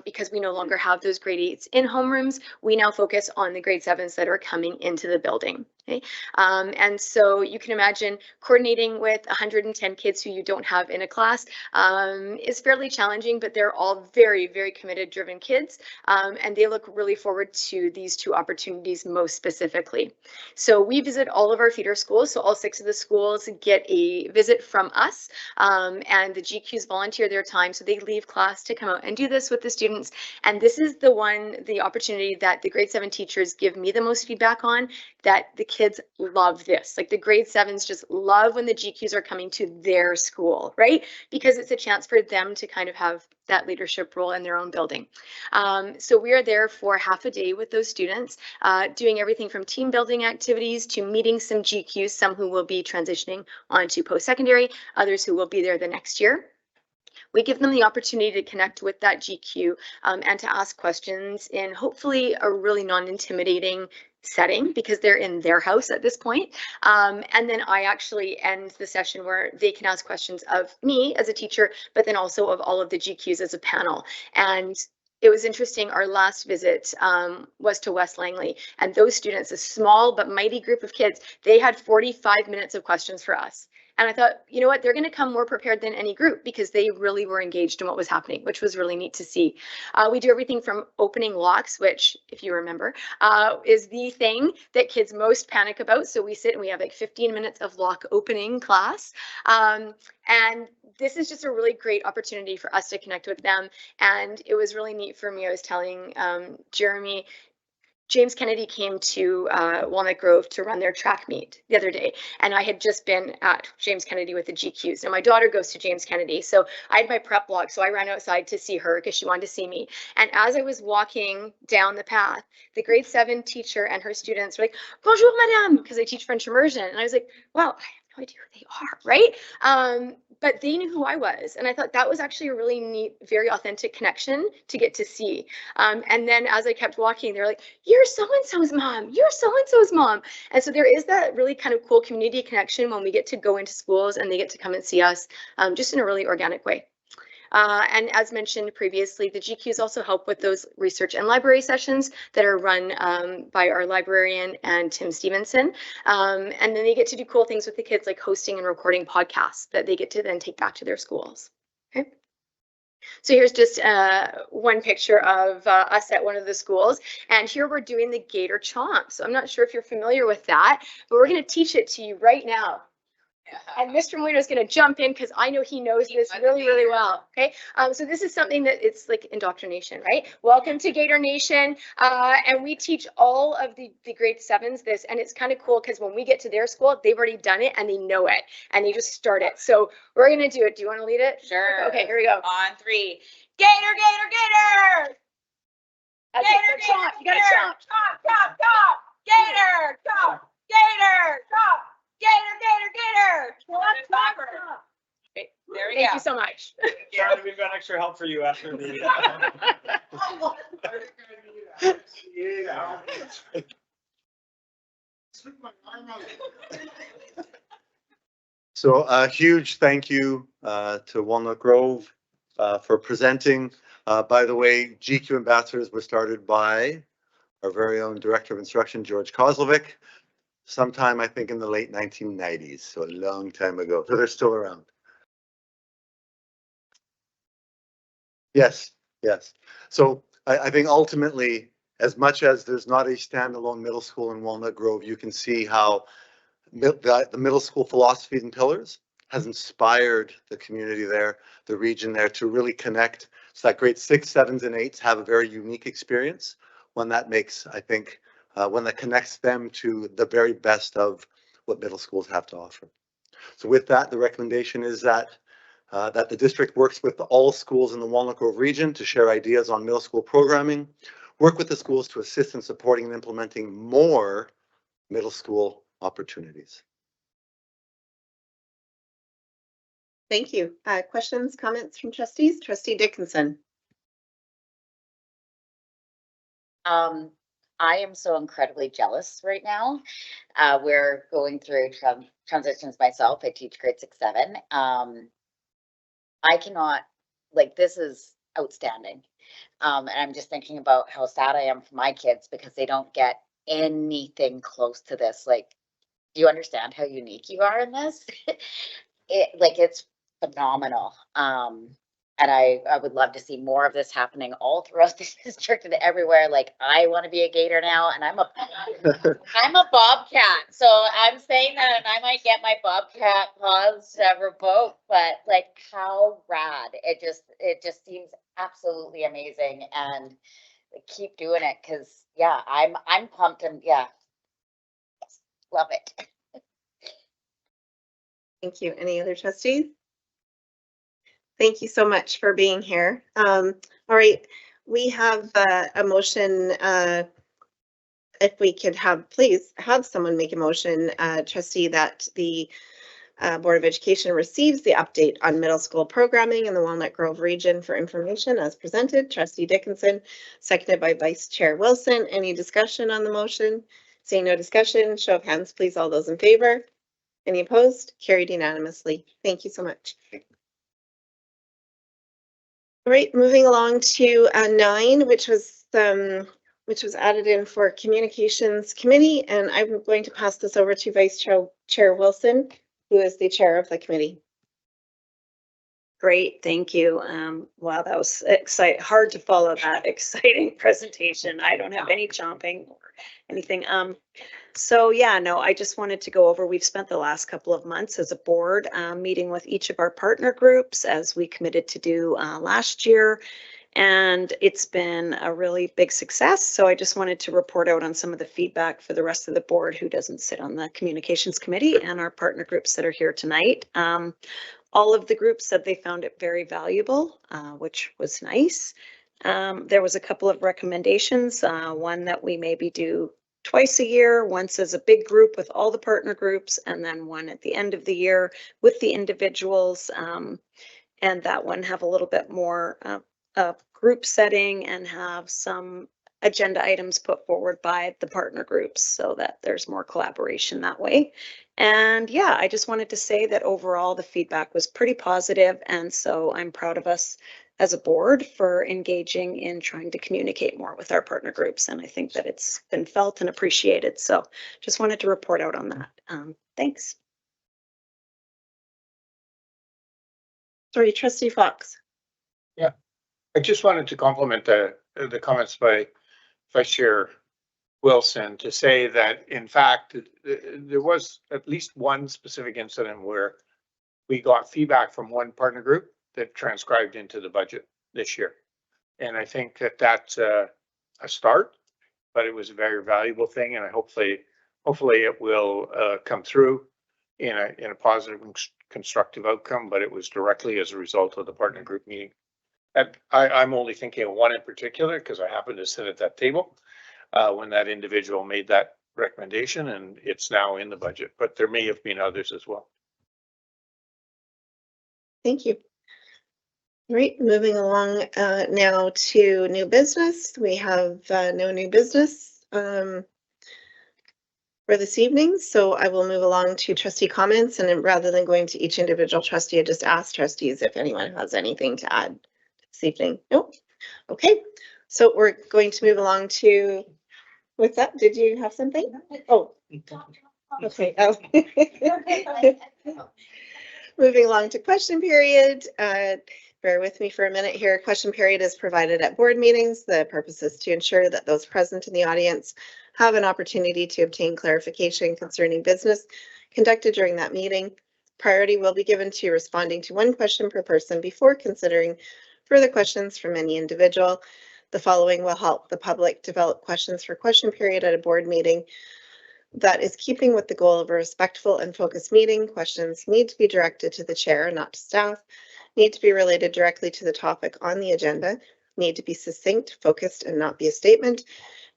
because we no longer have those grade 8s in homerooms. We now focus on the grade 7s that are coming into the building. Okay? And so you can imagine coordinating with 110 kids who you don't have in a class is fairly challenging, but they're all very, very committed, driven kids, and they look really forward to these 2 opportunities most specifically. So we visit all of our feeder schools, so all 6 of the schools get a visit from us, and the GQs volunteer their time, so they leave class to come out and do this with the students. And this is the opportunity that the grade 7 teachers give me the most feedback on, that the kids love this. Like the grade 7s just love when the GQs are coming to their school, right? Because it's a chance for them to kind of have that leadership role in their own building. So we are there for half a day with those students, doing everything from team building activities to meeting some GQs, some who will be transitioning onto post-secondary, others who will be there the next year. We give them the opportunity to connect with that GQ and to ask questions in hopefully a really non-intimidating setting, because they're in their house at this point. And then I actually end the session where they can ask questions of me as a teacher, but then also of all of the GQs as a panel. And it was interesting, our last visit was to West Langley, and those students, a small but mighty group of kids, they had 45 minutes of questions for us. And I thought, you know what, they're going to come more prepared than any group because they really were engaged in what was happening, which was really neat to see. We do everything from opening locks, which, if you remember, is the thing that kids most panic about. So we sit and we have like 15 minutes of lock opening class. And this is just a really great opportunity for us to connect with them. And it was really neat for me. I was telling Jeremy, James Kennedy came to Walnut Grove to run their track meet the other day, and I had just been at James Kennedy with the GQs. Now my daughter goes to James Kennedy, so I had my prep log, so I ran outside to see her because she wanted to see me. And as I was walking down the path, the grade 7 teacher and her students were like, "Bonjour, madame," because I teach French immersion, and I was like, "Wow, I have no idea who they are," right? But they knew who I was, and I thought that was actually a really neat, very authentic connection to get to see. And then as I kept walking, they're like, "You're so-and-so's mom, you're so-and-so's mom." And so there is that really kind of cool community connection when we get to go into schools and they get to come and see us just in a really organic way. And as mentioned previously, the GQs also help with those research and library sessions that are run by our librarian and Tim Stevenson. And then they get to do cool things with the kids, like hosting and recording podcasts that they get to then take back to their schools. Okay. So here's just one picture of us at one of the schools. And here we're doing the gator chomp. So I'm not sure if you're familiar with that, but we're going to teach it to you right now. And Mr. Molina is going to jump in because I know he knows this really, really well. Okay, so this is something that it's like indoctrination, right? Welcome to Gator Nation, and we teach all of the grade 7s this, and it's kind of cool because when we get to their school, they've already done it and they know it, and they just start it. So we're going to do it. Do you want to lead it? Sure. Okay, here we go. On 3. Gator, gator, gator! That's Gator, it. gator, Chomp. You got to gator! chomp. Chomp, chomp, chomp! Gator, chomp! Gator, chomp! Gator, gator, gator! Great. There we go. Thank you so much. Charlie, we've got extra help for you after the. So a huge thank you to Walnut Grove for presenting. By the way, GQ Ambassadors were started by our very own Director of Instruction, George Kozlovic, sometime I think in the late 1990s, so a long time ago. So they're still around. Yes, yes. So I think ultimately, as much as there's not a standalone middle school in Walnut Grove, you can see how the middle school philosophies and pillars has inspired the community there, the region there, to really connect. So that grade 6, 7s, and 8s have a very unique experience, one that makes, I think, one that connects them to the very best of what middle schools have to offer. So with that, the recommendation is that that the district works with all schools in the Walnut Grove region to share ideas on middle school programming, work with the schools to assist in supporting and implementing more middle school opportunities. Thank you. Questions, comments from trustees? Trustee Dickinson. I am so incredibly jealous right now. We're going through transitions myself. I teach grade 6, 7. I cannot, like, this is outstanding. And I'm just thinking about how sad I am for my kids because they don't get anything close to this. Like, do you understand how unique you are in this? It's phenomenal. And I would love to see more of this happening all throughout the district and everywhere. Like, I want to be a Gator now, and I'm a Bobcat. So I'm saying that, and I might get my Bobcat paws to revoke. But like, how rad! It just seems absolutely amazing, and keep doing it because yeah, I'm pumped and yeah, love it. Thank you. Any other trustees? Thank you so much for being here. All right, we have a motion. If we could please have someone make a motion, trustee, that the Board of Education receives the update on middle school programming in the Walnut Grove region for information as presented. Trustee Dickinson, seconded by Vice Chair Wilson. Any discussion on the motion? Seeing no discussion, show of hands, please. All those in favor? Any opposed? Carried unanimously. Thank you so much. All right, moving along to 9, which was added in for Communications Committee, and I'm going to pass this over to Vice Chair Wilson, who is the chair of the committee. Great, thank you. Wow, that was hard to follow that exciting presentation. I don't have any chomping or anything. So yeah, no, I just wanted to go over, we've spent the last couple of months as a board meeting with each of our partner groups as we committed to do last year. And it's been a really big success. So I just wanted to report out on some of the feedback for the rest of the board who doesn't sit on the communications committee and our partner groups that are here tonight. All of the groups said they found it very valuable, which was nice. There was a couple of recommendations, one that we maybe do twice a year, once as a big group with all the partner groups, and then one at the end of the year with the individuals. And that one have a little bit more group setting and have some agenda items put forward by the partner groups so that there's more collaboration that way. And yeah, I just wanted to say that overall the feedback was pretty positive, and so I'm proud of us as a board for engaging in trying to communicate more with our partner groups, and I think that it's been felt and appreciated. So just wanted to report out on that. Thanks. Sorry, Trustee Fox. Yeah, I just wanted to compliment the comments by Vice Chair Wilson to say that in fact there was at least one specific incident where we got feedback from one partner group that transcribed into the budget this year. And I think that that's a start, but it was a very valuable thing, and hopefully it will come through in a positive and constructive outcome, but it was directly as a result of the partner group meeting. And I'm only thinking of one in particular because I happened to sit at that table when that individual made that recommendation, and it's now in the budget, but there may have been others as well. Thank you. All right, moving along now to new business. We have no new business for this evening, so I will move along to trustee comments, and rather than going to each individual trustee, I just ask trustees if anyone has anything to add this evening. Nope. Okay, so we're going to move along to, what's that? Did you have something? Oh, okay. Oh. Moving along to question period. Bear with me for a minute here. Question period is provided at board meetings. The purpose is to ensure that those present in the audience have an opportunity to obtain clarification concerning business conducted during that meeting. Priority will be given to responding to one question per person before considering further questions from any individual. The following will help the public develop questions for question period at a board meeting. That is keeping with the goal of a respectful and focused meeting. Questions need to be directed to the chair, not to staff, need to be related directly to the topic on the agenda, need to be succinct, focused, and not be a statement,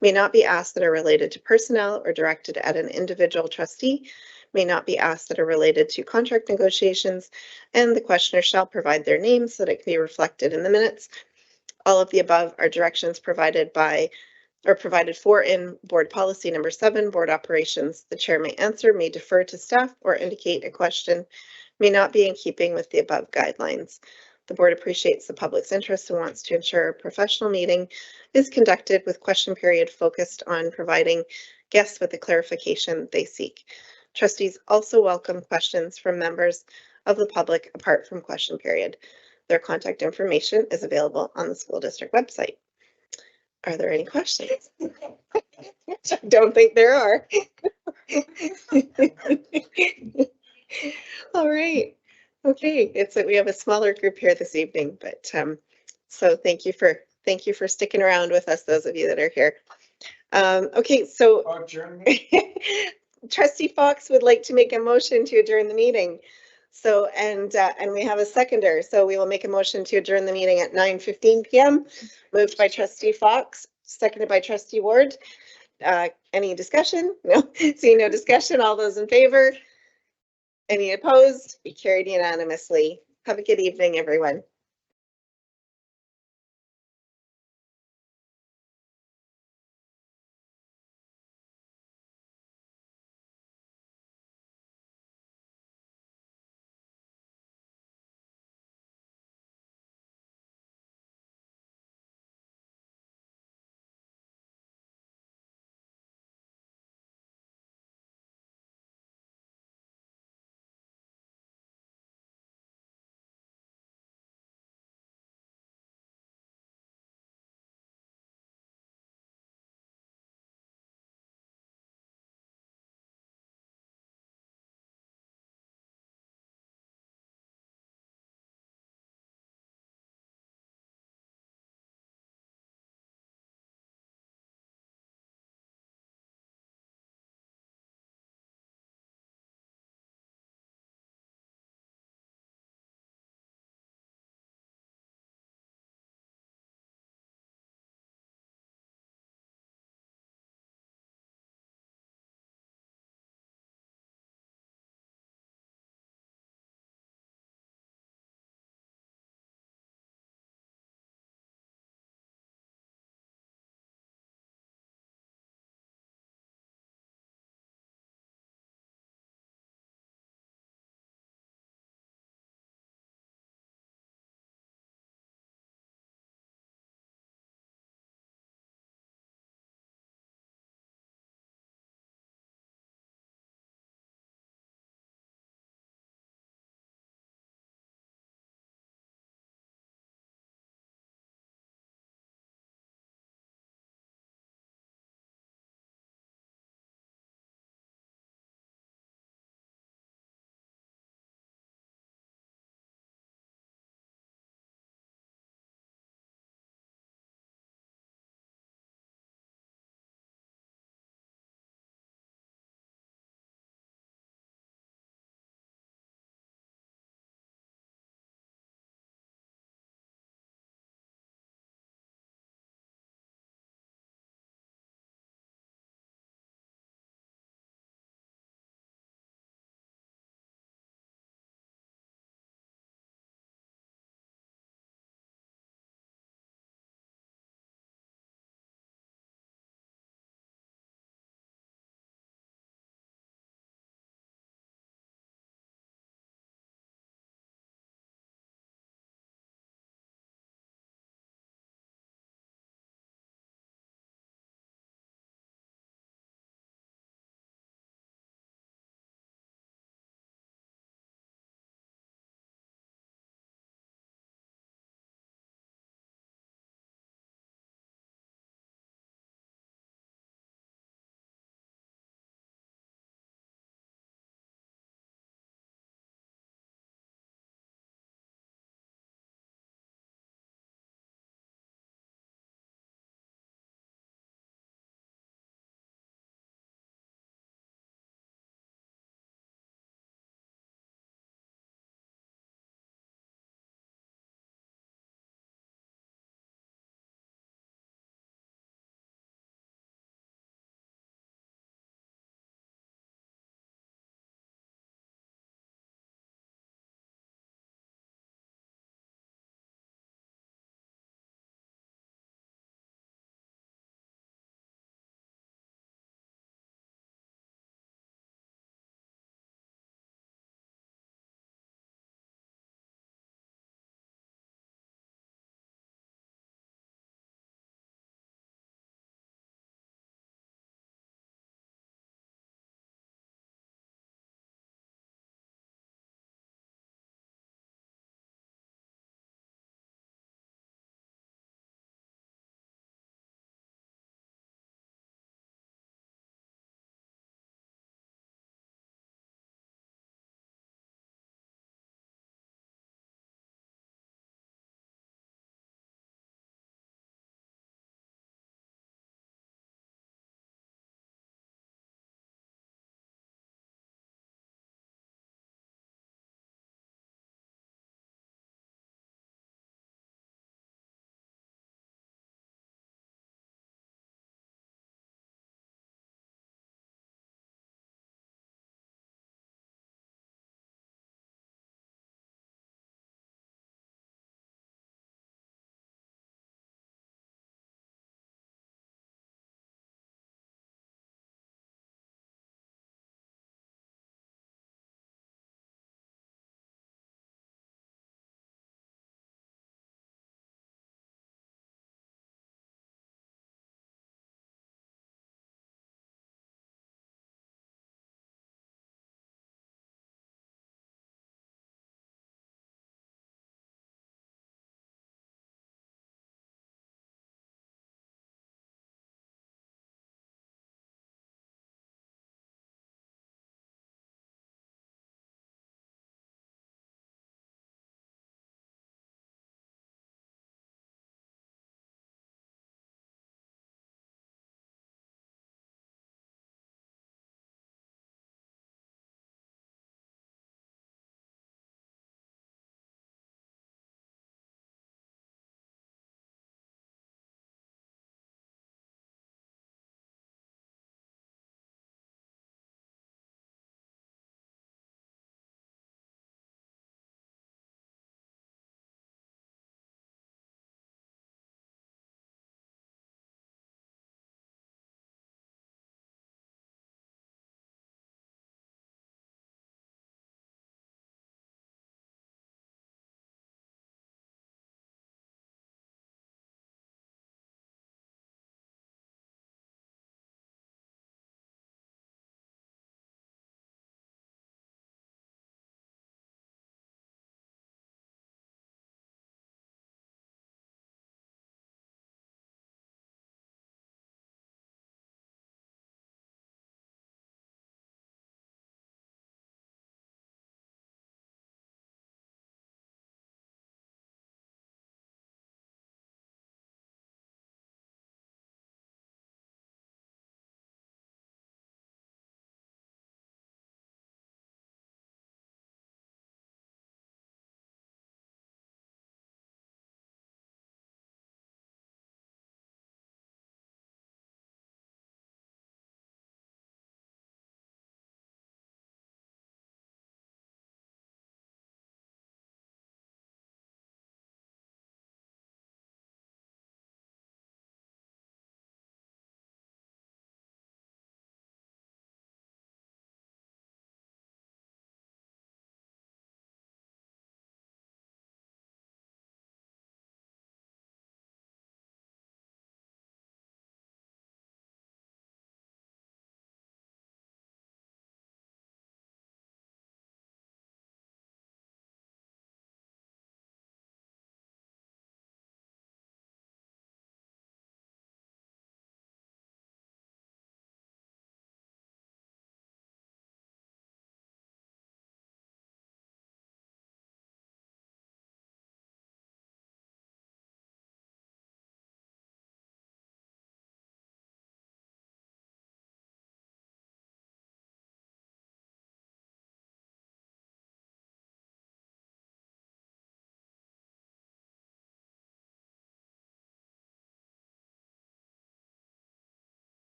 may not be asked that are related to personnel or directed at an individual trustee, may not be asked that are related to contract negotiations, and the questioner shall provide their name so that it can be reflected in the minutes. All of the above are directions provided by or provided for in board policy number 7, board operations. The chair may answer, may defer to staff, or indicate a question may not be in keeping with the above guidelines. The board appreciates the public's interest and wants to ensure a professional meeting is conducted with question period focused on providing guests with the clarification they seek. Trustees also welcome questions from members of the public apart from question period. Their contact information is available on the school district website. Are there any questions? Don't think there are. All right. Okay, it's that we have a smaller group here this evening, but so thank you for sticking around with us, those of you that are here. Okay, so Trustee Fox would like to make a motion to adjourn the meeting. So, and we have a seconder, so we will make a motion to adjourn the meeting at 9:15 p.m. Moved by Trustee Fox, seconded by Trustee Ward. Any discussion? No, seeing no discussion. All those in favor? Any opposed? Be carried unanimously. Have a good evening, everyone.